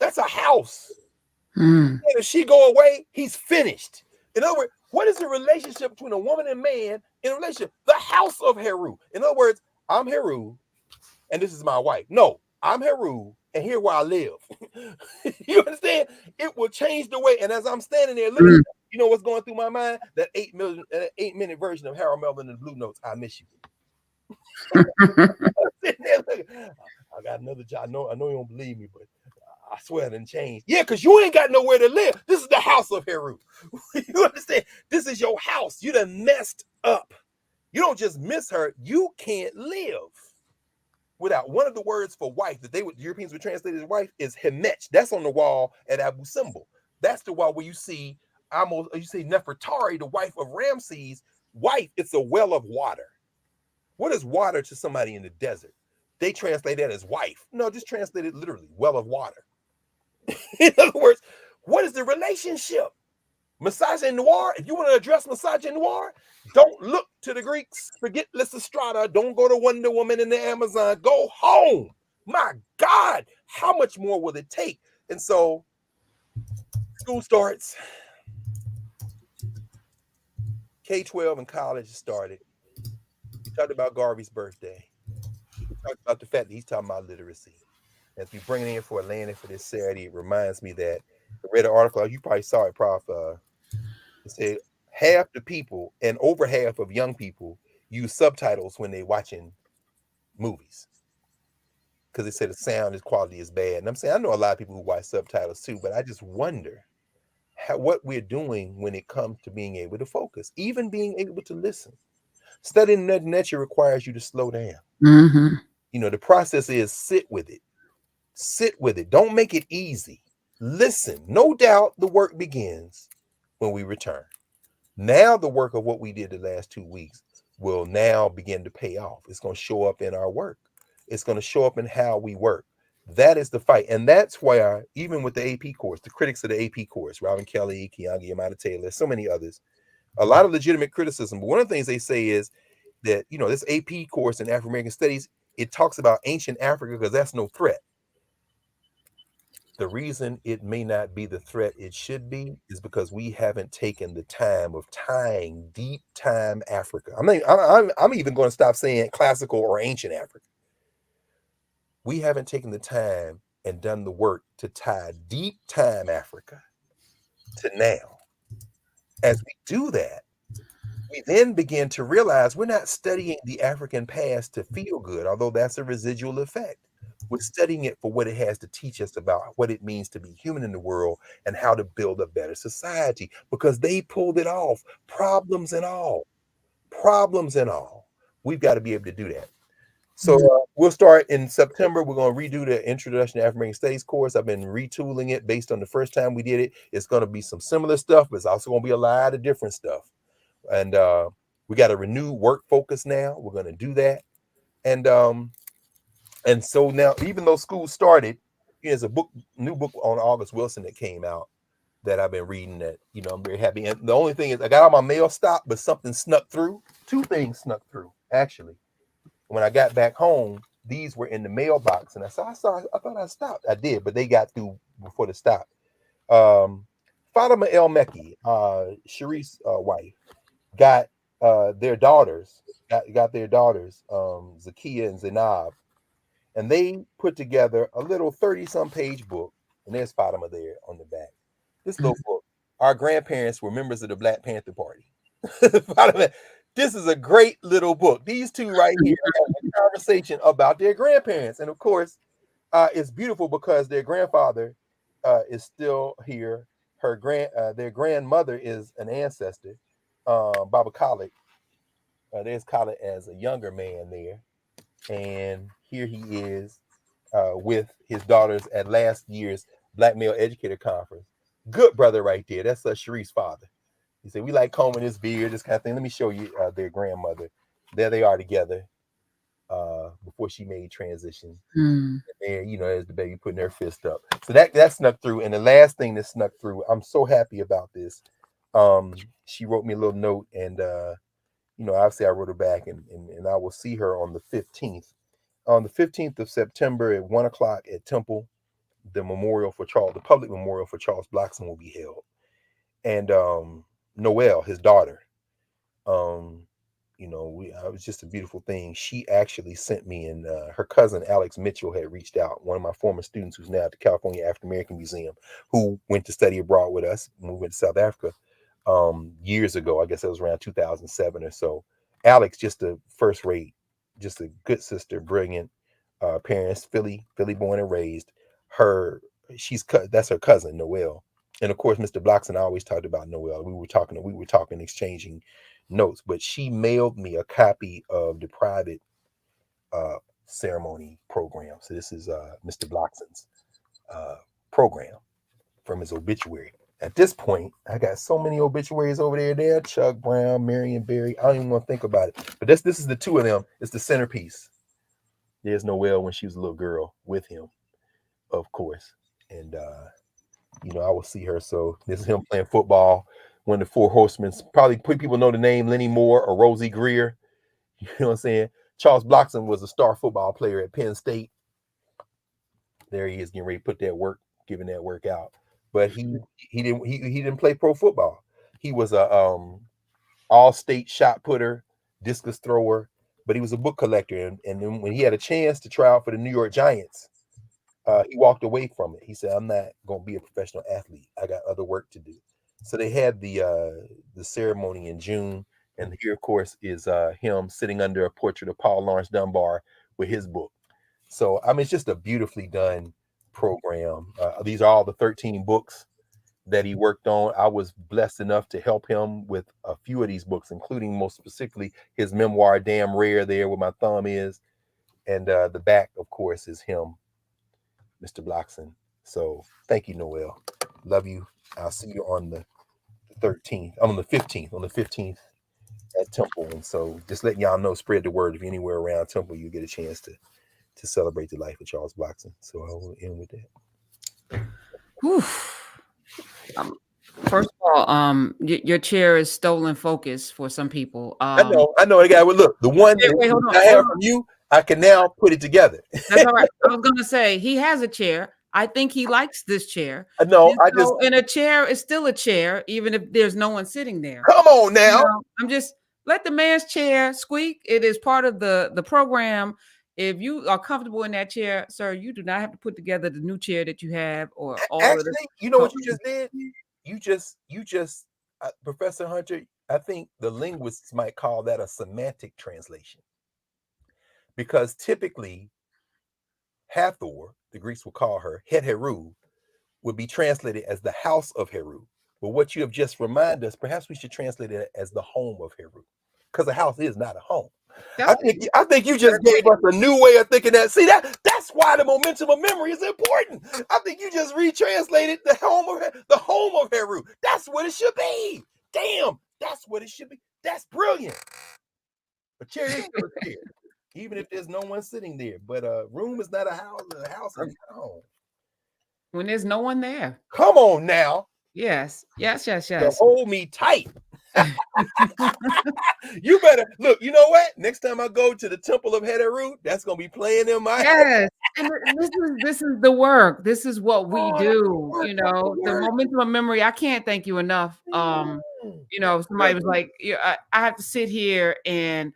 That's a house. And if she go away, he's finished. In other words, what is the relationship between a woman and man in a relationship? The house of Heru. In other words, I'm Heru, and this is my wife. No, I'm Heru, and here where I live. You understand? It will change the way. And as I'm standing there looking, you know what's going through my mind? That 8-minute version of Harold Melvin and the Blue Notes. I miss you. I got another job. I know you don't believe me, but I swear it didn't change. Yeah, because you ain't got nowhere to live. This is the house of Heru. You understand? This is your house. You done messed up. You don't just miss her. You can't live without one of the words for wife that the Europeans would translate as wife is Hemech. That's on the wall at Abu Simbel. That's the wall where you see Nefertari, the wife of Ramses. Wife, it's a well of water. What is water to somebody in the desert? They translate that as wife. No, just translate it literally, well of water. In other words, what is the relationship? Misogynoir, if you want to address misogynoir, don't look to the Greeks. Forget Lysistrata. Don't go to Wonder Woman in the Amazon. Go home. My God, how much more will it take? And so school starts, K-12 and college started. We talked about Garvey's birthday. We talked about the fact that he's talking about literacy. As we bring it in for Atlanta for this Saturday, it reminds me that I read an article, you probably saw it, Prof. It said half the people and over half of young people use subtitles when they're watching movies because they say the sound is quality is bad. And I'm saying I know a lot of people who watch subtitles too, but I just wonder what we're doing when it comes to being able to focus, even being able to listen. Studying nature requires you to slow down. Mm-hmm. The process is sit with it. Sit with it. Don't make it easy. Listen. No doubt the work begins when we return. Now the work of what we did the last 2 weeks will now begin to pay off. It's going to show up in our work. It's going to show up in how we work. That is the fight. And that's why, even with the AP course, the critics of the AP course, Robin Kelly, Keongi Amata Taylor, so many others, a lot of legitimate criticism. But one of the things they say is that, this AP course in African American Studies, it talks about ancient Africa because that's no threat. The reason it may not be the threat it should be is because we haven't taken the time of tying deep time Africa. I'm even going to stop saying classical or ancient Africa. We haven't taken the time and done the work to tie deep time Africa to now. As we do that, we then begin to realize we're not studying the African past to feel good, although that's a residual effect. We're studying it for what it has to teach us about what it means to be human in the world and how to build a better society, because they pulled it off, problems and all. Problems and all. We've got to be able to do that. So we'll start in September. We're going to redo the Introduction to African American Studies course. I've been retooling it based on the first time we did it. It's going to be some similar stuff, but it's also going to be a lot of different stuff. And we got a renewed work focus now. We're going to do that. And so now, even though school started, there's a new book on August Wilson that came out that I've been reading that, I'm very happy. And the only thing is I got all my mail stopped, but something snuck through. Two things snuck through, actually. When I got back home, these were in the mailbox. And I thought I stopped. I did, but they got through before the stop. Fatima El Mekki, Sharice's wife, got their daughters, Zakia and Zainab, and they put together a little 30-some page book, and there's Fatima there on the back. This little book, our grandparents were members of the Black Panther Party. Fatima, this is a great little book. These two right here have a conversation about their grandparents, and of course, it's beautiful because their grandfather is still here. Their grandmother is an ancestor, Baba Khalid. There's Khalid as a younger man there, and here he is with his daughters at last year's Black Male Educator Conference. Good brother right there. That's Sharice's father. He said, we like combing his beard, this kind of thing. Let me show you their grandmother. There they are together before she made transition. And there, as the baby putting her fist up. So that snuck through. And the last thing that snuck through, I'm so happy about this. She wrote me a little note, and obviously I wrote her back, and I will see her on the 15th. On the 15th of September at 1:00 at Temple, the public memorial for Charles Blackson will be held. And Noelle, his daughter, it was just a beautiful thing. She actually sent me, and her cousin Alex Mitchell had reached out, one of my former students who's now at the California African American Museum, who went to study abroad with us when we went to South Africa years ago. I guess it was around 2007 or so. Alex, just a first rate, just a good sister, brilliant. Parents, Philly born and raised. That's her cousin, Noelle. And of course, Mr. Blockson, I always talked about Noelle. We were talking, exchanging notes, but she mailed me a copy of the private ceremony program. So this is Mr. Blockson's program from his obituary. At this point, I got so many obituaries over there. Chuck Brown, Marion Barry. I don't even want to think about it. But this is the two of them. It's the centerpiece. There's Noelle when she was a little girl with him, of course. And I will see her. So this is him playing football one of the four horsemen. Probably people know the name Lenny Moore or Rosie Greer. You know what I'm saying? Charles Blockson was a star football player at Penn State. There he is getting ready to put that work, giving that work out. But he didn't play pro football. He was a all-state shot putter, discus thrower, but he was a book collector. And then when he had a chance to try out for the New York Giants, he walked away from it. He said, "I'm not going to be a professional athlete. I got other work to do." So they had the ceremony in June, and here, of course, is him sitting under a portrait of Paul Laurence Dunbar with his book. So I mean, it's just a beautifully done program. These are all the 13 books that he worked on. I was blessed enough to help him with a few of these books, including most specifically his memoir, Damn Rare, there where my thumb is. And the back, of course, is him, Mr. Blockson. So thank you, Noel. Love you. I'll see you on the 13th. I'm on the 15th. On the 15th at Temple. And so just letting y'all know, spread the word. If you're anywhere around Temple, you get a chance to celebrate the life of Charles Blockson. So I will end with that. Whew. First of all, your chair is stolen focus for some people. I know. I got. Well, look, the one wait, hold on, I have from you, I can now put it together. That's all right. I was gonna say he has a chair. I think he likes this chair. No, and a chair is still a chair, even if there's no one sitting there. Come on now. You know, I'm just let the man's chair squeak. It is part of the program. If you are comfortable in that chair, sir, you do not have to put together the new chair that you have or all Actually, of the. You know what you just did? You just Professor Hunter, I think the linguists might call that a semantic translation. Because typically Hathor, the Greeks will call her Het Heru, would be translated as the house of Heru. But what you have just reminded us, perhaps we should translate it as the home of Heru. Because a house is not a home. I think you just gave us a new way of thinking that. See, that's why the momentum of memory is important. I think you just retranslated the home of Heru. That's what it should be. Damn, that's what it should be. That's brilliant. A chair is still a chair, even if there's no one sitting there. But a room is not a house. A house is not a home. When there's no one there. Come on now. Yes. So hold me tight. You better look. You know what? Next time I go to the Temple of Heru, that's gonna be playing in my head. And this is the work. This is what we do. You know, the momentum of memory. I can't thank you enough. You know, somebody was like, I have to sit here and,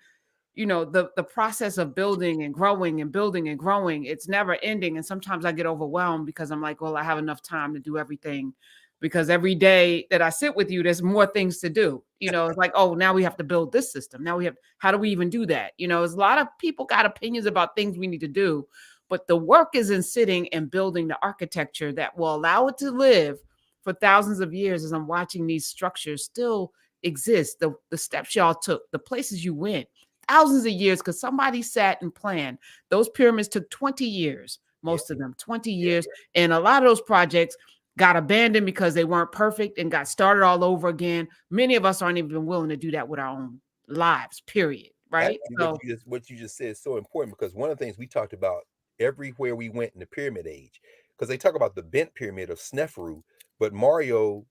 you know, the process of building and growing and building and growing, it's never ending. And sometimes I get overwhelmed because I'm like, well, I have enough time to do everything. Because every day that I sit with you, there's more things to do. You know, it's like, oh, now we have to build this system. Now how do we even do that? You know, there's a lot of people got opinions about things we need to do, but the work is in sitting and building the architecture that will allow it to live for thousands of years as I'm watching these structures still exist. The steps y'all took, the places you went, thousands of years, because somebody sat and planned. Those pyramids took 20 years, most of them, 20 years. And a lot of those projects got abandoned because they weren't perfect and got started all over again. Many of us aren't even willing to do that with our own lives, period. Right? So, what you just said is so important, because one of the things we talked about everywhere we went in the pyramid age, because they talk about the bent pyramid of Sneferu, but Mario,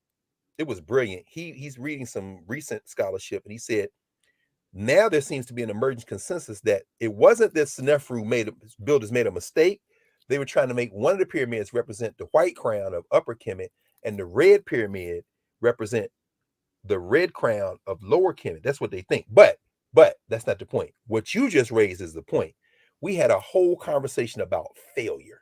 it was brilliant. He's reading some recent scholarship, and he said, now there seems to be an emerging consensus that it wasn't that Sneferu builders made a mistake. They were trying to make one of the pyramids represent the white crown of Upper Kemet, and the red pyramid represent the red crown of Lower Kemet. That's what they think. But that's not the point. What you just raised is the point. We had a whole conversation about failure.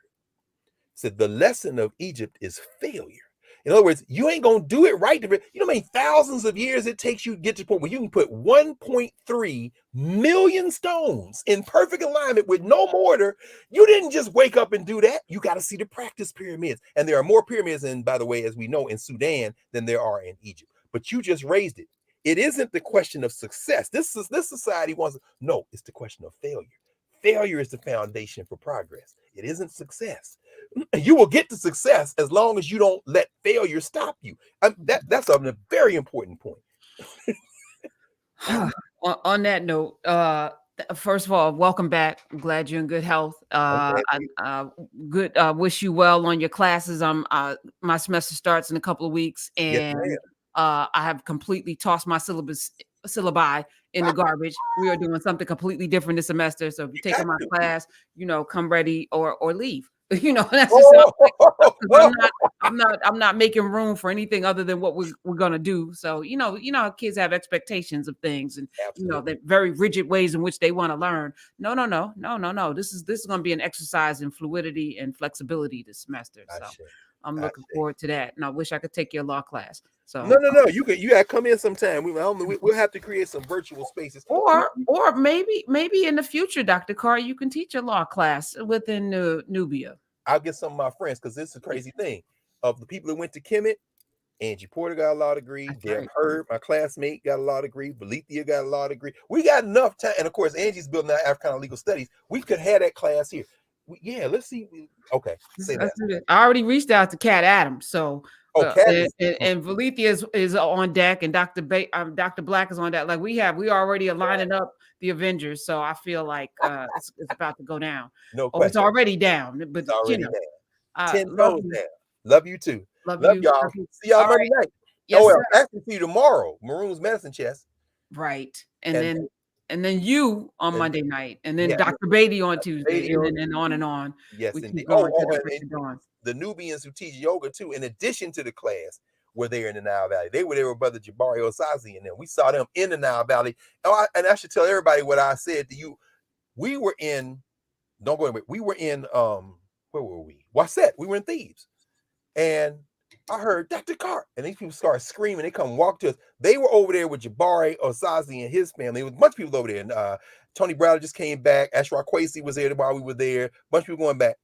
So the lesson of Egypt is failure. In other words, you ain't going to do it right. You know how many thousands of years it takes you to get to the point where you can put 1.3 million stones in perfect alignment with no mortar. You didn't just wake up and do that. You got to see the practice pyramids. And there are more pyramids, and by the way, as we know, in Sudan than there are in Egypt. But you just raised it. It isn't the question of success. This society wants, no, it's the question of failure. Failure is the foundation for progress. It isn't success. You will get to success as long as you don't let failure stop you. That's a very important point. On that note, first of all, welcome back. I'm glad you're in good health. Wish you well on your classes. My semester starts in a couple of weeks, and I have completely tossed my syllabi in the garbage. We are doing something completely different this semester. So if you're taking my class, come ready or leave. That's just how, because I'm not making room for anything other than what we're gonna do. So how kids have expectations of things, and the very rigid ways in which they want to learn. No. This is gonna be an exercise in fluidity and flexibility this semester. So I'm looking forward to that, and I wish I could take your law class. So no. You gotta come in sometime. We'll have to create some virtual spaces, or maybe in the future, Dr. Carr, you can teach a law class within Nubia. I'll get some of my friends, because this is a crazy thing. Of the people that went to Kemet, Angie Porter got a law degree. Deb Hurd, my classmate, got a law degree. Belethea got a law degree. We got enough time. And of course, Angie's building out Africana legal studies. We could have that class here. Let's see. Okay. Say that. I already reached out to Kat Adams. So Kat and Belethea is on deck, and Dr. Black is on deck. Like we already lining up the Avengers. So I feel like it's about to go down. No question. It's already down. But it's already down. 10 love toes down. Love you too. Love y'all. See y'all Monday night. Yes, actually see you tomorrow. Maroon's medicine chest. Right. And then you on Monday night, and then Dr. Beatty on Tuesday, and then on and on. Yes, we indeed. Keep going to the Nubians who teach yoga too, in addition to the class, were there in the Nile Valley. They were there with Brother Jabari Osazi and them. We saw them in the Nile Valley. And I should tell everybody what I said to you. We were in, don't go away. We were in, where were we? Wasset. We were in Thebes. And I heard Dr. Carr, and these people start screaming. They come walk to us. They were over there with Jabari Osazi and his family. There was a bunch of people over there. And Tony Browder just came back. Ashraf Kwesi was there while we were there. A bunch of people going back.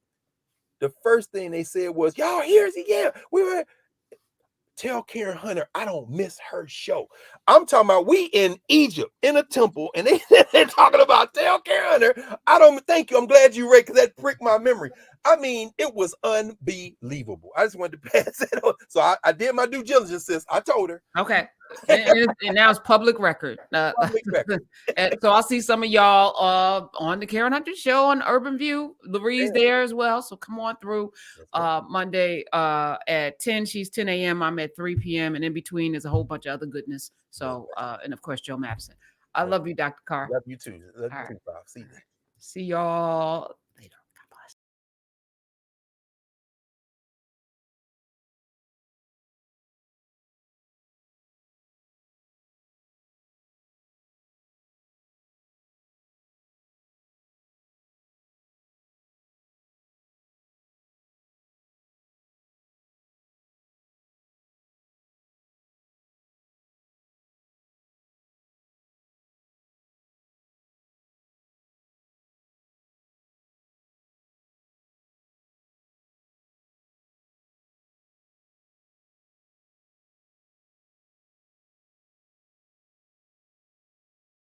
The first thing they said was, y'all here? Yeah, we were. Tell Karen Hunter I don't miss her show. I'm talking about we in Egypt in a temple, and they're talking about tell Karen Hunter I don't. Thank you. I'm glad you read, because that pricked my memory. I mean, it was unbelievable. I just wanted to pass it on. So I did my due diligence, sis. I told her. Okay. And now it's public record. Public record. And so I'll see some of y'all on the Karen Hunter show on Urban View. Lurie's there as well. So come on through Monday at 10. She's 10 a.m. I'm at 3 p.m. And in between is a whole bunch of other goodness. So and of course, Joe Mapson. I love you, Dr. Carr. Love you too. Love you too, Bob. See you. See y'all